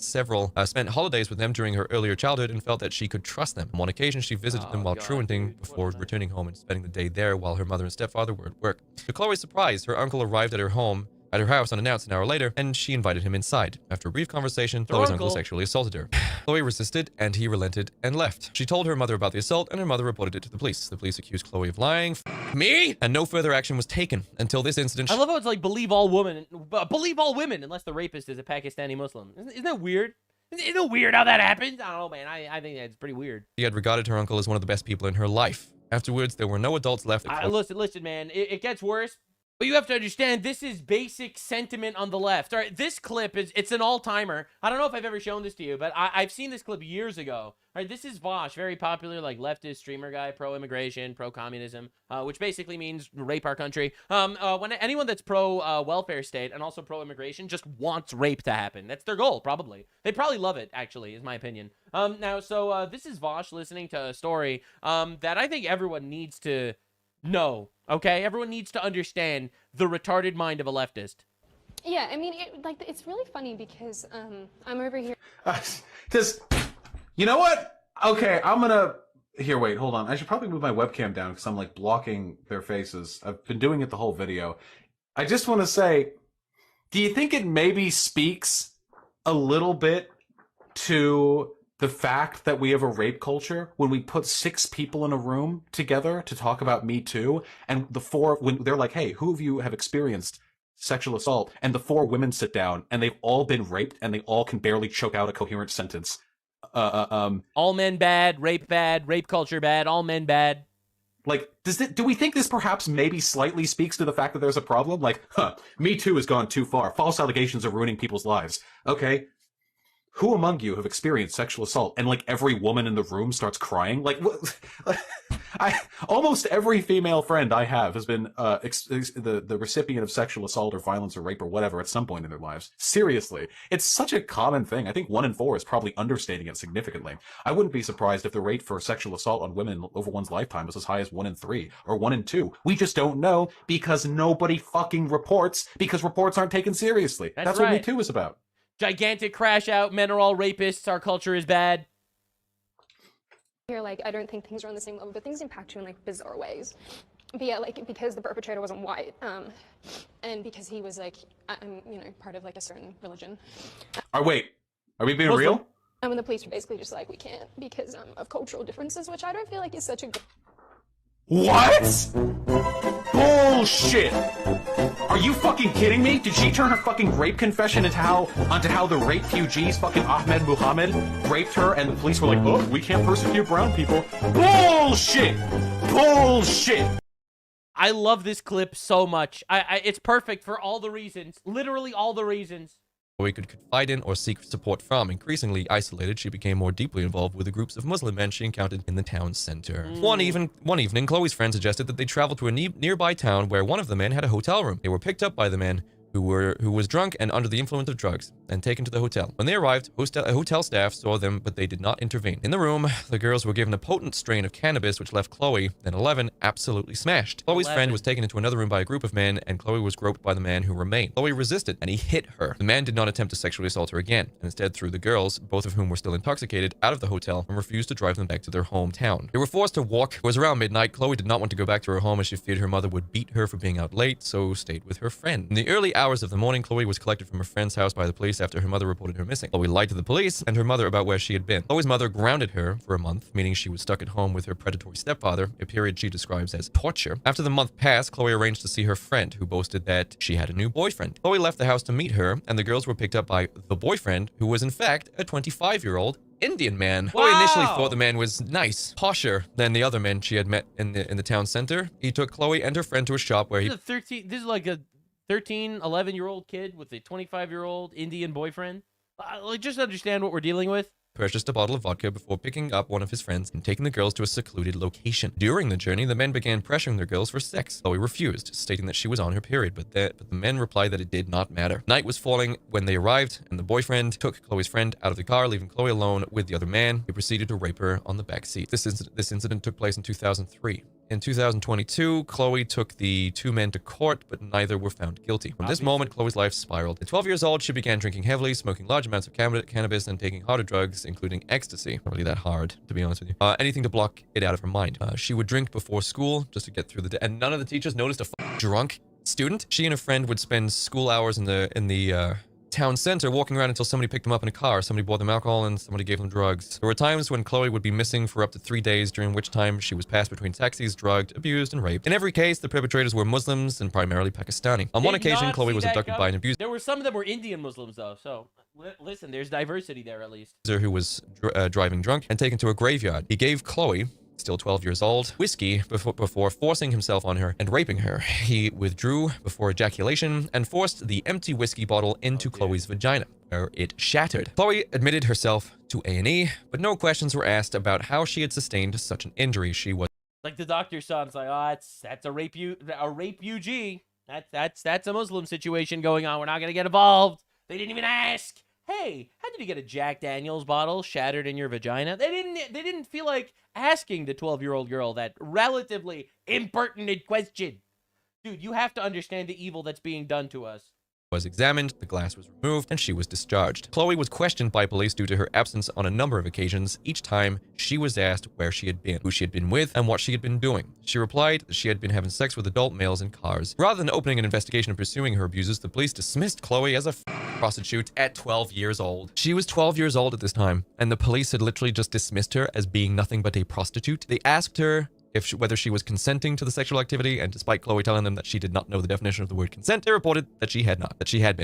holidays with them during her earlier childhood and felt that she could trust them. On one occasion, she visited them while truanting before returning home and spending the day there while her mother and stepfather were at work. To Chloe's surprise, her uncle arrived at her home at her house unannounced an hour later, and she invited him inside. After a brief conversation, Chloe's uncle sexually assaulted her. Chloe resisted, and he relented and left. She told her mother about the assault, and her mother reported it to the police. The police accused Chloe of lying. Me? And no further action was taken until this incident. I love how it's like believe all women unless the rapist is a Pakistani Muslim. Isn't that weird? Isn't it weird how that happens? I don't know, man. I think that's pretty weird. She had regarded her uncle as one of the best people in her life. Afterwards, there were no adults left. Listen, man. It gets worse. But you have to understand, this is basic sentiment on the left. All right, this clip it's an all-timer. I don't know if I've ever shown this to you, but I've seen this clip years ago. All right, this is Vosh, very popular, like leftist streamer guy, pro-immigration, pro-communism, which basically means rape our country. When anyone that's pro-welfare state and also pro-immigration just wants rape to happen. That's their goal, probably. They probably love it, actually, is my opinion. This is Vosh listening to a story that I think everyone needs to know, okay? Everyone needs to understand the retarded mind of a leftist. Yeah, I mean, it's really funny because I'm over here. You know what? Okay, I'm gonna... Here, wait, hold on. I should probably move my webcam down because I'm, like, blocking their faces. I've been doing it the whole video. I just want to say, do you think it maybe speaks a little bit to the fact that we have a rape culture when we put 6 people in a room together to talk about Me Too, and when they're like, hey, who of you have experienced sexual assault? And the 4 women sit down and they've all been raped and they all can barely choke out a coherent sentence. All men bad, rape culture bad, all men bad. Like, do we think this perhaps maybe slightly speaks to the fact that there's a problem? Like, Me Too has gone too far. False allegations are ruining people's lives. Okay. Who among you have experienced sexual assault? And like every woman in the room starts crying. Like, almost every female friend I have has been the recipient of sexual assault or violence or rape or whatever at some point in their lives. Seriously, it's such a common thing. I think 1 in 4 is probably understating it significantly. I wouldn't be surprised if the rate for sexual assault on women over one's lifetime was as high as 1 in 3 or 1 in 2. We just don't know because nobody fucking reports, because reports aren't taken seriously. That's right. What Me Too is about. Gigantic crash out, men are all rapists, our culture is bad. Here, like, I don't think things are on the same level, but things impact you in, like, bizarre ways. But yeah, like, because the perpetrator wasn't white, and because he was, like, part of, like, a certain religion. Wait, are we being real? And the police were basically just like, we can't because of cultural differences, which I don't feel like is such a good... What? Bullshit! Are you fucking kidding me? Did she turn her fucking rape confession onto how the rape refugees fucking Ahmed Muhammad raped her and the police were like, oh, we can't persecute brown people? Bullshit! Bullshit! I love this clip so much. It's perfect for all the reasons. Literally all the reasons. Chloe could confide in or seek support from. Increasingly isolated, she became more deeply involved with the groups of Muslim men she encountered in the town center. One evening, Chloe's friend suggested that they travel to a nearby town where one of the men had a hotel room. They were picked up by the men who was drunk and under the influence of drugs and taken to the hotel. When they arrived, hotel staff saw them, but they did not intervene. In the room, the girls were given a potent strain of cannabis, which left Chloe, then 11, absolutely smashed. Chloe's friend was taken into another room by a group of men, and Chloe was groped by the man who remained. Chloe resisted, and he hit her. The man did not attempt to sexually assault her again, and instead threw the girls, both of whom were still intoxicated, out of the hotel and refused to drive them back to their hometown. They were forced to walk. It was around midnight. Chloe did not want to go back to her home as she feared her mother would beat her for being out late, so stayed with her friend. In the early hours of the morning, Chloe was collected from her friend's house by the police after her mother reported her missing. Chloe lied to the police and her mother about where she had been. Chloe's mother grounded her for a month, meaning she was stuck at home with her predatory stepfather, a period she describes as torture. After the month passed, Chloe arranged to see her friend, who boasted that she had a new boyfriend. Chloe left the house to meet her, and the girls were picked up by the boyfriend, who was in fact a 25-year-old Indian man. Chloe initially thought the man was nice, posher than the other men she had met in the town center. He took Chloe and her friend to a shop where This is like a 13, 11-year-old kid with a 25-year-old Indian boyfriend. Just understand what we're dealing with. Purchased a bottle of vodka before picking up one of his friends and taking the girls to a secluded location. During the journey, the men began pressuring their girls for sex. Chloe refused, stating that she was on her period, but the men replied that it did not matter. Night was falling when they arrived, and the boyfriend took Chloe's friend out of the car, leaving Chloe alone with the other man. He proceeded to rape her on the back seat. This incident took place in 2003. In 2022, Chloe took the 2 men to court, but neither were found guilty. From this moment, Chloe's life spiraled. At 12 years old, she began drinking heavily, smoking large amounts of cannabis, and taking harder drugs, including ecstasy. Not really that hard, to be honest with you. Anything to block it out of her mind. She would drink before school just to get through the day, and none of the teachers noticed a drunk student. She and a friend would spend school hours in the town center walking around until somebody picked them up in a car, somebody bought them alcohol, and somebody gave them drugs. There were times when Chloe would be missing for up to 3 days, during which time she was passed between taxis, drugged, abused, and raped. In every case, the perpetrators were Muslims and primarily Pakistani. On one occasion, Chloe was abducted by an abuser. There were some of them were Indian Muslims, though, so listen, there's diversity there at least. Who was driving drunk and taken to a graveyard. He gave Chloe, still 12 years old, whiskey before forcing himself on her and raping her. He withdrew before ejaculation and forced the empty whiskey bottle into Chloe's vagina, where it shattered. Chloe admitted herself to A&E, but no questions were asked about how she had sustained such an injury. She was like the doctor's son's like, oh, that's a rape UG. That's a Muslim situation going on. We're not gonna get involved. They didn't even ask. Hey, how did you get a Jack Daniels bottle shattered in your vagina? They didn't feel like asking the 12-year-old girl that relatively impertinent question. Dude, you have to understand the evil that's being done to us. Was examined, the glass was removed, and she was discharged. Chloe was questioned by police due to her absence on a number of occasions. Each time, she was asked where she had been, who she had been with, and what she had been doing. She replied that she had been having sex with adult males in cars. Rather than opening an investigation and pursuing her abusers, the police dismissed Chloe as a prostitute at 12 years old. She was 12 years old at this time, and the police had literally just dismissed her as being nothing but a prostitute. They asked her whether she was consenting to the sexual activity, and despite Chloe telling them that she did not know the definition of the word consent, they reported that she had not, that she had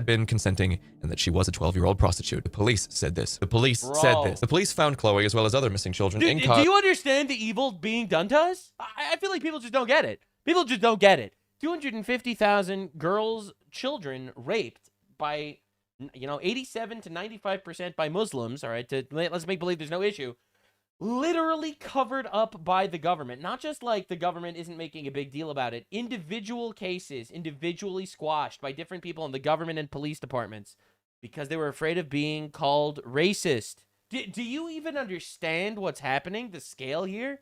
been consenting, and that she was a 12-year-old prostitute. The police said this. The police said this. The police found Chloe, as well as other missing children, in cars. Do you understand the evil being done to us? I feel like people just don't get it. People just don't get it. 250,000 girls, children raped by, 87 to 95% by Muslims, all right? Let's make believe there's no issue. Literally covered up by the government. Not just like the government isn't making a big deal about it. Individual cases, individually squashed by different people in the government and police departments because they were afraid of being called racist. Do you even understand what's happening? The scale here?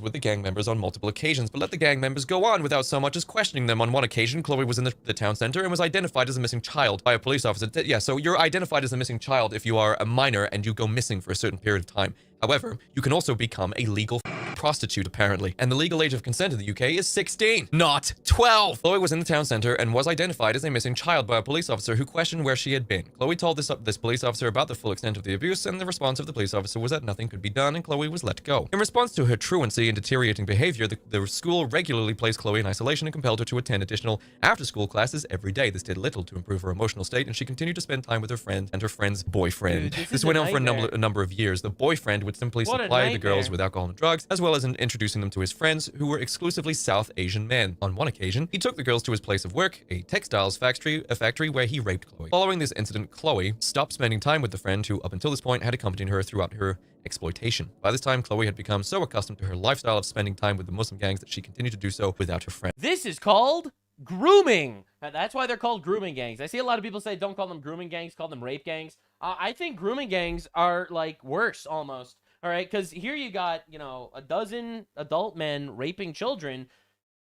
With the gang members on multiple occasions, but let the gang members go on without so much as questioning them. On one occasion, Chloe was in the town center and was identified as a missing child by a police officer. Yeah, so you're identified as a missing child if you are a minor and you go missing for a certain period of time. However, you can also become a legal prostitute, apparently. And the legal age of consent in the UK is 16, not 12. Chloe was in the town center and was identified as a missing child by a police officer who questioned where she had been. Chloe told this police officer about the full extent of the abuse, and the response of the police officer was that nothing could be done, and Chloe was let go. In response to her truancy and deteriorating behavior, the school regularly placed Chloe in isolation and compelled her to attend additional after-school classes every day. This did little to improve her emotional state, and she continued to spend time with her friend and her friend's boyfriend. Dude, this went on for a number of years. The boyfriend would simply supply the girls with alcohol and drugs, as well as introducing them to his friends, who were exclusively South Asian men. On one occasion, he took the girls to his place of work, a textiles factory where he raped Chloe. Following this incident, Chloe stopped spending time with the friend who, up until this point, had accompanied her throughout her exploitation. By this time, Chloe had become so accustomed to her lifestyle of spending time with the Muslim gangs that she continued to do so without her friend. This is called grooming. That's why they're called grooming gangs. I see a lot of people say don't call them grooming gangs, call them rape gangs. I think grooming gangs are like worse almost. All right, because here you got, a dozen adult men raping children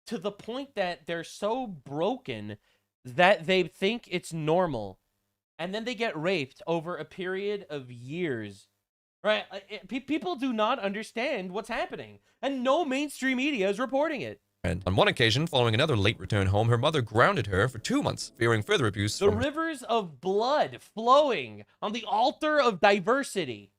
to the point that they're so broken that they think it's normal. And then they get raped over a period of years. Right? People do not understand what's happening. And no mainstream media is reporting it. And on one occasion, following another late return home, her mother grounded her for 2 months, fearing further abuse. The rivers of blood flowing on the altar of diversity.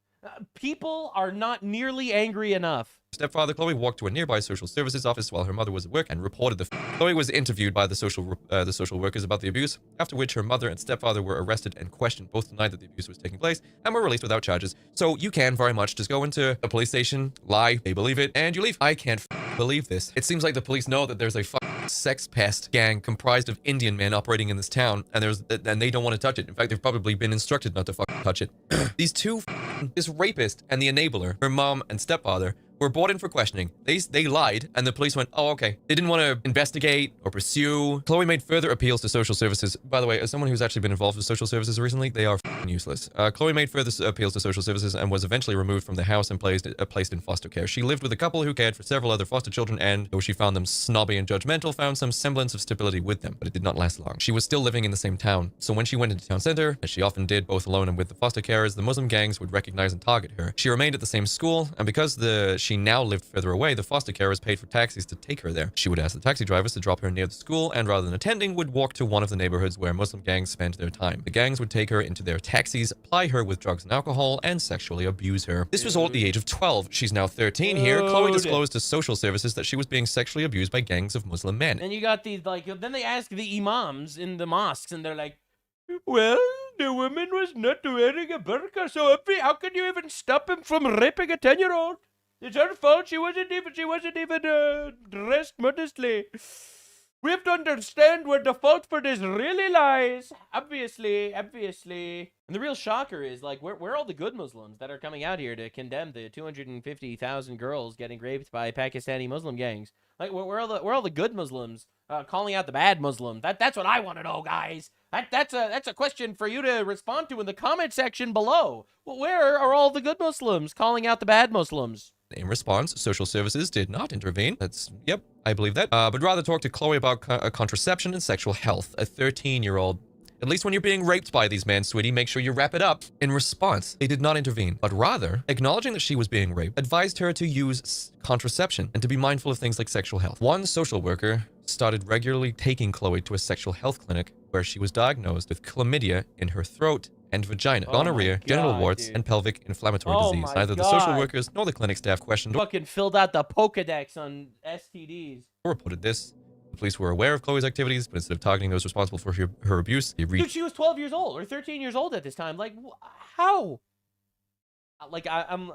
People are not nearly angry enough. Stepfather Chloe walked to a nearby social services office while her mother was at work and reported the Chloe was interviewed by the social workers about the abuse, after which her mother and stepfather were arrested and questioned. Both denied that the abuse was taking place and were released without charges. So you can very much just go into a police station, lie, they believe it, and you leave. I can't believe this. It seems like the police know that there's a sex pest gang comprised of Indian men operating in this town, and they don't want to touch it. In fact, they've probably been instructed not to touch it. These two, this rapist and the enabler, her mom and stepfather, were brought in for questioning. They lied, and the police went, oh, okay. They didn't want to investigate or pursue. Chloe made further appeals to social services. By the way, as someone who's actually been involved with social services recently, they are useless. Chloe made further appeals to social services and was eventually removed from the house and placed in foster care. She lived with a couple who cared for several other foster children, and though she found them snobby and judgmental, found some semblance of stability with them, but it did not last long. She was still living in the same town, so when she went into town center, as she often did both alone and with the foster carers, the Muslim gangs would recognize and target her. She remained at the same school, and because she she now lived further away, the foster carers paid for taxis to take her there. She would ask the taxi drivers to drop her near the school, and rather than attending, would walk to one of the neighborhoods where Muslim gangs spent their time. The gangs would take her into their taxis, ply her with drugs and alcohol, and sexually abuse her. This was all at the age of 12. She's now 13 here. Chloe disclosed to social services that she was being sexually abused by gangs of Muslim men. And you got these, like, then they ask the imams in the mosques, and they're like, well, the woman was not wearing a burqa, so how can you even stop him from raping a 10-year-old? It's her fault. She wasn't even dressed modestly. We have to understand where the fault for this really lies. Obviously. And the real shocker is, like, where are all the good Muslims that are coming out here to condemn the 250,000 girls getting raped by Pakistani Muslim gangs? Like, where are all the good Muslims calling out the bad Muslims? That's what I want to know, guys. That's a question for you to respond to in the comment section below. Well, where are all the good Muslims calling out the bad Muslims? In response, social services did not intervene. Yep, I believe that. But rather talk to Chloe about contraception and sexual health. A 13-year-old. At least when you're being raped by these men, sweetie, make sure you wrap it up. In response, they did not intervene, but rather, acknowledging that she was being raped, advised her to use contraception and to be mindful of things like sexual health. One social worker started regularly taking Chloe to a sexual health clinic where she was diagnosed with chlamydia in her throat and vagina, gonorrhea, genital warts, and pelvic inflammatory disease. Neither the social workers nor the clinic staff questioned or fucking filled out the Pokedex on STDs. reported this. The police were aware of Chloe's activities, but instead of targeting those responsible for her abuse, they reached... Dude, she was 12 years old or 13 years old at this time. Like, how? Like, I'm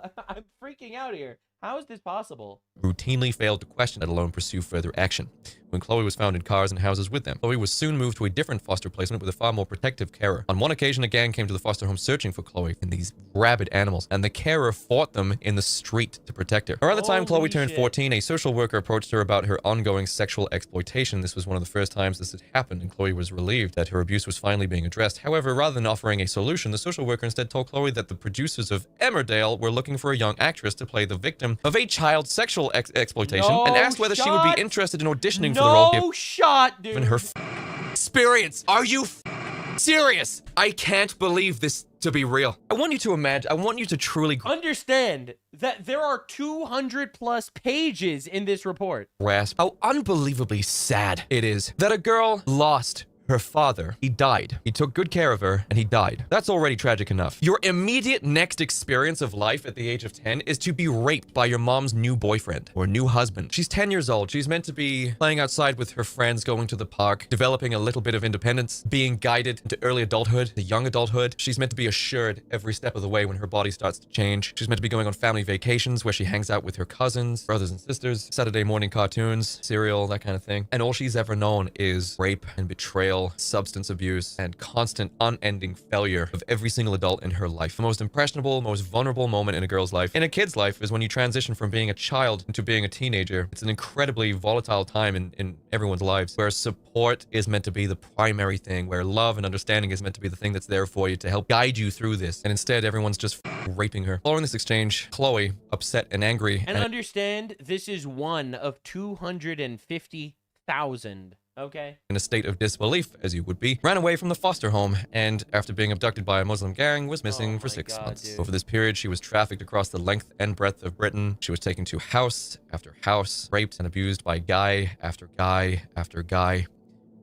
freaking out here. How is this possible? Routinely failed to question, let alone pursue further action. When Chloe was found in cars and houses with them, Chloe was soon moved to a different foster placement with a far more protective carer. On one occasion, a gang came to the foster home searching for Chloe and these rabid animals, and the carer fought them in the street to protect her. Around the time Chloe turned 14, a social worker approached her about her ongoing sexual exploitation. This was one of the first times this had happened, and Chloe was relieved that her abuse was finally being addressed. However, rather than offering a solution, the social worker instead told Chloe that the producers of Emmerdale were looking for a young actress to play the victim of a child sexual exploitation, and asked whether she would be interested in auditioning for the role. No shot, dude. Given her experience. Are you serious? I can't believe this to be real. I want you to imagine, I want you to truly understand that there are 200 plus pages in this report. Grasp how unbelievably sad it is that a girl lost her father. He died. He took good care of her, and he died. That's already tragic enough. Your immediate next experience of life at the age of 10 is to be raped by your mom's new boyfriend or new husband. She's 10 years old. She's meant to be playing outside with her friends, going to the park, developing a little bit of independence, being guided into early adulthood, the young adulthood. She's meant to be assured every step of the way when her body starts to change. She's meant to be going on family vacations where she hangs out with her cousins, brothers and sisters, Saturday morning cartoons, cereal, that kind of thing. And all she's ever known is rape and betrayal, substance abuse, and constant unending failure of every single adult in her life. The most impressionable, most vulnerable moment in a girl's life, in a kid's life, is when you transition from being a child into being a teenager. It's an incredibly volatile time in everyone's lives, where support is meant to be the primary thing, where love and understanding is meant to be the thing that's there for you to help guide you through this. And instead, everyone's just raping her. Following this exchange, Chloe, upset and angry, and understand, this is one of 250,000. Okay. In a state of disbelief, as you would be, ran away from the foster home, and after being abducted by a Muslim gang, was missing for 6 months. Dude. Over this period, she was trafficked across the length and breadth of Britain. She was taken to house after house, raped and abused by guy after guy after guy.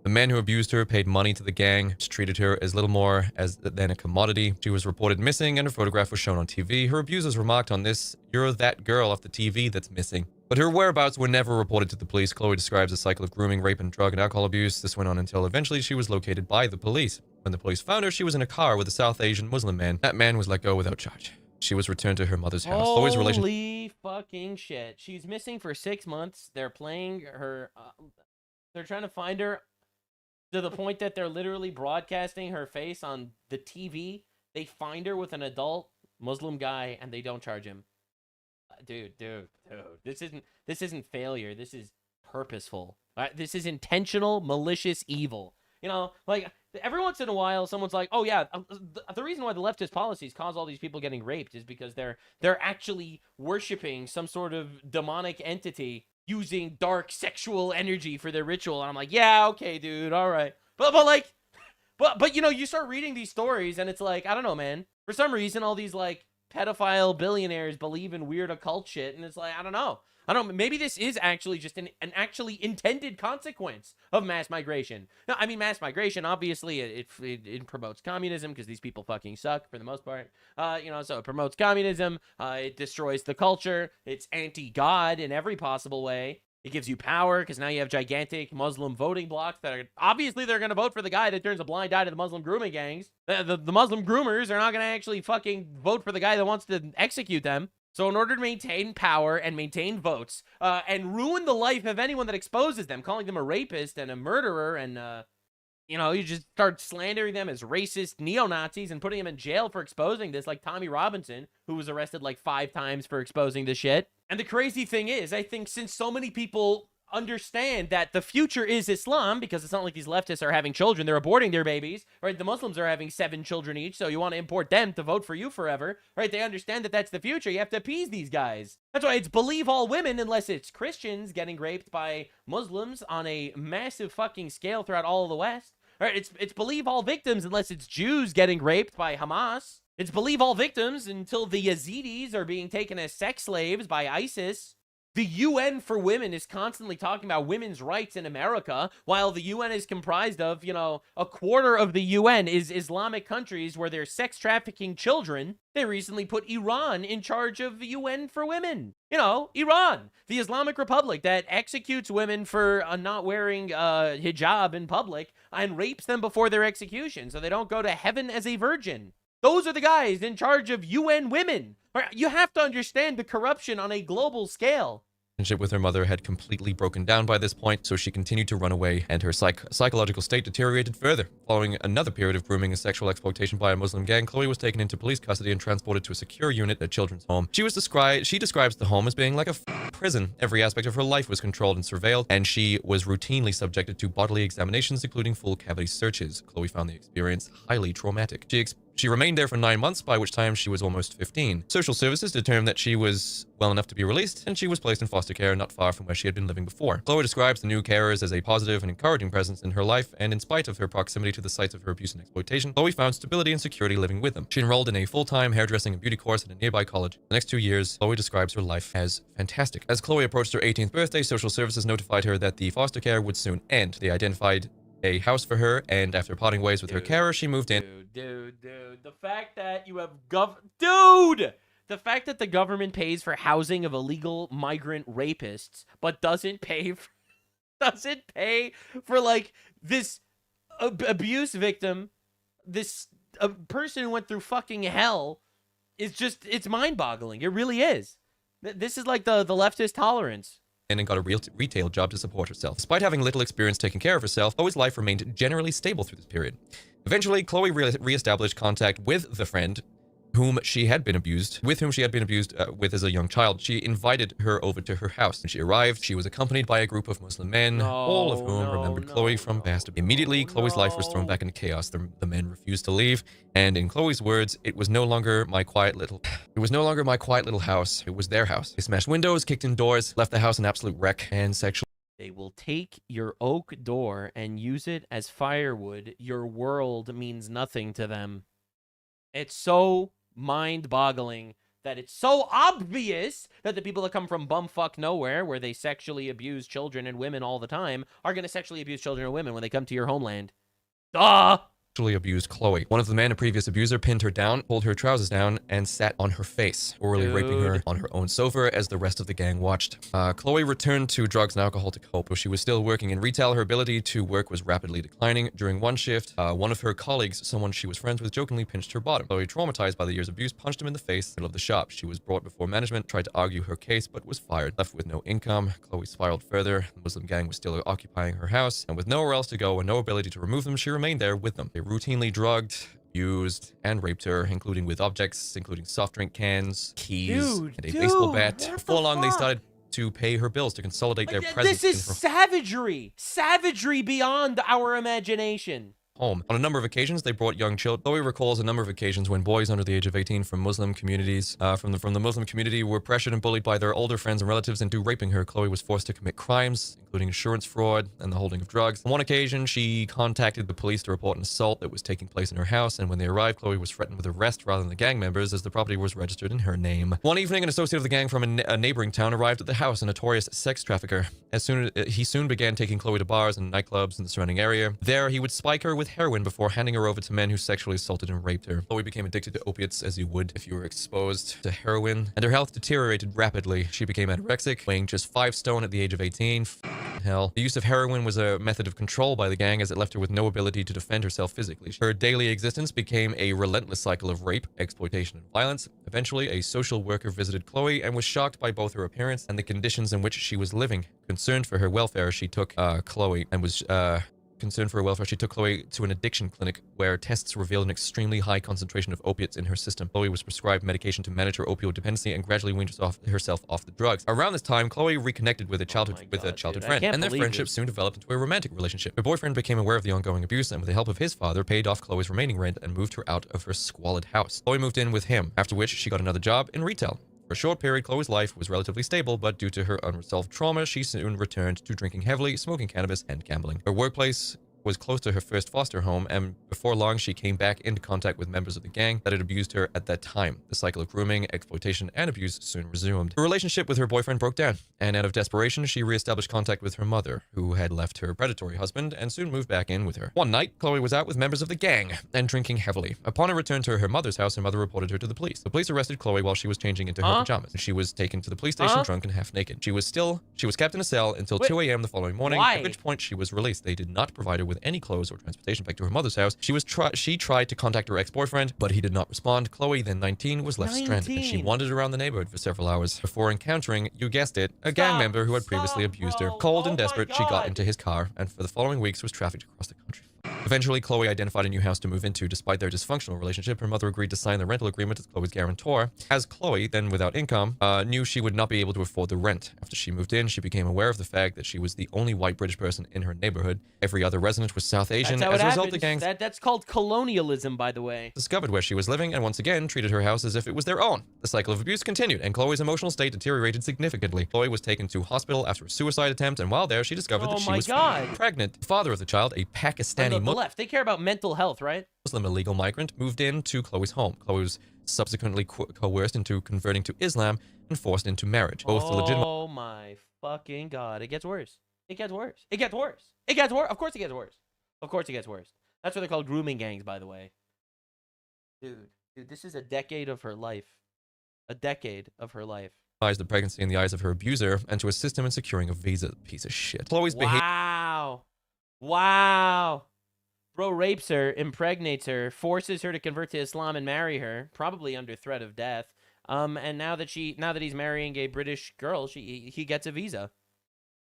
The men who abused her paid money to the gang, which treated her as little more than a commodity. She was reported missing, and her photograph was shown on TV. Her abusers remarked on this, "You're that girl off the TV that's missing." But her whereabouts were never reported to the police. Chloe describes a cycle of grooming, rape, and drug and alcohol abuse. This went on until eventually she was located by the police. When the police found her, she was in a car with a South Asian Muslim man. That man was let go without charge. She was returned to her mother's house. Holy fucking shit. She's missing for 6 months. They're playing her... they're trying to find her to the point that they're literally broadcasting her face on the TV. They find her with an adult Muslim guy, and they don't charge him. Dude. This isn't failure. This is purposeful. This is intentional, malicious evil. You know, like, every once in a while, someone's like, oh yeah, the reason why the leftist policies cause all these people getting raped is because they're actually worshiping some sort of demonic entity using dark sexual energy for their ritual. And I'm like, yeah, okay, dude, all right. But you know, you start reading these stories, and it's like, I don't know, man. For some reason, all these, like, pedophile billionaires believe in weird occult shit, and it's like, I don't know. Maybe this is actually just an actually intended consequence of mass migration. No, I mean, mass migration, obviously, it promotes communism because these people fucking suck for the most part. So it promotes communism. It destroys the culture. It's anti-God in every possible way. It gives you power because now you have gigantic Muslim voting blocks that are obviously they're going to vote for the guy that turns a blind eye to the Muslim grooming gangs. The Muslim groomers are not going to actually fucking vote for the guy that wants to execute them. So in order to maintain power and maintain votes and ruin the life of anyone that exposes them, calling them a rapist and a murderer and, you just start slandering them as racist neo-Nazis and putting them in jail for exposing this, like Tommy Robinson, who was arrested like 5 times for exposing this shit. And the crazy thing is, I think since so many people understand that the future is Islam, because it's not like these leftists are having children, they're aborting their babies, right? The Muslims are having 7 children each, so you want to import them to vote for you forever, right? They understand that that's the future. You have to appease these guys. That's why it's believe all women unless it's Christians getting raped by Muslims on a massive fucking scale throughout all of the West. Right? It's believe all victims unless it's Jews getting raped by Hamas. It's believe all victims until the Yazidis are being taken as sex slaves by ISIS. The UN for women is constantly talking about women's rights in America, while the UN is comprised of, a quarter of the UN is Islamic countries where they're sex trafficking children. They recently put Iran in charge of the UN for women. Iran, the Islamic Republic that executes women for not wearing hijab in public and rapes them before their execution so they don't go to heaven as a virgin. Those are the guys in charge of UN women. You have to understand the corruption on a global scale. Relationship with her mother had completely broken down by this point, so she continued to run away, and her psychological state deteriorated further. Following another period of grooming and sexual exploitation by a Muslim gang, Chloe was taken into police custody and transported to a secure unit at a children's home. She describes the home as being like a prison. Every aspect of her life was controlled and surveilled, and she was routinely subjected to bodily examinations, including full cavity searches. Chloe found the experience highly traumatic. She remained there for 9 months, by which time she was almost 15. Social services determined that she was well enough to be released, and she was placed in foster care not far from where she had been living before. Chloe describes the new carers as a positive and encouraging presence in her life, and in spite of her proximity to the sites of her abuse and exploitation, Chloe found stability and security living with them. She enrolled in a full-time hairdressing and beauty course at a nearby college. The next 2 years, Chloe describes her life as fantastic. As Chloe approached her 18th birthday, social services notified her that the foster care would soon end. They identified a house for her, and after parting ways with her carer, she moved in. Dude, the fact that you have the fact that the government pays for housing of illegal migrant rapists, but doesn't pay for like this abuse victim, this person who went through fucking hell, it's mind-boggling. It really is. This is like the leftist tolerance. And got a retail job to support herself. Despite having little experience taking care of herself, Chloe's life remained generally stable through this period. Eventually, Chloe re-established contact with the friend with whom she had been abused with as a young child. She invited her over to her house. When she arrived, she was accompanied by a group of Muslim men, all of whom remembered Chloe from past abuse. Immediately, Chloe's life was thrown back into chaos. The men refused to leave, and in Chloe's words, it was no longer my quiet little house. It was their house. They smashed windows, kicked in doors, left the house an absolute wreck, and sexually. They will take your oak door and use it as firewood. Your world means nothing to them. It's so mind-boggling that it's so obvious that the people that come from bumfuck nowhere, where they sexually abuse children and women all the time, are going to sexually abuse children and women when they come to your homeland. Duh! Abused Chloe. One of the men, a previous abuser, pinned her down, pulled her trousers down, and sat on her face, orally raping her on her own sofa as the rest of the gang watched. Chloe returned to drugs and alcohol to cope. Though she was still working in retail, her ability to work was rapidly declining. During one shift, one of her colleagues, someone she was friends with, jokingly pinched her bottom. Chloe, traumatized by the year's abuse, punched him in the face in the middle of the shop. She was brought before management, tried to argue her case, but was fired. Left with no income, Chloe spiraled further. The Muslim gang was still occupying her house, and with nowhere else to go and no ability to remove them, she remained there with them. They routinely drugged, abused, and raped her, including with objects, including soft drink cans, keys, and a baseball bat. Before long, they started to pay her bills to consolidate their presence. This is savagery! Savagery beyond our imagination. home. On a number of occasions, they brought young children. Chloe recalls a number of occasions when boys under the age of 18 from Muslim communities, from the Muslim community were pressured and bullied by their older friends and relatives into raping her. Chloe was forced to commit crimes, including insurance fraud and the holding of drugs. On one occasion, she contacted the police to report an assault that was taking place in her house, and when they arrived, Chloe was threatened with arrest rather than the gang members, as the property was registered in her name. One evening, an associate of the gang from a neighboring town arrived at the house, a notorious sex trafficker. He soon began taking Chloe to bars and nightclubs in the surrounding area. There, he would spike her with heroin before handing her over to men who sexually assaulted and raped her. Chloe became addicted to opiates, as you would if you were exposed to heroin, and her health deteriorated rapidly. She became anorexic, weighing just 5 stone at the age of 18. Hell. The use of heroin was a method of control by the gang, as it left her with no ability to defend herself physically. Her daily existence became a relentless cycle of rape, exploitation, and violence. Eventually, a social worker visited Chloe and was shocked by both her appearance and the conditions in which she was living. Concerned for her welfare, she took Chloe to an addiction clinic where tests revealed an extremely high concentration of opiates in her system. Chloe was prescribed medication to manage her opioid dependency and gradually weaned herself off the drugs. Around this time, Chloe reconnected with a childhood friend, and their friendship soon developed into a romantic relationship. Her boyfriend became aware of the ongoing abuse, and with the help of his father, paid off Chloe's remaining rent and moved her out of her squalid house. Chloe moved in with him, after which she got another job in retail. For a short period, Chloe's life was relatively stable, but due to her unresolved trauma, she soon returned to drinking heavily, smoking cannabis, and gambling. Her workplace was close to her first foster home, and before long she came back into contact with members of the gang that had abused her at that time. The cycle of grooming, exploitation, and abuse soon resumed. Her relationship with her boyfriend broke down, and out of desperation, she reestablished contact with her mother, who had left her predatory husband, and soon moved back in with her. One night, Chloe was out with members of the gang and drinking heavily. Upon her return to her mother's house, her mother reported her to the police. The police arrested Chloe while she was changing into her pajamas. She was taken to the police station drunk and half naked. She was kept in a cell until 2 a.m. the following morning, at which point she was released. They did not provide her with any clothes or transportation back to her mother's house. She tried to contact her ex-boyfriend, but he did not respond. Chloe, then 19, was left stranded, and she wandered around the neighborhood for several hours before encountering, you guessed it, a gang member who had previously abused her. Cold and desperate, she got into his car, and for the following weeks was trafficked across the country. Eventually, Chloe identified a new house to move into. Despite their dysfunctional relationship, her mother agreed to sign the rental agreement as Chloe's guarantor. As Chloe, then without income, knew she would not be able to afford the rent. After she moved in, she became aware of the fact that she was the only white British person in her neighborhood. Every other resident was South Asian. That's how as it a result, happens. the gang That's called colonialism, by the way. discovered where she was living and once again treated her house as if it was their own. The cycle of abuse continued, and Chloe's emotional state deteriorated significantly. Chloe was taken to hospital after a suicide attempt, and while there, she discovered that she was pregnant. The father of the child, a Pakistani On the left, they care about mental health, right? Muslim illegal migrant, moved into Chloe's home. Chloe was subsequently coerced into converting to Islam and forced into marriage. Both the legitimate. Oh my fucking god! It gets worse. It gets worse. It gets worse. It gets worse. Of course it gets worse. Of course it gets worse. That's what they're called, grooming gangs, by the way. Dude, this is a decade of her life. A decade of her life. The pregnancy in the eyes of her abuser, and to assist him in securing a visa. Piece of shit. Chloe's behavior. Wow. Bro rapes her, impregnates her, forces her to convert to Islam and marry her, probably under threat of death. And now that he's marrying a British girl, he gets a visa.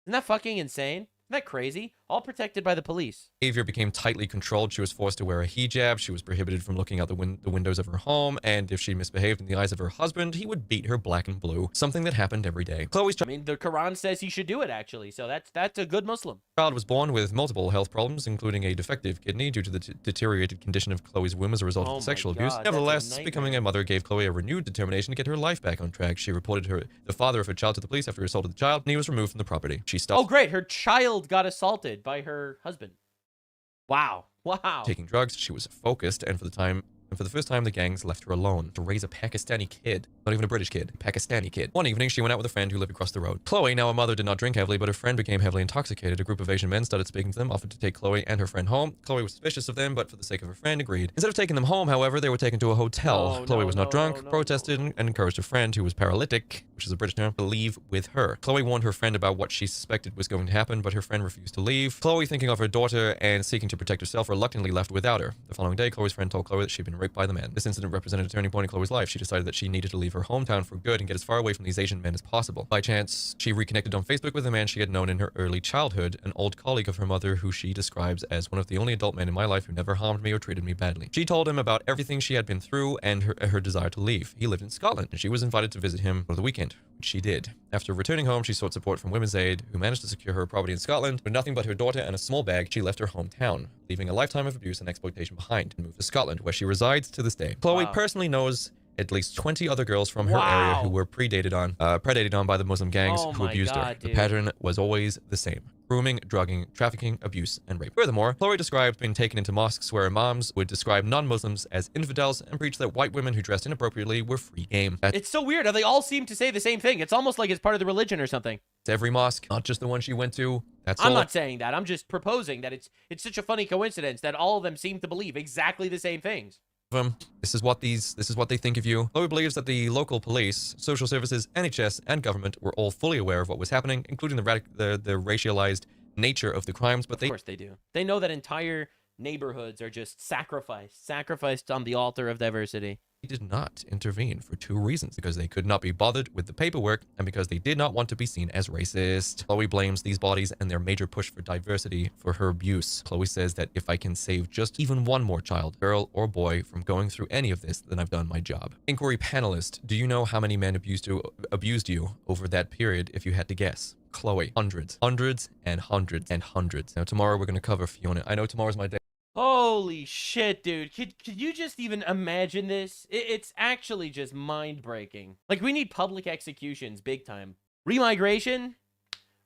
Isn't that fucking insane? Isn't that crazy? All protected by the police. Behavior became tightly controlled. She was forced to wear a hijab. She was prohibited from looking out the windows of her home. And if she misbehaved in the eyes of her husband, he would beat her black and blue. Something that happened every day. I mean, the Quran says he should do it, actually. So that's a good Muslim. Child was born with multiple health problems, including a defective kidney due to the deteriorated condition of Chloe's womb as a result of the sexual abuse. Nevertheless, becoming a mother gave Chloe a renewed determination to get her life back on track. She reported the father of her child to the police after he assaulted the child, and he was removed from the property. She stopped. Oh, great. Her child got assaulted by her husband. Wow. Taking drugs, she was focused, and for the first time, the gangs left her alone to raise a Pakistani kid. Not even a British kid. Pakistani kid. One evening, she went out with a friend who lived across the road. Chloe, now a mother, did not drink heavily, but her friend became heavily intoxicated. A group of Asian men started speaking to them, offered to take Chloe and her friend home. Chloe was suspicious of them, but for the sake of her friend, agreed. Instead of taking them home, however, they were taken to a hotel. Chloe was not drunk, protested, and encouraged her friend, who was paralytic, which is a British term, to leave with her. Chloe warned her friend about what she suspected was going to happen, but her friend refused to leave. Chloe, thinking of her daughter and seeking to protect herself, reluctantly left without her. The following day, Chloe's friend told Chloe that she'd been raped by the men. This incident represented a turning point in Chloe's life. She decided that she needed to leave her hometown for good and get as far away from these Asian men as possible. By chance, she reconnected on Facebook with a man she had known in her early childhood, an old colleague of her mother who she describes as one of the only adult men in my life who never harmed me or treated me badly. She told him about everything she had been through and her desire to leave. He lived in Scotland, and she was invited to visit him for the weekend, which she did. After returning home, she sought support from Women's Aid, who managed to secure her property in Scotland. With nothing but her daughter and a small bag, she left her hometown, leaving a lifetime of abuse and exploitation behind, and moved to Scotland, where she resides to this day. Chloe personally knows at least 20 other girls from her area who were predated on by the Muslim gangs who abused her. The pattern was always the same: grooming, drugging, trafficking, abuse, and rape. Furthermore, Chloe described being taken into mosques where imams would describe non-Muslims as infidels and preach that white women who dressed inappropriately were free game. It's so weird how they all seem to say the same thing. It's almost like it's part of the religion or something. It's every mosque, not just the one she went to. I'm not saying that. I'm just proposing that it's such a funny coincidence that all of them seem to believe exactly the same things. This is what they think of you. Chloe believes that the local police, social services, NHS, and government were all fully aware of what was happening, including the racialized nature of the crimes. But of course they do. They know that entire neighborhoods are just sacrificed on the altar of diversity. They did not intervene for two reasons: because they could not be bothered with the paperwork, and because they did not want to be seen as racist. Chloe blames these bodies and their major push for diversity for her abuse. Chloe says that if I can save just even one more child, girl or boy, from going through any of this, then I've done my job. Inquiry panelist, do you know how many men abused you over that period if you had to guess? Chloe, hundreds and hundreds and hundreds. Now tomorrow we're going to cover Fiona. I know tomorrow's my day. Holy shit, dude. Could you just even imagine this? It's actually just mind-breaking. Like, we need public executions big time. Remigration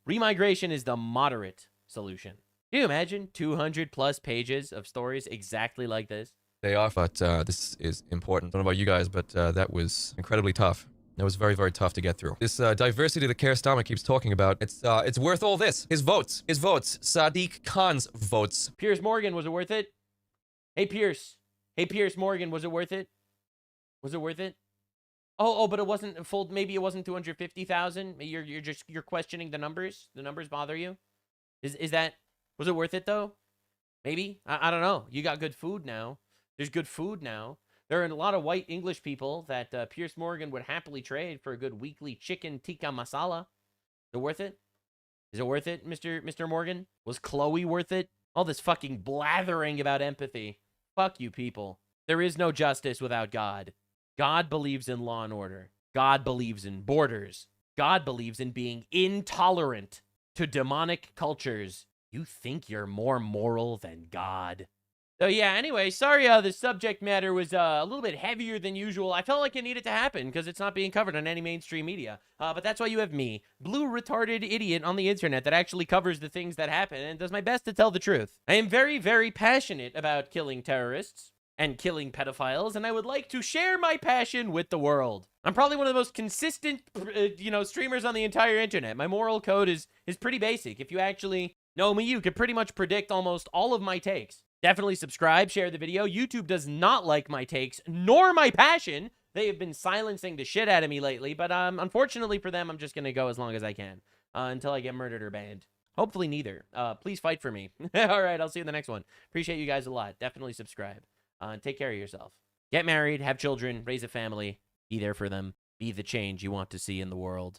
is the moderate solution. Can you imagine 200 plus pages of stories exactly like this? They are, but this is important. I don't know about you guys, but that was incredibly tough. That was very, very tough to get through. This diversity that Keir Starmer keeps talking about, it's worth all this. His votes. Sadiq Khan's votes. Piers Morgan, was it worth it? Hey, Piers Morgan, was it worth it? Was it worth it? Oh, but it wasn't full. Maybe it wasn't 250,000. You're questioning the numbers. The numbers bother you. Was it worth it though? Maybe. I don't know. You got good food now. There's good food now. There are a lot of white English people that Piers Morgan would happily trade for a good weekly chicken tikka masala. Is it worth it? Is it worth it, Mr. Morgan? Was Chloe worth it? All this fucking blathering about empathy. Fuck you people. There is no justice without God. God believes in law and order. God believes in borders. God believes in being intolerant to demonic cultures. You think you're more moral than God. So yeah, anyway, sorry the subject matter was a little bit heavier than usual. I felt like it needed to happen because it's not being covered on any mainstream media. But that's why you have me, blue retarded idiot on the internet that actually covers the things that happen and does my best to tell the truth. I am very, very passionate about killing terrorists and killing pedophiles, and I would like to share my passion with the world. I'm probably one of the most consistent, streamers on the entire internet. My moral code is pretty basic. If you actually know me, you could pretty much predict almost all of my takes. Definitely subscribe, share the video. YouTube does not like my takes, nor my passion. They have been silencing the shit out of me lately, but unfortunately for them, I'm just going to go as long as I can until I get murdered or banned. Hopefully neither. Please fight for me. All right, I'll see you in the next one. Appreciate you guys a lot. Definitely subscribe. Take care of yourself. Get married, have children, raise a family, be there for them, be the change you want to see in the world.